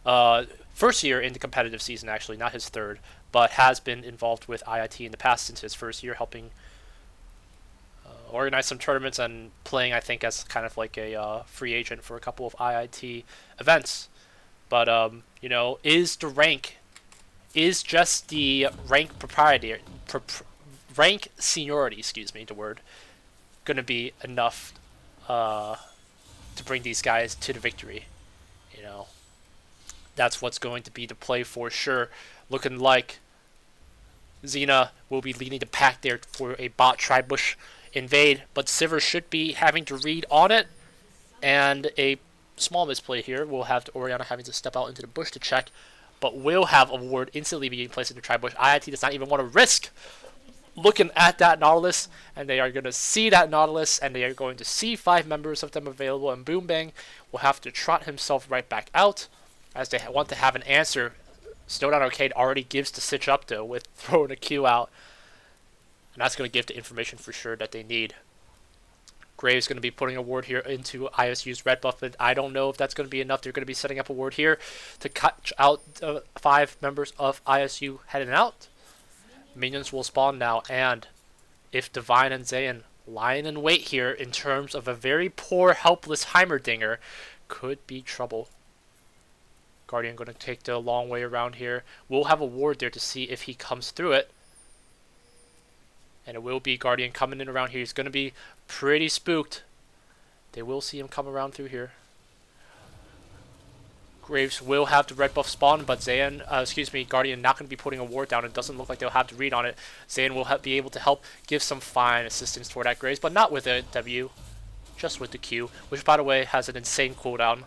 First year in the competitive season, actually, not his third, but has been involved with IIT in the past since his first year, helping organize some tournaments and playing, I think, as kind of like a free agent for a couple of IIT events. But, is just the rank propriety, rank seniority, going to be enough to bring these guys to the victory? That's what's going to be the play for sure. Looking like Xena will be leading the pack there for a bot Tribush invade, but Sivir should be having to read on it, and a small misplay here will have Orianna having to step out into the bush to check, but will have a ward instantly being placed into Tribush. IIT does not even want to risk looking at that Nautilus, and they are going to see that Nautilus, and they are going to see 5 members of them available, and Boombang will have to trot himself right back out, as they want to have an answer. Snowdown Arcade already gives the Sitch up, though, with throwing a Q out, and that's going to give the information for sure that they need. Graves going to be putting a ward here into ISU's red buff, but I don't know if that's going to be enough. They're going to be setting up a ward here to catch out 5 members of ISU heading out. Minions will spawn now, and if Divine and Zayn lying in wait here in terms of a very poor, helpless Heimerdinger, could be trouble. Guardian going to take the long way around here. We'll have a ward there to see if he comes through it. And it will be Guardian coming in around here. He's going to be pretty spooked. They will see him come around through here. Graves will have the red buff spawn, but Guardian not going to be putting a ward down. It doesn't look like they'll have to read on it. Zayn will be able to help give some fine assistance toward that Graves, but not with a W, just with the Q, which by the way has an insane cooldown.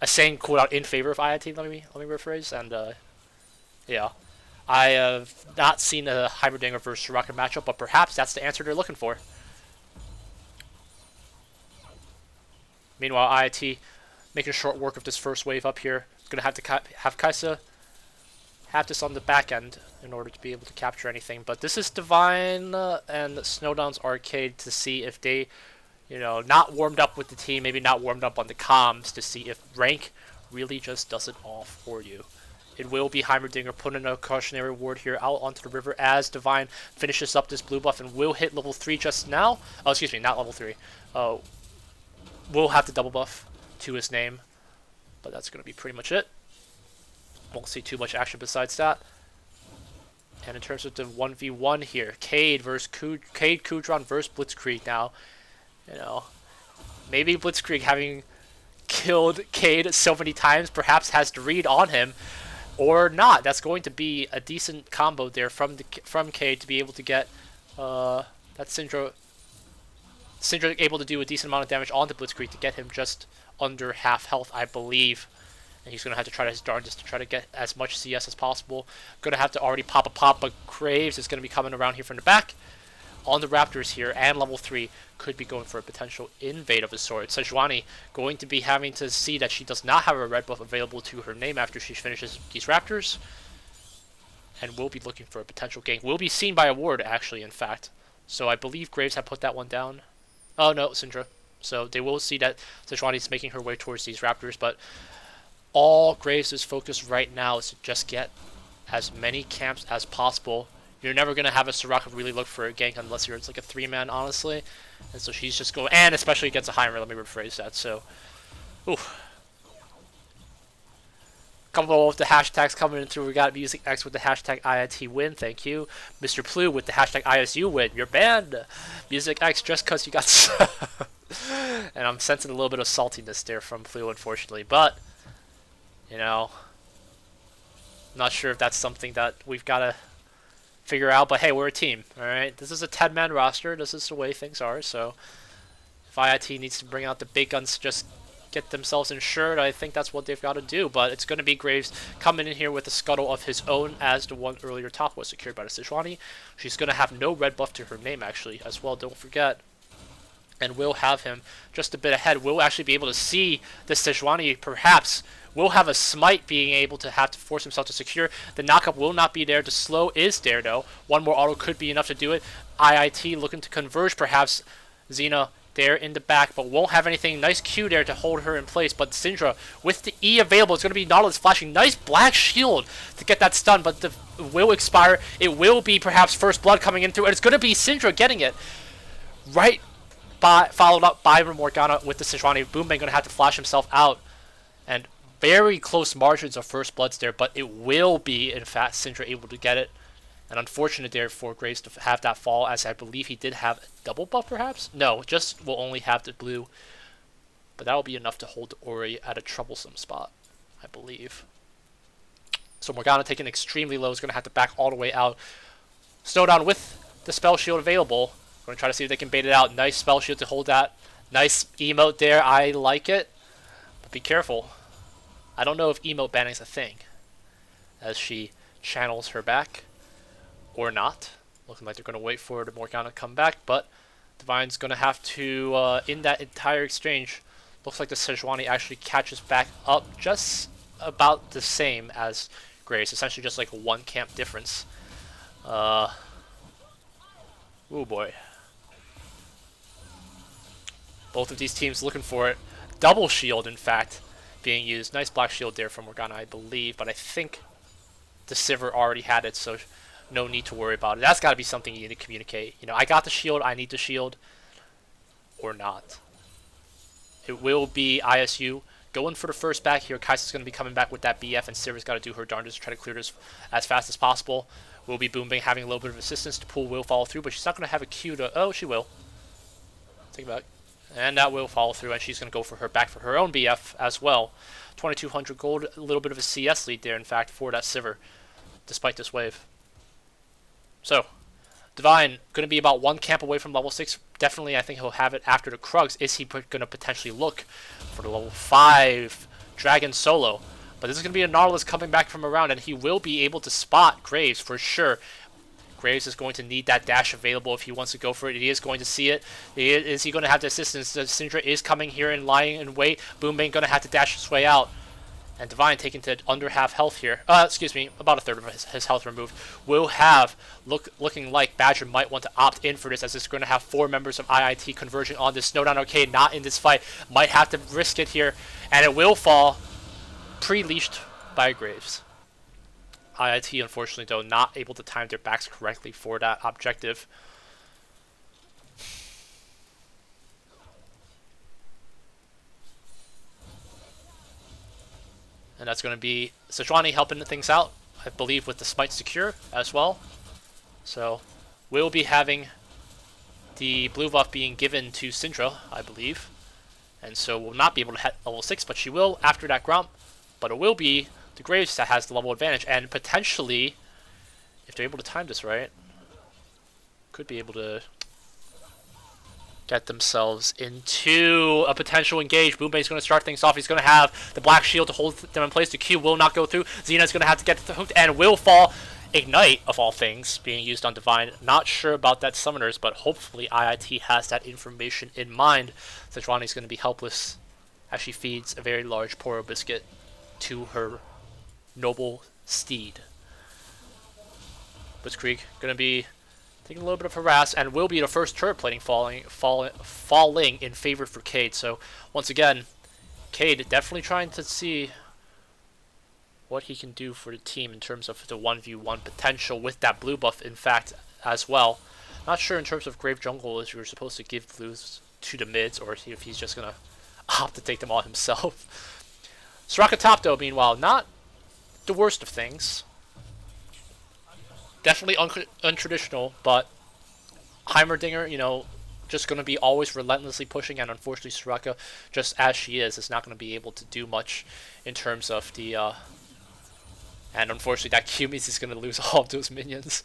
A insane cooldown in favor of IIT, let me rephrase, and yeah. I have not seen a Heimerdinger versus Soraka matchup, but perhaps that's the answer they're looking for. Meanwhile, IIT making short work of this first wave up here. Going to have to have Kaisa have this on the back end in order to be able to capture anything. But this is Divine and Snowdown's Arcade to see if they, not warmed up with the team, maybe not warmed up on the comms, to see if rank really just does it all for you. It will be Heimerdinger putting a cautionary ward here out onto the river as Divine finishes up this blue buff and will hit level 3 just now. Oh, excuse me, not level 3. Will have to double buff to his name, but that's going to be pretty much it. Won't see too much action besides that. And in terms of the 1v1 here, Cade Kudron versus Blitzkrieg now. Maybe Blitzkrieg, having killed Cade so many times, perhaps has to read on him. Or not. That's going to be a decent combo there from Cade to be able to get that Syndra able to do a decent amount of damage onto Blitzkrieg to get him just under half health, I believe. And he's going to have to try his darndest to try to get as much CS as possible. Going to have to already pop a pop, but Graves is going to be coming around here from the back. on the Raptors here, and level 3 could be going for a potential invade of the sort. Sejuani going to be having to see that she does not have a red buff available to her name after she finishes these Raptors, and will be looking for a potential gank. Will be seen by a ward, actually, in fact. So I believe Graves had put that one down. Oh no, Syndra. So they will see that Sejuani is making her way towards these Raptors, but all Graves' focus right now is to just get as many camps as possible. You're never going to have a Soraka really look for a gank unless you're like a 3-man, honestly. And so she's just going, and especially against a Heimer, let me rephrase that. So, ooh. Couple of the hashtags coming through. We got Music X with the hashtag IIT win, thank you. Mr. Plu with the hashtag ISU win, you're banned. Music X just because you got and I'm sensing a little bit of saltiness there from Plu, unfortunately. But, you know, not sure if that's something that we've got to figure out. But hey, we're a team, alright? This is a 10-man roster. This is the way things are. So if IIT needs to bring out the big guns to just get themselves insured, I think that's what they've got to do. But it's going to be Graves coming in here with a scuttle of his own, as the one earlier top was secured by the Sejuani. She's going to have no red buff to her name, actually, as well. Don't forget. And we'll have him just a bit ahead. We'll actually be able to see the Sejuani, perhaps. Will have a smite, being able to have to force himself to secure. The knockup will not be there. The slow is there, though. One more auto could be enough to do it. IIT looking to converge, perhaps. Xena there in the back, but won't have anything. Nice Q there to hold her in place. But Syndra, with the E available, it's going to be Nautilus flashing. Nice black shield to get that stun, but the will expire. It will be perhaps first blood coming in through, and it's going to be Syndra getting it. Right by, followed up by Morgana with the Sejuani. Boombang going to have to flash himself out. And very close margins of first bloods there, but it will be, in fact, Syndra able to get it. And unfortunate there for Graves to have that fall, as I believe he did have a double buff, perhaps? No, just will only have the blue. But that will be enough to hold Ori at a troublesome spot, I believe. So Morgana taking extremely low is going to have to back all the way out. Snowdown with the spell shield available. Going to try to see if they can bait it out. Nice spell shield to hold that. Nice emote there. I like it. But be careful. I don't know if emote banning is a thing, as she channels her back. Or not. Looking like they're going to wait for the Morgana to come back, but Divine's going to have to, in that entire exchange, looks like the Sejuani actually catches back up just about the same as Graves. Essentially just like a 1 camp difference. Oh boy. Both of these teams looking for it. Double shield, in fact, being used. Nice black shield there from Morgana, I believe, but I think the Sivir already had it, so no need to worry about it. That's got to be something you need to communicate. You know, I got the shield, I need the shield, or not. It will be ISU going for the first back here. Kai'Sa's going to be coming back with that BF, and Sivir's got to do her darndest to try to clear this as fast as possible. Will be Boombang having a little bit of assistance to pull will follow through, but she's not going to have a Q to... Oh, she will. Take it back. And that will follow through, and she's going to go for her back for her own BF as well. 2,200 gold, a little bit of a CS lead there, in fact, for that Sivir, despite this wave. So, Divine going to be about 1 camp away from level 6. Definitely, I think he'll have it after the Krugs. Is he going to potentially look for the level 5 Dragon solo? But this is going to be a Nautilus coming back from around, and he will be able to spot Graves for sure. Graves is going to need that dash available if he wants to go for it. He is going to see it. Is he going to have the assistance? Syndra is coming here and lying in wait. Boombang going to have to dash his way out. And Divine taking to under half health here. Excuse me, about a third of his health removed. Will have, looking like Badger might want to opt in for this, as it's going to have 4 members of IIT converging on this. Snowdown Arcade not in this fight. Might have to risk it here. And it will fall pre-leashed by Graves. IIT, unfortunately, though, not able to time their backs correctly for that objective. And that's going to be Sejuani helping things out, I believe, with the smite secure as well. So we'll be having the blue buff being given to Syndra, I believe. And so we'll not be able to hit level 6, but she will after that Grump. But it will be the Graves that has the level advantage, and potentially, if they're able to time this right, could be able to get themselves into a potential engage. Boombang's going to start things off. He's going to have the black shield to hold them in place. The Q will not go through. Xena's going to have to get hooked and will fall. Ignite, of all things, being used on Divine. Not sure about that Summoners, but hopefully IIT has that information in mind. Sejuani's going to be helpless as she feeds a very large Poro Biscuit to her noble steed. Blitzkrieg going to be taking a little bit of harass, and will be the first turret plating falling in favor for Cade. So once again, Cade definitely trying to see what he can do for the team in terms of the 1v1 potential with that blue buff, in fact, as well. Not sure in terms of Grave Jungle if you're supposed to give blues to the mids, or if he's just going to opt to take them all himself. Soraka top, though, meanwhile, not the worst of things. Definitely untraditional, but Heimerdinger, you know, just going to be always relentlessly pushing, and unfortunately Soraka, just as she is not going to be able to do much in terms of the... and unfortunately that Qmix is going to lose all of those minions.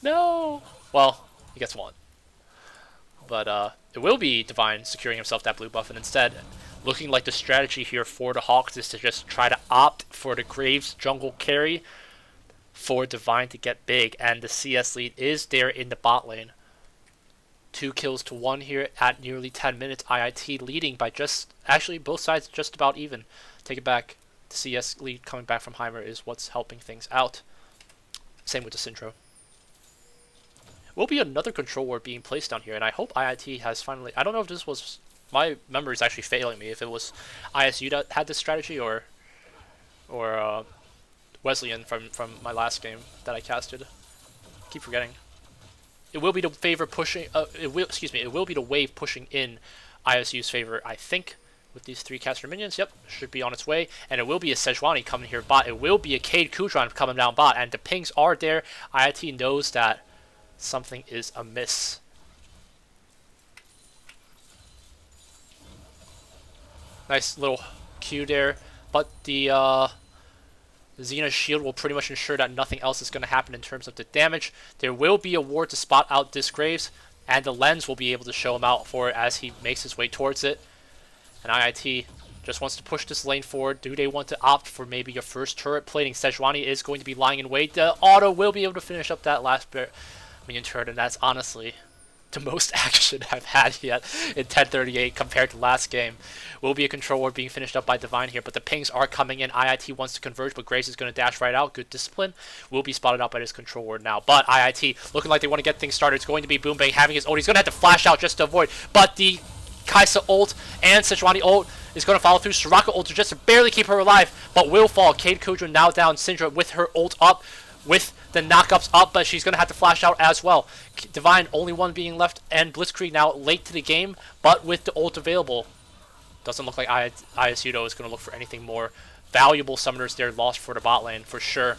No! Well, he gets one. But it will be Divine securing himself that blue buff, and instead, looking like the strategy here for the Hawks is to just try to opt for the Graves jungle carry for Divine to get big, and the CS lead is there in the bot lane. 2 kills to 1 here at nearly 10 minutes. IIT leading by just, actually both sides just about even. Take it back. The CS lead coming back from Heimer is what's helping things out. Same with the Syndro. Will be another control ward being placed down here, and I hope IIT has finally... I don't know if this was... My memory is actually failing me. If it was ISU that had this strategy, or Wesleyan from my last game that I casted. Keep forgetting. It will be the favor pushing. It will be the wave pushing in ISU's favor, I think, with these 3 caster minions. Yep, should be on its way, and it will be a Sejuani coming here bot. It will be a Cade Kudron coming down bot, and the pings are there. IIT knows that something is amiss. Nice little Q there, but the Xena's shield will pretty much ensure that nothing else is going to happen in terms of the damage. There will be a ward to spot out this Graves, and the lens will be able to show him out for it as he makes his way towards it. And IIT just wants to push this lane forward. Do they want to opt for maybe a first turret plating? Sejuani is going to be lying in wait. The auto will be able to finish up that last minion turret, and that's honestly the most action I've had yet in 1038 compared to last game. Will be a control ward being finished up by Divine here, but the pings are coming in. IIT wants to converge, but Graves is going to dash right out. Good discipline. Will be spotted out by this control ward now, but IIT looking like they want to get things started. It's going to be Boombang having his ult. He's going to have to flash out just to avoid, but the Kaisa ult and Sejuani ult is going to follow through. Soraka ult just to barely keep her alive, but will fall. Cade Kudron now down. Syndra with her ult up, with the knockups up, but she's going to have to flash out as well. Divine, only one being left, and Blitzkrieg now late to the game, but with the ult available. Doesn't look like ISU is going to look for anything more. Valuable summoners there lost for the bot lane, for sure.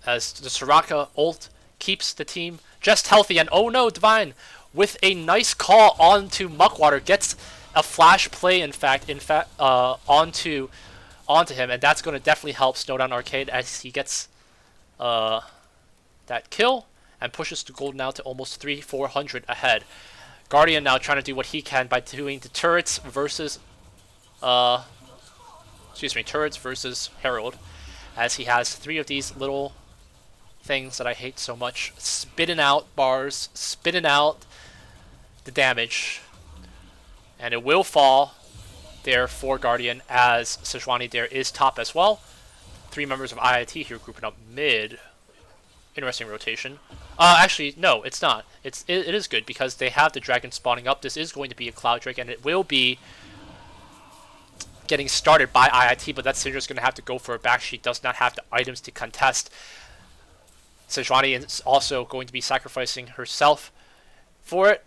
As the Soraka ult keeps the team just healthy, and oh no, Divine, with a nice call onto Muckwater, gets a flash play, in fact, onto him, and that's going to definitely help slow down Arcade as he gets that kill and pushes the gold now to almost 300-400 ahead. Guardian now trying to do what he can by doing the turrets versus turrets versus Herald, as he has 3 of these little things that I hate so much, spitting out bars, spitting out the damage, and it will fall there for Guardian, as Sejuani there is top as well. 3 members of IIT here grouping up mid. Interesting rotation. Actually, no, it's not. It is good because they have the dragon spawning up. This is going to be a Cloud Drake, and it will be getting started by IIT, but that Syndra's going to have to go for it back. She does not have the items to contest. Sejuani is also going to be sacrificing herself for it,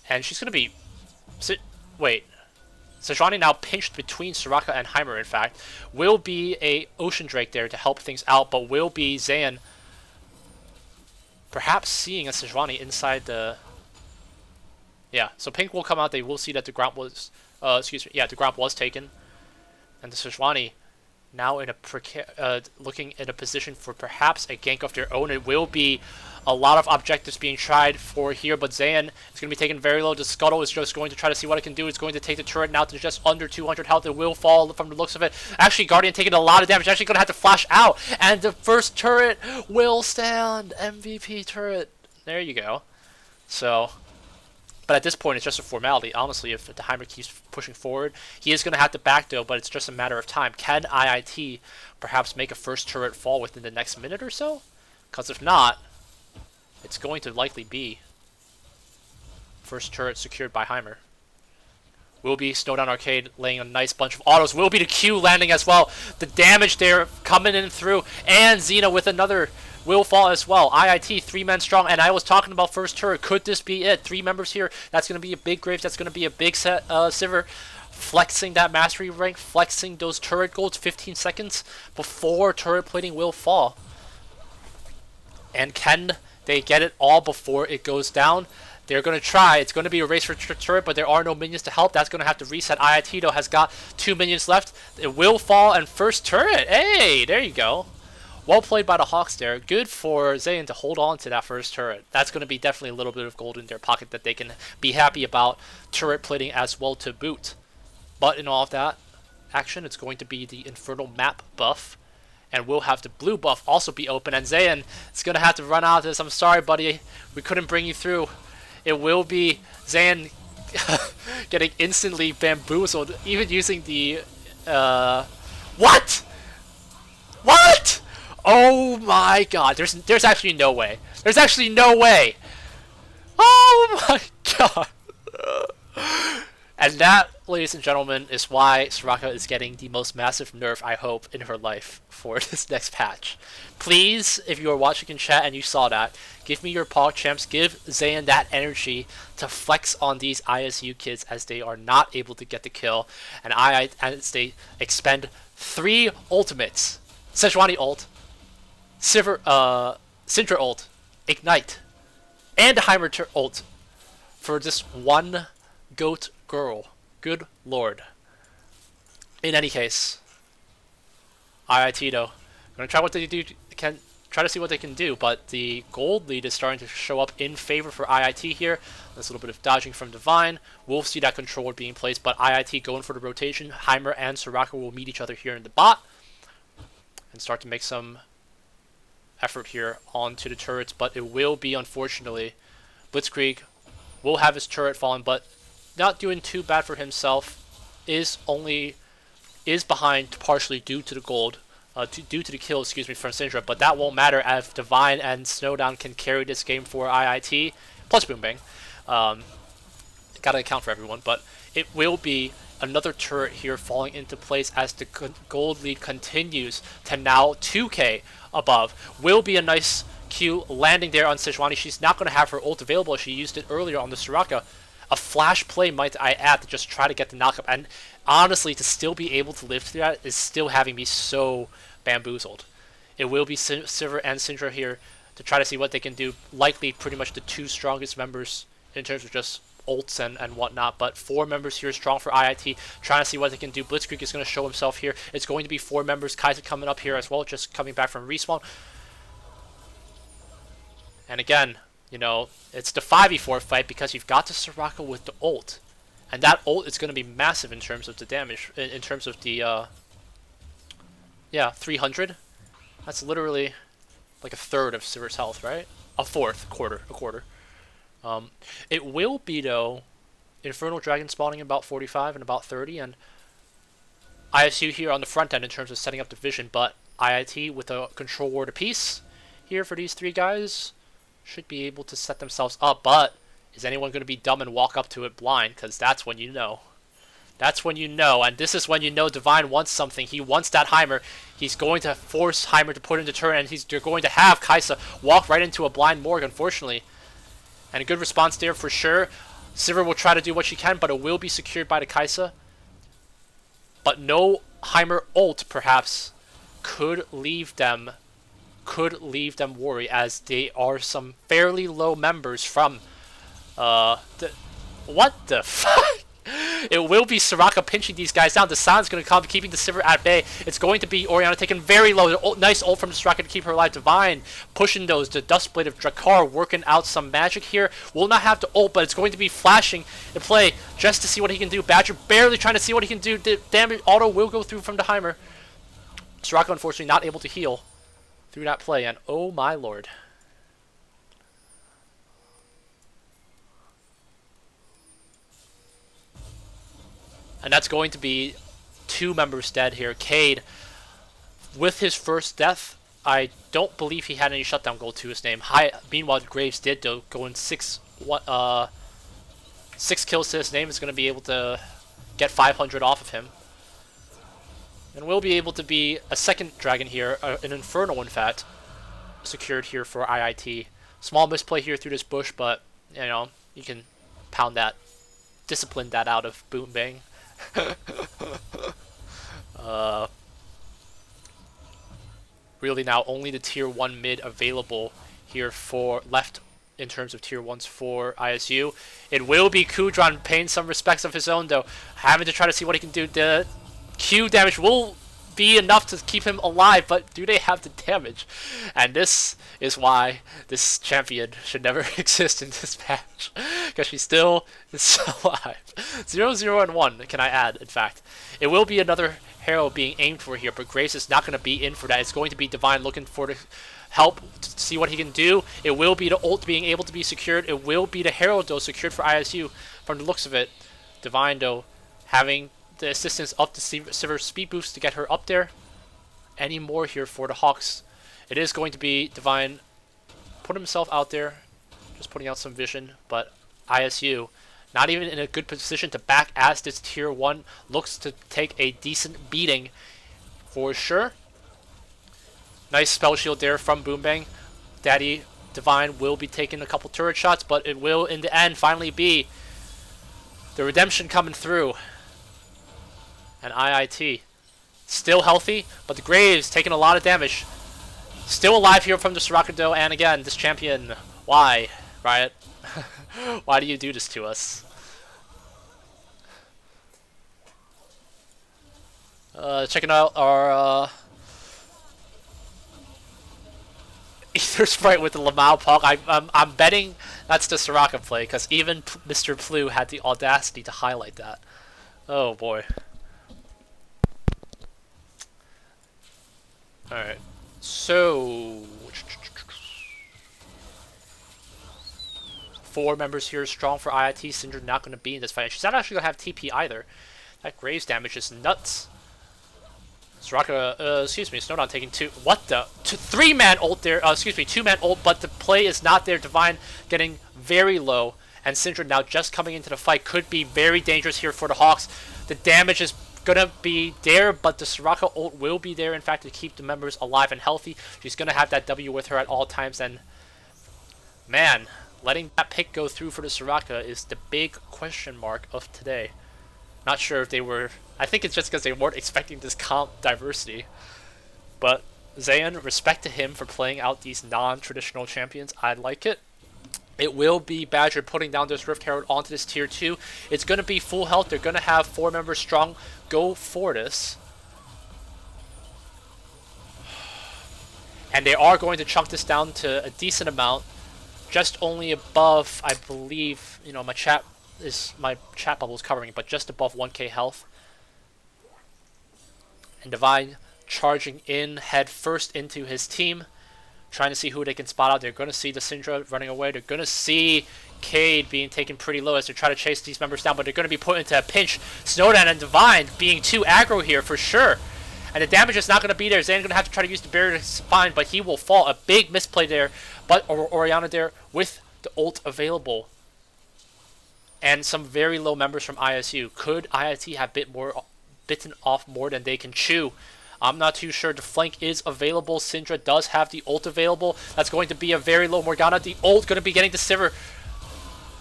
and she's going to be... Wait. Sejuani now pinched between Soraka and Heimer, in fact. Will be a Ocean Drake there to help things out, but will be Zayn perhaps seeing a Sejuani inside the... Yeah, so Pink will come out. They will see that the Gromp was... the Gromp was taken. And the Sejuani now in a looking in a position for perhaps a gank of their own. It will be a lot of objectives being tried for here, but Zayn is going to be taken very low. The Scuttle is just going to try to see what it can do. It's going to take the turret now to just under 200 health. It will fall from the looks of it. Actually, Guardian taking a lot of damage. Actually going to have to flash out, and the first turret will stand. MVP turret. There you go. So, but at this point, it's just a formality. Honestly, if the Heimer keeps pushing forward, he is going to have to backdoor, but it's just a matter of time. Can IIT perhaps make a first turret fall within the next minute or so? Because if not, it's going to likely be first turret secured by Heimer. Will be Snowdown Arcade laying a nice bunch of autos. Will be the Q landing as well. The damage there coming in through. And Xena with another will fall as well. IIT, 3-man strong. And I was talking about first turret. Could this be it? 3 members here. That's going to be a big Graves. That's going to be a big Sivir. Flexing that mastery rank. Flexing those turret golds. 15 seconds before turret plating will fall. And can they get it all before it goes down? They're going to try. It's going to be a race for turret, but there are no minions to help. That's going to have to reset. IIT, though, has got 2 minions left. It will fall, and first turret. Hey, there you go. Well played by the Hawks there. Good for Zayn to hold on to that first turret. That's going to be definitely a little bit of gold in their pocket that they can be happy about. Turret plating as well to boot. But in all of that action, it's going to be the Infernal map buff. And we'll have the blue buff also be open. And Zayn is going to have to run out of this. I'm sorry, buddy. We couldn't bring you through. It will be Zayn getting instantly bamboozled, even using the what? What? Oh my god. There's actually no way. There's actually no way. Oh my god. And that, ladies and gentlemen, is why Soraka is getting the most massive nerf, I hope, in her life for this next patch. Please, if you are watching in chat and you saw that, give me your Pog Champs. Give Zayn that energy to flex on these ISU kids as they are not able to get the kill. And as they expend 3 ultimates. Sejuani ult, Syndra ult, Ignite, and Heimer ult for this one GOAT girl. Good lord. In any case, IIT though, gonna try what they do. Try to see what they can do, but the gold lead is starting to show up in favor for IIT here. There's a little bit of dodging from Divine. We'll see that control being placed, but IIT going for the rotation. Heimer and Soraka will meet each other here in the bot and start to make some effort here onto the turrets, but it will be, unfortunately, Blitzkrieg will have his turret fallen, but not doing too bad for himself. Is behind partially due to the gold, due to the kill, excuse me, from Syndra, but that won't matter if Divine and Snowdown can carry this game for IIT, plus Boom Bang. Gotta account for everyone, but it will be another turret here falling into place as the gold lead continues to now 2k above. Will be a nice Q landing there on Sejuani. She's not going to have her ult available. She used it earlier on the Soraka. A flash play, might I add, to just try to get the knockup. And honestly, to still be able to live through that is still having me so bamboozled. It will be Sivir and Syndra here to try to see what they can do. Likely pretty much the 2 strongest members in terms of just ults and whatnot, but 4 members here strong for IIT, trying to see what they can do. Blitzkrieg is going to show himself here. It's going to be 4 members. Kai'Sa coming up here as well, just coming back from respawn. And again, you know, it's the 5v4 fight because you've got the Soraka with the ult. And that ult is going to be massive in terms of the damage, in terms of the, yeah, 300. That's literally like a third of Sivir's health, right? A quarter. It will be, though, Infernal Dragon spawning about 45 and about 30, and ISU here on the front end in terms of setting up the vision, but IIT with a control ward apiece here for these 3 guys should be able to set themselves up, but is anyone going to be dumb and walk up to it blind? Because that's when you know. That's when you know, and this is when you know Divine wants something. He wants that Heimer. He's going to force Heimer to put into turn, and they're going to have Kai'Sa walk right into a blind Morg, unfortunately. And a good response there for sure. Sivir will try to do what she can, but it will be secured by the Kai'Sa. But no Heimer ult, perhaps, could leave them worry, as they are some fairly low members from what the fuck? It will be Soraka pinching these guys down. The Silence going to come, keeping the Sivir at bay. It's going to be Orianna taken very low. Nice ult from Soraka to keep her alive. Divine pushing those. The Dustblade of Drakkar working out some magic here. Will not have to ult, but it's going to be flashing in play just to see what he can do. Badger barely trying to see what he can do. The damage auto will go through from the Heimer. Soraka unfortunately not able to heal through that play, and oh my lord. And that's going to be 2 members dead here. Cade, with his first death, I don't believe he had any shutdown gold to his name. Meanwhile, Graves did, though, going 6 kills to his name. Is going to be able to get 500 off of him. And will be able to be a second dragon here, an Infernal, in fact, secured here for IIT. Small misplay here through this bush, but, you know, you can pound that, discipline that out of Boom Bang. Really now only the tier 1 mid available here for left in terms of tier 1s for ISU. It will be Kudron paying some respects of his own, though, having to try to see what he can do. The Q damage will be enough to keep him alive, but do they have the damage? And this is why this champion should never exist in this match, because she still is so alive. 0-0 and 1, can I add, in fact. It will be another Herald being aimed for here, but Graves is not going to be in for that. It's going to be Divine looking for the help to see what he can do. It will be the ult being able to be secured. It will be the Herald, though, secured for ISU from the looks of it. Divine, though, having the assistance of the Sivir speed boost to get her up there. Any more here for the Hawks? It is going to be Divine put himself out there, just putting out some vision, but ISU not even in a good position to back as this tier 1 looks to take a decent beating for sure. Nice spell shield there from Boombang. Daddy Divine will be taking a couple turret shots, but it will in the end finally be the redemption coming through. And IIT still healthy, but the Graves taking a lot of damage. Still alive here from the Soraka, though, and again, this champion. Why, Riot? Why do you do this to us? Checking out our Ether Sprite with the Lamau Pog. I'm betting that's the Soraka play, because even Mr. Plu had the audacity to highlight that. Oh boy. Alright, so 4 members here strong for IIT. Syndra not going to be in this fight. She's not actually going to have TP either. That Graves damage is nuts. Soraka, excuse me, Snowdown taking 2. What the? 3-man ult there. Excuse me, 2-man ult, but the play is not there. Divine getting very low. And Syndra now just coming into the fight could be very dangerous here for the Hawks. The damage is gonna be there, but the Soraka ult will be there, in fact, to keep the members alive and healthy. She's gonna have that W with her at all times, and man, letting that pick go through for the Soraka is the big question mark of today. Not sure if they were, I think it's just because they weren't expecting this comp diversity, but Zayn, respect to him for playing out these non-traditional champions. I like it. It will be Badger putting down this Rift Herald onto this tier 2. It's going to be full health. They're going to have 4 members strong. Go for this. And they are going to chunk this down to a decent amount. Just only above, I believe, you know, my chat bubble is covering, but just above 1k health. And Divine charging in head first into his team, trying to see who they can spot out. They're going to see the Syndra running away. They're going to see Cade being taken pretty low as they try to chase these members down, but they're going to be put into a pinch. Snowdown and Divine being too aggro here for sure. And the damage is not going to be there. Zayn going to have to try to use the barrier to find, but he will fall. A big misplay there, but Orianna there with the ult available. And some very low members from ISU. Could IIT have bitten off more than they can chew? I'm not too sure. The flank is available. Syndra does have the ult available. That's going to be a very low Morgana. The ult going to be getting the Sivir.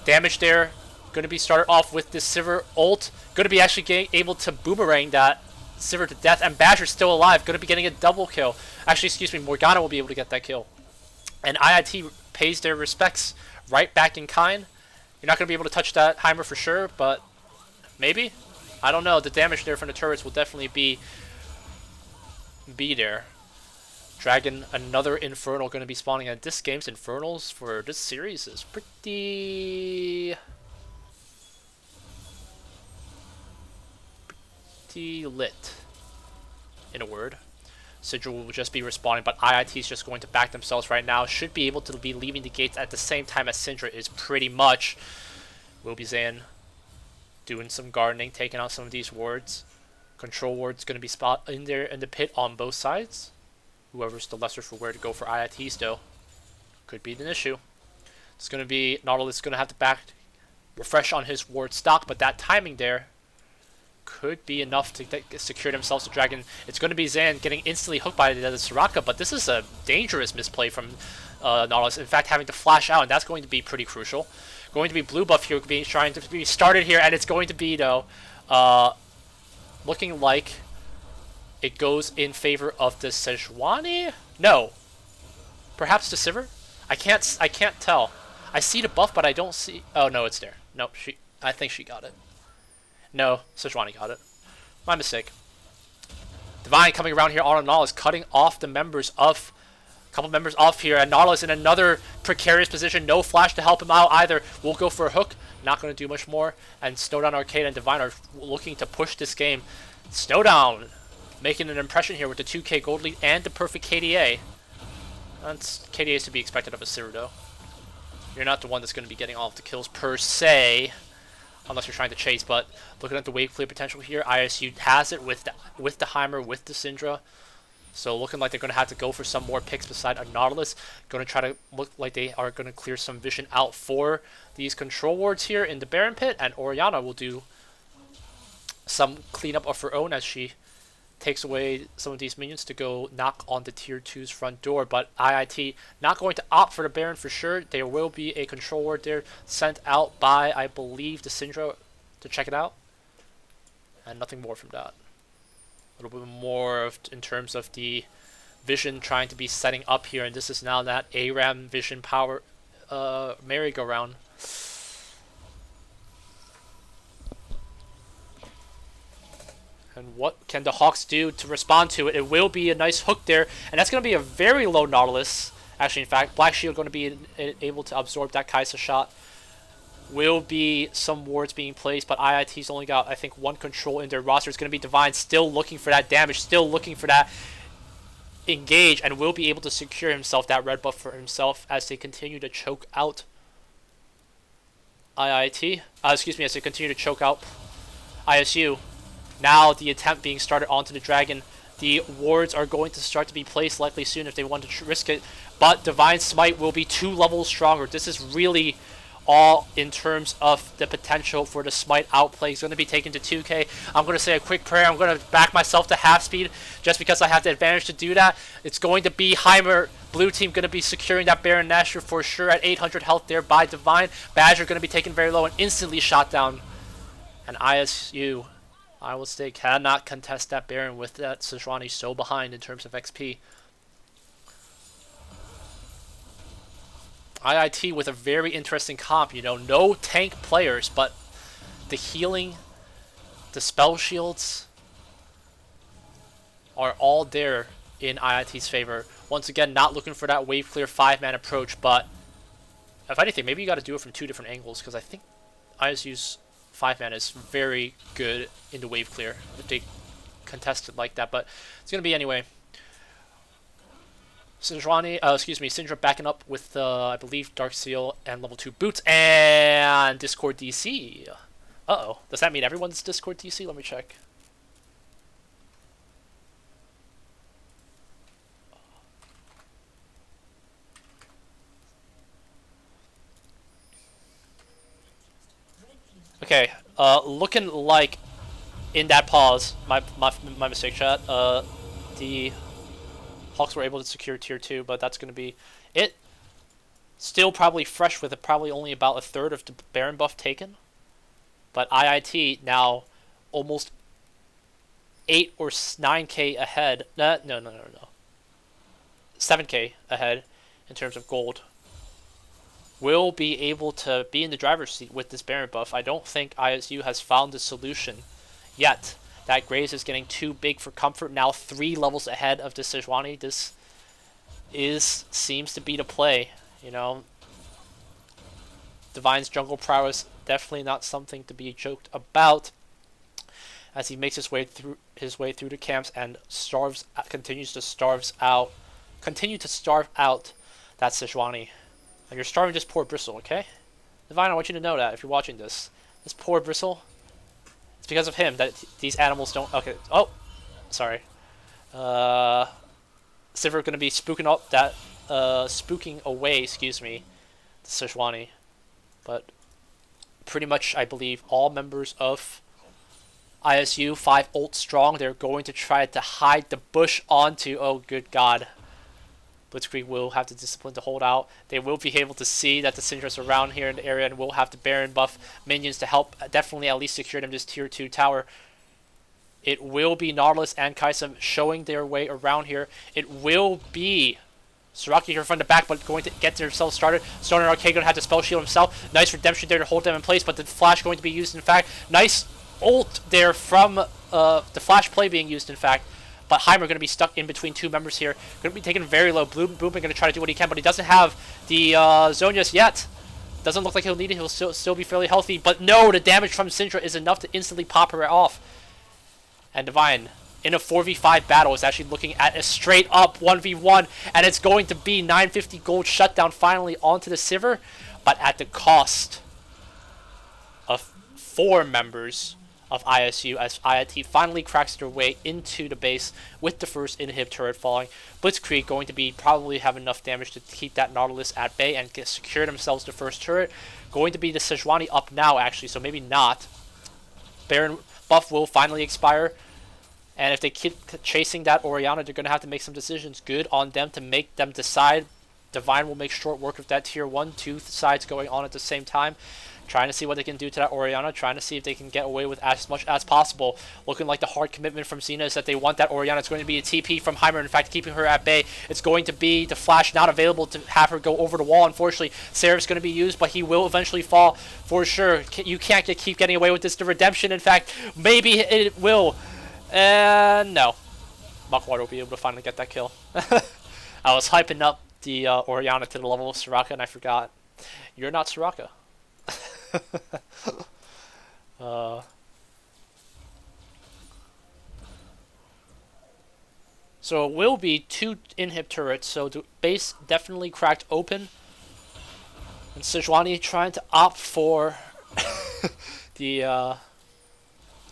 Damage there. Going to be started off with the Sivir ult. Going to be actually able to boomerang that Sivir to death. And Badger's still alive. Going to be getting a double kill. Actually, excuse me. Morgana will be able to get that kill. And IIT pays their respects right back in kind. You're not going to be able to touch that Heimer for sure, but Maybe? I don't know. The damage there from the turrets will definitely be there. Dragon, another Infernal going to be spawning. And this game's Infernals for this series is pretty lit, in a word. Sigil will just be respawning, but IIT is just going to back themselves right now. Should be able to be leaving the gates at the same time as Syndra is pretty much. Will be Zan doing some gardening, taking out some of these wards. Control ward's going to be spot in there in the pit on both sides. Whoever's the lesser for where to go for IIT still. Could be an issue. It's going to be Nautilus going to have to back refresh on his ward stock, but that timing there could be enough to secure themselves to Dragon. It's going to be Zan getting instantly hooked by the Soraka, but this is a dangerous misplay from Nautilus. In fact, having to flash out, and that's going to be pretty crucial. Going to be blue buff here, being trying to be started here, and it's going to be though looking like it goes in favor of the Sejuani. No, perhaps the Sivir. I can't tell. I see the buff, but I don't see. Oh no, it's there. Nope, I think she got it. No, Sejuani got it. My mistake. Divine coming around here on Nautilus, cutting off the members of. A couple members off here, and Nautilus in another precarious position. No flash to help him out either. We'll go for a hook. Not going to do much more. And Snowdown Arcade and Divine are looking to push this game. Snowdown making an impression here with the 2k gold lead and the perfect KDA. That's KDA's to be expected of a Sivir though. You're not the one that's going to be getting all of the kills per se, unless you're trying to chase. But looking at the wave clear potential here, ISU has it with the Heimer, with the Syndra. So looking like they're going to have to go for some more picks beside a Nautilus. Going to try to look like they are going to clear some vision out for these control wards here in the Baron Pit. And Orianna will do some cleanup of her own as she takes away some of these minions to go knock on the tier 2's front door. But IIT not going to opt for the Baron for sure. There will be a control ward there sent out by, I believe, the Syndra to check it out. And nothing more from that. A little bit more of, in terms of the vision trying to be setting up here, and this is now that ARAM vision power merry-go-round. And what can the Hawks do to respond to it? It will be a nice hook there, and that's going to be a very low Nautilus. Actually, in fact, Black Shield going to be able to absorb that Kai'Sa shot. Will be some wards being placed, but IIT's only got, I think, one control in their roster. It's going to be Divine still looking for that damage, still looking for that engage, and will be able to secure himself that red buff for himself as they continue to choke out IIT. Excuse me, as they continue to choke out ISU. Now the attempt being started onto the Dragon. The wards are going to start to be placed likely soon if they want to risk it, but Divine Smite will be 2 levels stronger. This is really all in terms of the potential for the Smite outplay. It's going to be taken to 2k. I'm going to say a quick prayer. I'm going to back myself to half speed just because I have the advantage to do that. It's going to be Heimer. Blue team going to be securing that Baron Nashor for sure at 800 health there by Divine. Badger going to be taken very low and instantly shot down. And ISU, I will say, cannot contest that Baron with that Sejuani so behind in terms of XP. IIT with a very interesting comp, you know, no tank players, but the healing, the spell shields are all there in IIT's favor. Once again, not looking for that wave clear 5-man approach, but if anything, maybe you got to do it from 2 different angles, because I think ISU's 5-man is very good in the wave clear if they contest it like that, but it's going to be anyway. Syndra backing up with, I believe, Dark Seal and level 2 boots and Discord DC. Uh-oh. Does that mean everyone's Discord DC? Let me check. Okay, looking like in that pause, my mistake, chat, the Hawks were able to secure tier 2, but that's going to be it. Still probably fresh with it, probably only about a third of the Baron buff taken. But IIT now almost 8 or 9k ahead. No. 7k ahead in terms of gold. will be able to be in the driver's seat with this Baron buff. I don't think ISU has found the solution yet. That Graves is getting too big for comfort, now 3 levels ahead of the Sejuani. This seems to be the play, you know. Divine's jungle prowess, definitely not something to be joked about, as he makes his way through the camps and continues to starve out that Sejuani. And you're starving this poor Bristle, okay? Divine, I want you to know that if you're watching this. This poor Bristle, it's because of him that these animals don't... Okay, oh! Sorry. Sivir gonna be spooking up that... spooking away, excuse me, the Sejuani. But pretty much, I believe, all members of ISU, 5 ult strong, they're going to try to hide the bush onto... Oh, good God. Blitzkrieg will have the discipline to hold out. They will be able to see that the Syndra's around here in the area and will have the Baron buff minions to help definitely at least secure them this tier 2 tower. It will be Nautilus and Kaisa showing their way around here. It will be Soraka here from the back, but going to get themselves started. Stone and Arcade going to have to spell shield himself. Nice redemption there to hold them in place, but the flash going to be used in fact. Nice ult there from the flash play being used in fact. But Heimer going to be stuck in between 2 members here. Going to be taken very low. Booming going to try to do what he can, but he doesn't have the Zhonya's yet. Doesn't look like he'll need it. He'll still be fairly healthy. But no, the damage from Syndra is enough to instantly pop her off. And Divine, in a 4v5 battle, is actually looking at a straight up 1v1. And it's going to be 950 gold shutdown finally onto the Sivir. But at the cost of 4 members of ISU, as IIT finally cracks their way into the base with the first inhib turret falling. Blitzkrieg going to be probably have enough damage to keep that Nautilus at bay and secure themselves the first turret. Going to be the Sejuani up now actually, so maybe not. Baron buff will finally expire. And if they keep chasing that Orianna, they're going to have to make some decisions. Good on them to make them decide. Divine will make short work of that tier 1, 2 sides going on at the same time. Trying to see what they can do to that Orianna, trying to see if they can get away with as much as possible. Looking like the hard commitment from Xena is that they want that Orianna. It's going to be a TP from Heimer, in fact, keeping her at bay. It's going to be the flash not available to have her go over the wall, unfortunately. Seraph's going to be used, but he will eventually fall for sure. You can't keep getting away with this. The redemption, in fact, maybe it will. No. Muckwater will be able to finally get that kill. I was hyping up the Orianna to the level of Soraka, and I forgot. You're not Soraka. So it will be 2 inhib turrets, so the base definitely cracked open. And Sejuani trying to opt for the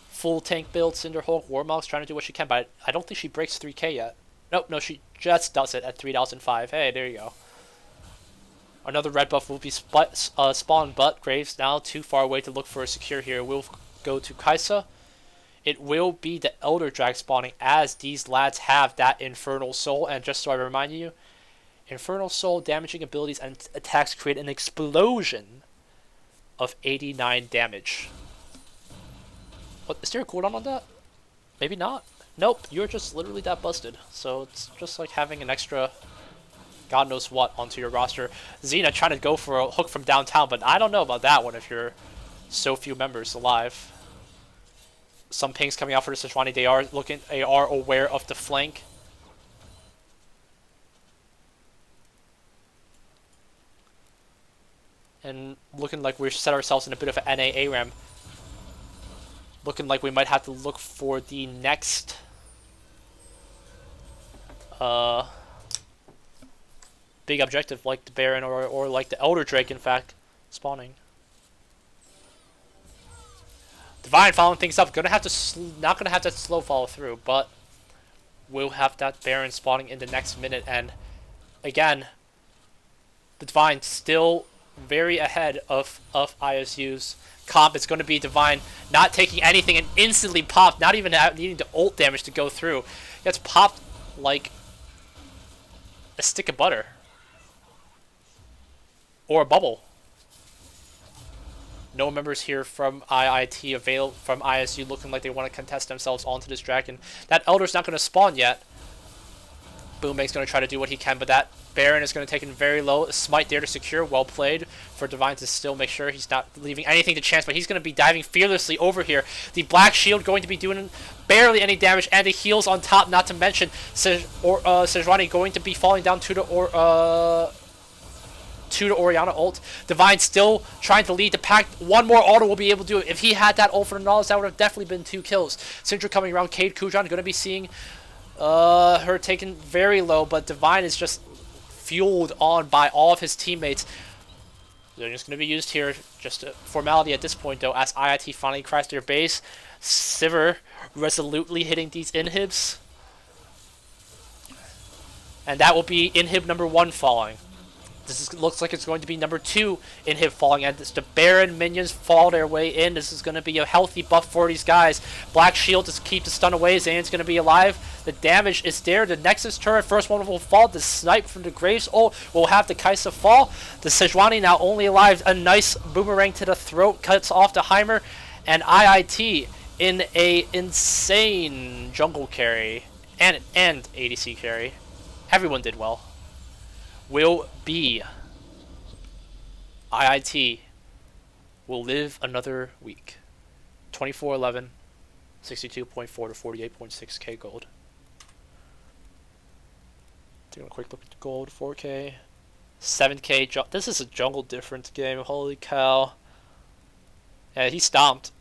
full tank build. Cinderhulk, Warmouse trying to do what she can, but I don't think she breaks 3k yet. Nope, no, she just does it at 3005. Hey, there you go. Another red buff will be spawned, but Graves now too far away to look for a secure here. We'll go to Kaisa. It will be the Elder Drag spawning, as these lads have that Infernal Soul. And just so I remind you, Infernal Soul damaging abilities and attacks create an explosion of 89 damage. What, is there a cooldown on that? Maybe not. Nope, you're just literally that busted. So it's just like having an extra God knows what onto your roster. Xena trying to go for a hook from downtown, but I don't know about that one if you're so few members alive. Some pings coming out for the Sejuani. They are aware of the flank. And looking like we've set ourselves in a bit of an NA ARAM. Looking like we might have to look for the next big objective, like the Baron or like the Elder Drake, in fact, spawning. Divine following things up. Not gonna have to slow follow through, but we'll have that Baron spawning in the next minute. And again, the Divine still very ahead of ISU's comp. It's going to be Divine not taking anything and instantly popped, not even needing the ult damage to go through. He gets popped like a stick of butter. Or a bubble. No members here from IIT from ISU looking like they want to contest themselves onto this dragon. That Elder's not going to spawn yet. Boombang's going to try to do what he can, but that Baron is going to take him very low. A Smite there to secure. Well played for Divine to still make sure he's not leaving anything to chance, but he's going to be diving fearlessly over here. The Black Shield going to be doing barely any damage, and the heals on top, not to mention Sejuani going to be falling down to the Orianna ult. Divine still trying to lead the pack. One more auto will be able to do it. If he had that ult for the Nautilus, that would have definitely been 2 kills. Syndra coming around. Cade Kujan going to be seeing her taken very low, but Divine is just fueled on by all of his teammates. They're just going to be used here, just a formality at this point, though, as IIT finally cracks their base. Sivir resolutely hitting these inhibs. And that will be inhib number 1 falling. Looks like it's going to be number 2 inhib falling, and the Baron minions fall their way in. This is going to be a healthy buff for these guys. Black Shield to keep the stun away. Zane's going to be alive. The damage is there. The Nexus turret, first one will fall. The snipe from the Graves will have the Kaisa fall. The Sejuani now only alive. A nice boomerang to the throat cuts off the Heimer, and IIT in a insane jungle carry and ADC carry. Everyone did well. Will be IIT will live another week. 24-11, 62.4 to 48.6k gold. Taking a quick look at the gold, 4k, 7k. This is a jungle difference game. Holy cow! Yeah, he stomped.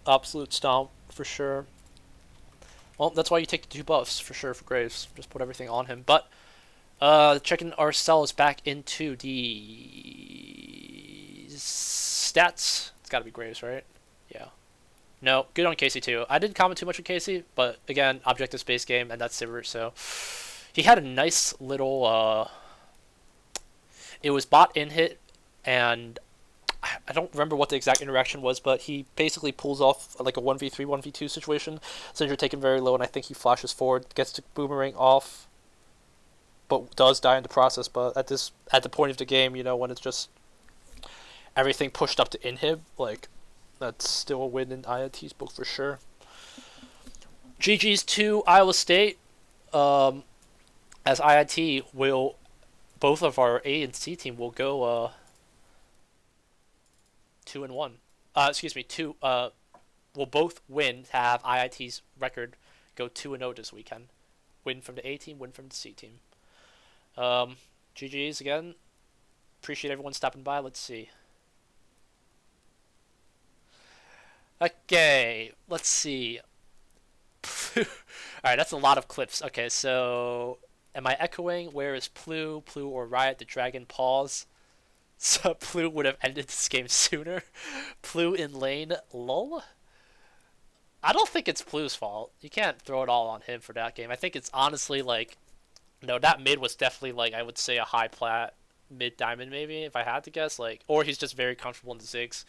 Absolute stomp for sure. Well, that's why you take the 2 buffs for sure for Graves. Just put everything on him, but. Checking ourselves back into the stats. It's got to be Graves, right? Yeah. No, good on Casey too. I didn't comment too much on Casey, but again, objective space game, and that's Sivir, so he had a nice little. It was bot in hit, and I don't remember what the exact interaction was, but he basically pulls off like a 1v3, 1v2 situation. Syndra taken very low, and I think he flashes forward, gets the boomerang off. But does die in the process. But at the point of the game, you know, when it's just everything pushed up to inhib, like that's still a win in IIT's book for sure. GG's to Iowa State, as IIT will, both of our A and C team will go 2-1. Will both win to have IIT's record go 2-0 this weekend. Win from the A team, win from the C team. GG's again. Appreciate everyone stopping by. Let's see. Okay, let's see. Alright, that's a lot of clips. Okay, so am I echoing? Where is Plu? Plu or Riot? The Dragon pause. So Plu would have ended this game sooner. Plu in lane. LoL? I don't think it's Plu's fault. You can't throw it all on him for that game. I think it's honestly like, no, that mid was definitely like, I would say a high plat mid diamond maybe, if I had to guess, like, or he's just very comfortable in the Ziggs.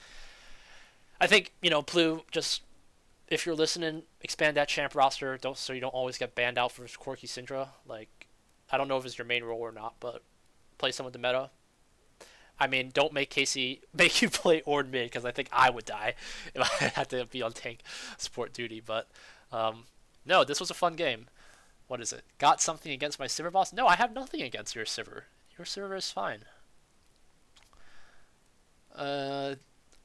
I think, you know, Plu, just if you're listening, expand that champ roster, so you don't always get banned out for Quirky Syndra. Like, I don't know if it's your main role or not, but play some of the meta. I mean, don't make Casey make you play Ord mid, because I think I would die if I had to be on tank support duty. But no, this was a fun game. What is it? Got something against my Sivir boss? No, I have nothing against your Sivir. Your Sivir is fine. I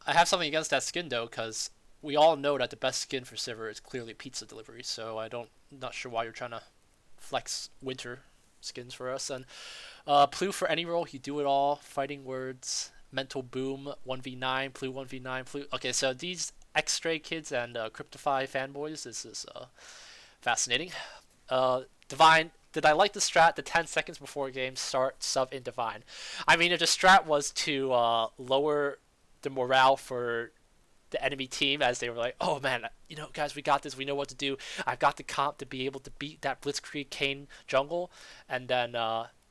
have something against that skin though, because we all know that the best skin for Sivir is clearly pizza delivery. So not sure why you're trying to flex winter skins for us. And Plu for any role, he do it all. Fighting words, mental boom, 1v9, Plu 1v9, Plu. Okay, so these X-Stray kids and Cryptify fanboys, this is fascinating. Divine, did I like the strat? The 10 seconds before game start, sub in Divine. I mean, if the strat was to lower the morale for the enemy team, as they were like, oh man, you know, guys, we got this, we know what to do, I've got the comp to be able to beat that Blitzkrieg Kayn jungle, and then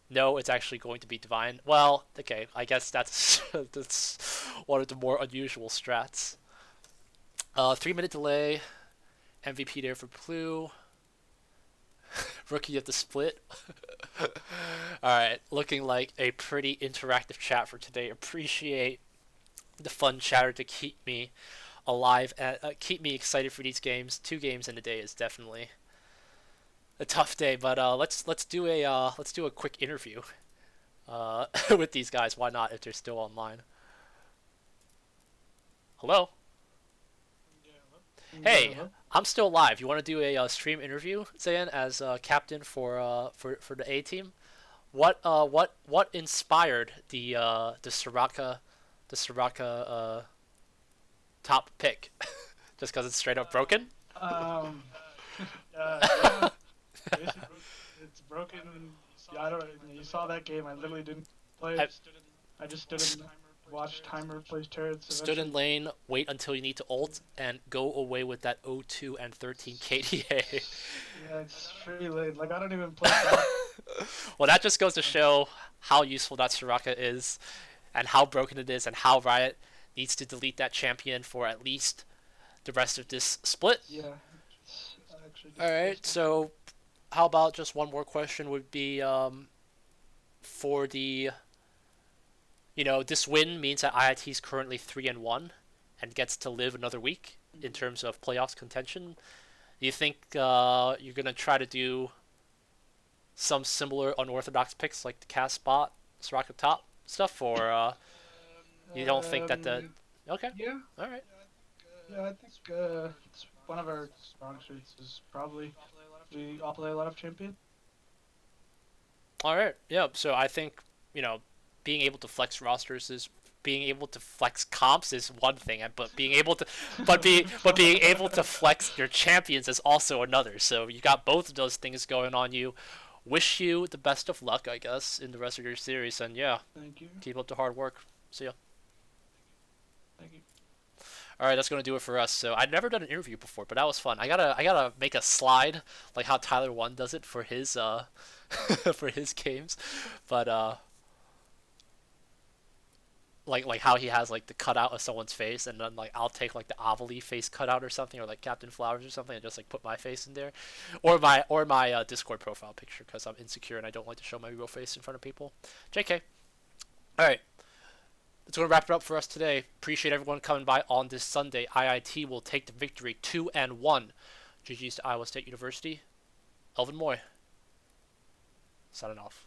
no, it's actually going to be Divine. Well, okay, I guess that's that's one of the more unusual strats. 3-minute delay, MVP there for Plu. Rookie of the split. Alright, looking like a pretty interactive chat for today. Appreciate the fun chatter to keep me alive and keep me excited for these games. 2 games in a day is definitely a tough day, but let's do a quick interview with these guys. Why not if they're still online? Hello. Yeah, Hey, hello. I'm still live. You want to do a stream interview, Zayn, as captain for the A team? What inspired the Soraka top pick? Just because it's straight up broken? Um, yeah, basically, it's broken. Yeah, I don't. You saw that game. I literally didn't play I it. I just stood and watched timer place turrets. stood in Eventually, lane, wait until you need to ult, and go away with that 0-2 and 13 KDA. yeah, it's pretty late. Like I don't even play top. Well, that just goes to show how useful that Soraka is, and how broken it is, and how Riot needs to delete that champion for at least the rest of this split. Yeah, it's actually All right, disgusting. so how about just one more question would be for the this win means that IIT is currently 3-1 and gets to live another week in Mhm. terms of playoffs contention. Do you think you're gonna try to do some similar unorthodox picks like the cast spot, Soraka top stuff, or you don't think that the Um, okay, yeah, all right, yeah. I think it's one of our strong suits is probably we all play a lot of champion. all right, yeah. So I think being able to flex rosters is being able to flex comps is one thing, but being able to flex your champions is also another. So you got both of those things going on you. Wish you the best of luck, I guess, in the rest of your series, and yeah, Thank you. keep up the hard work. See ya. Thank you. All right, that's gonna do it for us. So I'd never done an interview before, but that was fun. I gotta make a slide like how Tyler One does it for his for his games, but like how he has like the cutout of someone's face, and then like I'll take like the Avali face cutout or something, or like Captain Flowers or something, and just like put my face in there, or my Discord profile picture because I'm insecure and I don't like to show my real face in front of people. JK. All right, that's going to wrap it up for us today. Appreciate everyone coming by on this Sunday. IIT will take the victory 2-1. GG's to Iowa State University. Elvin Moy, signing off.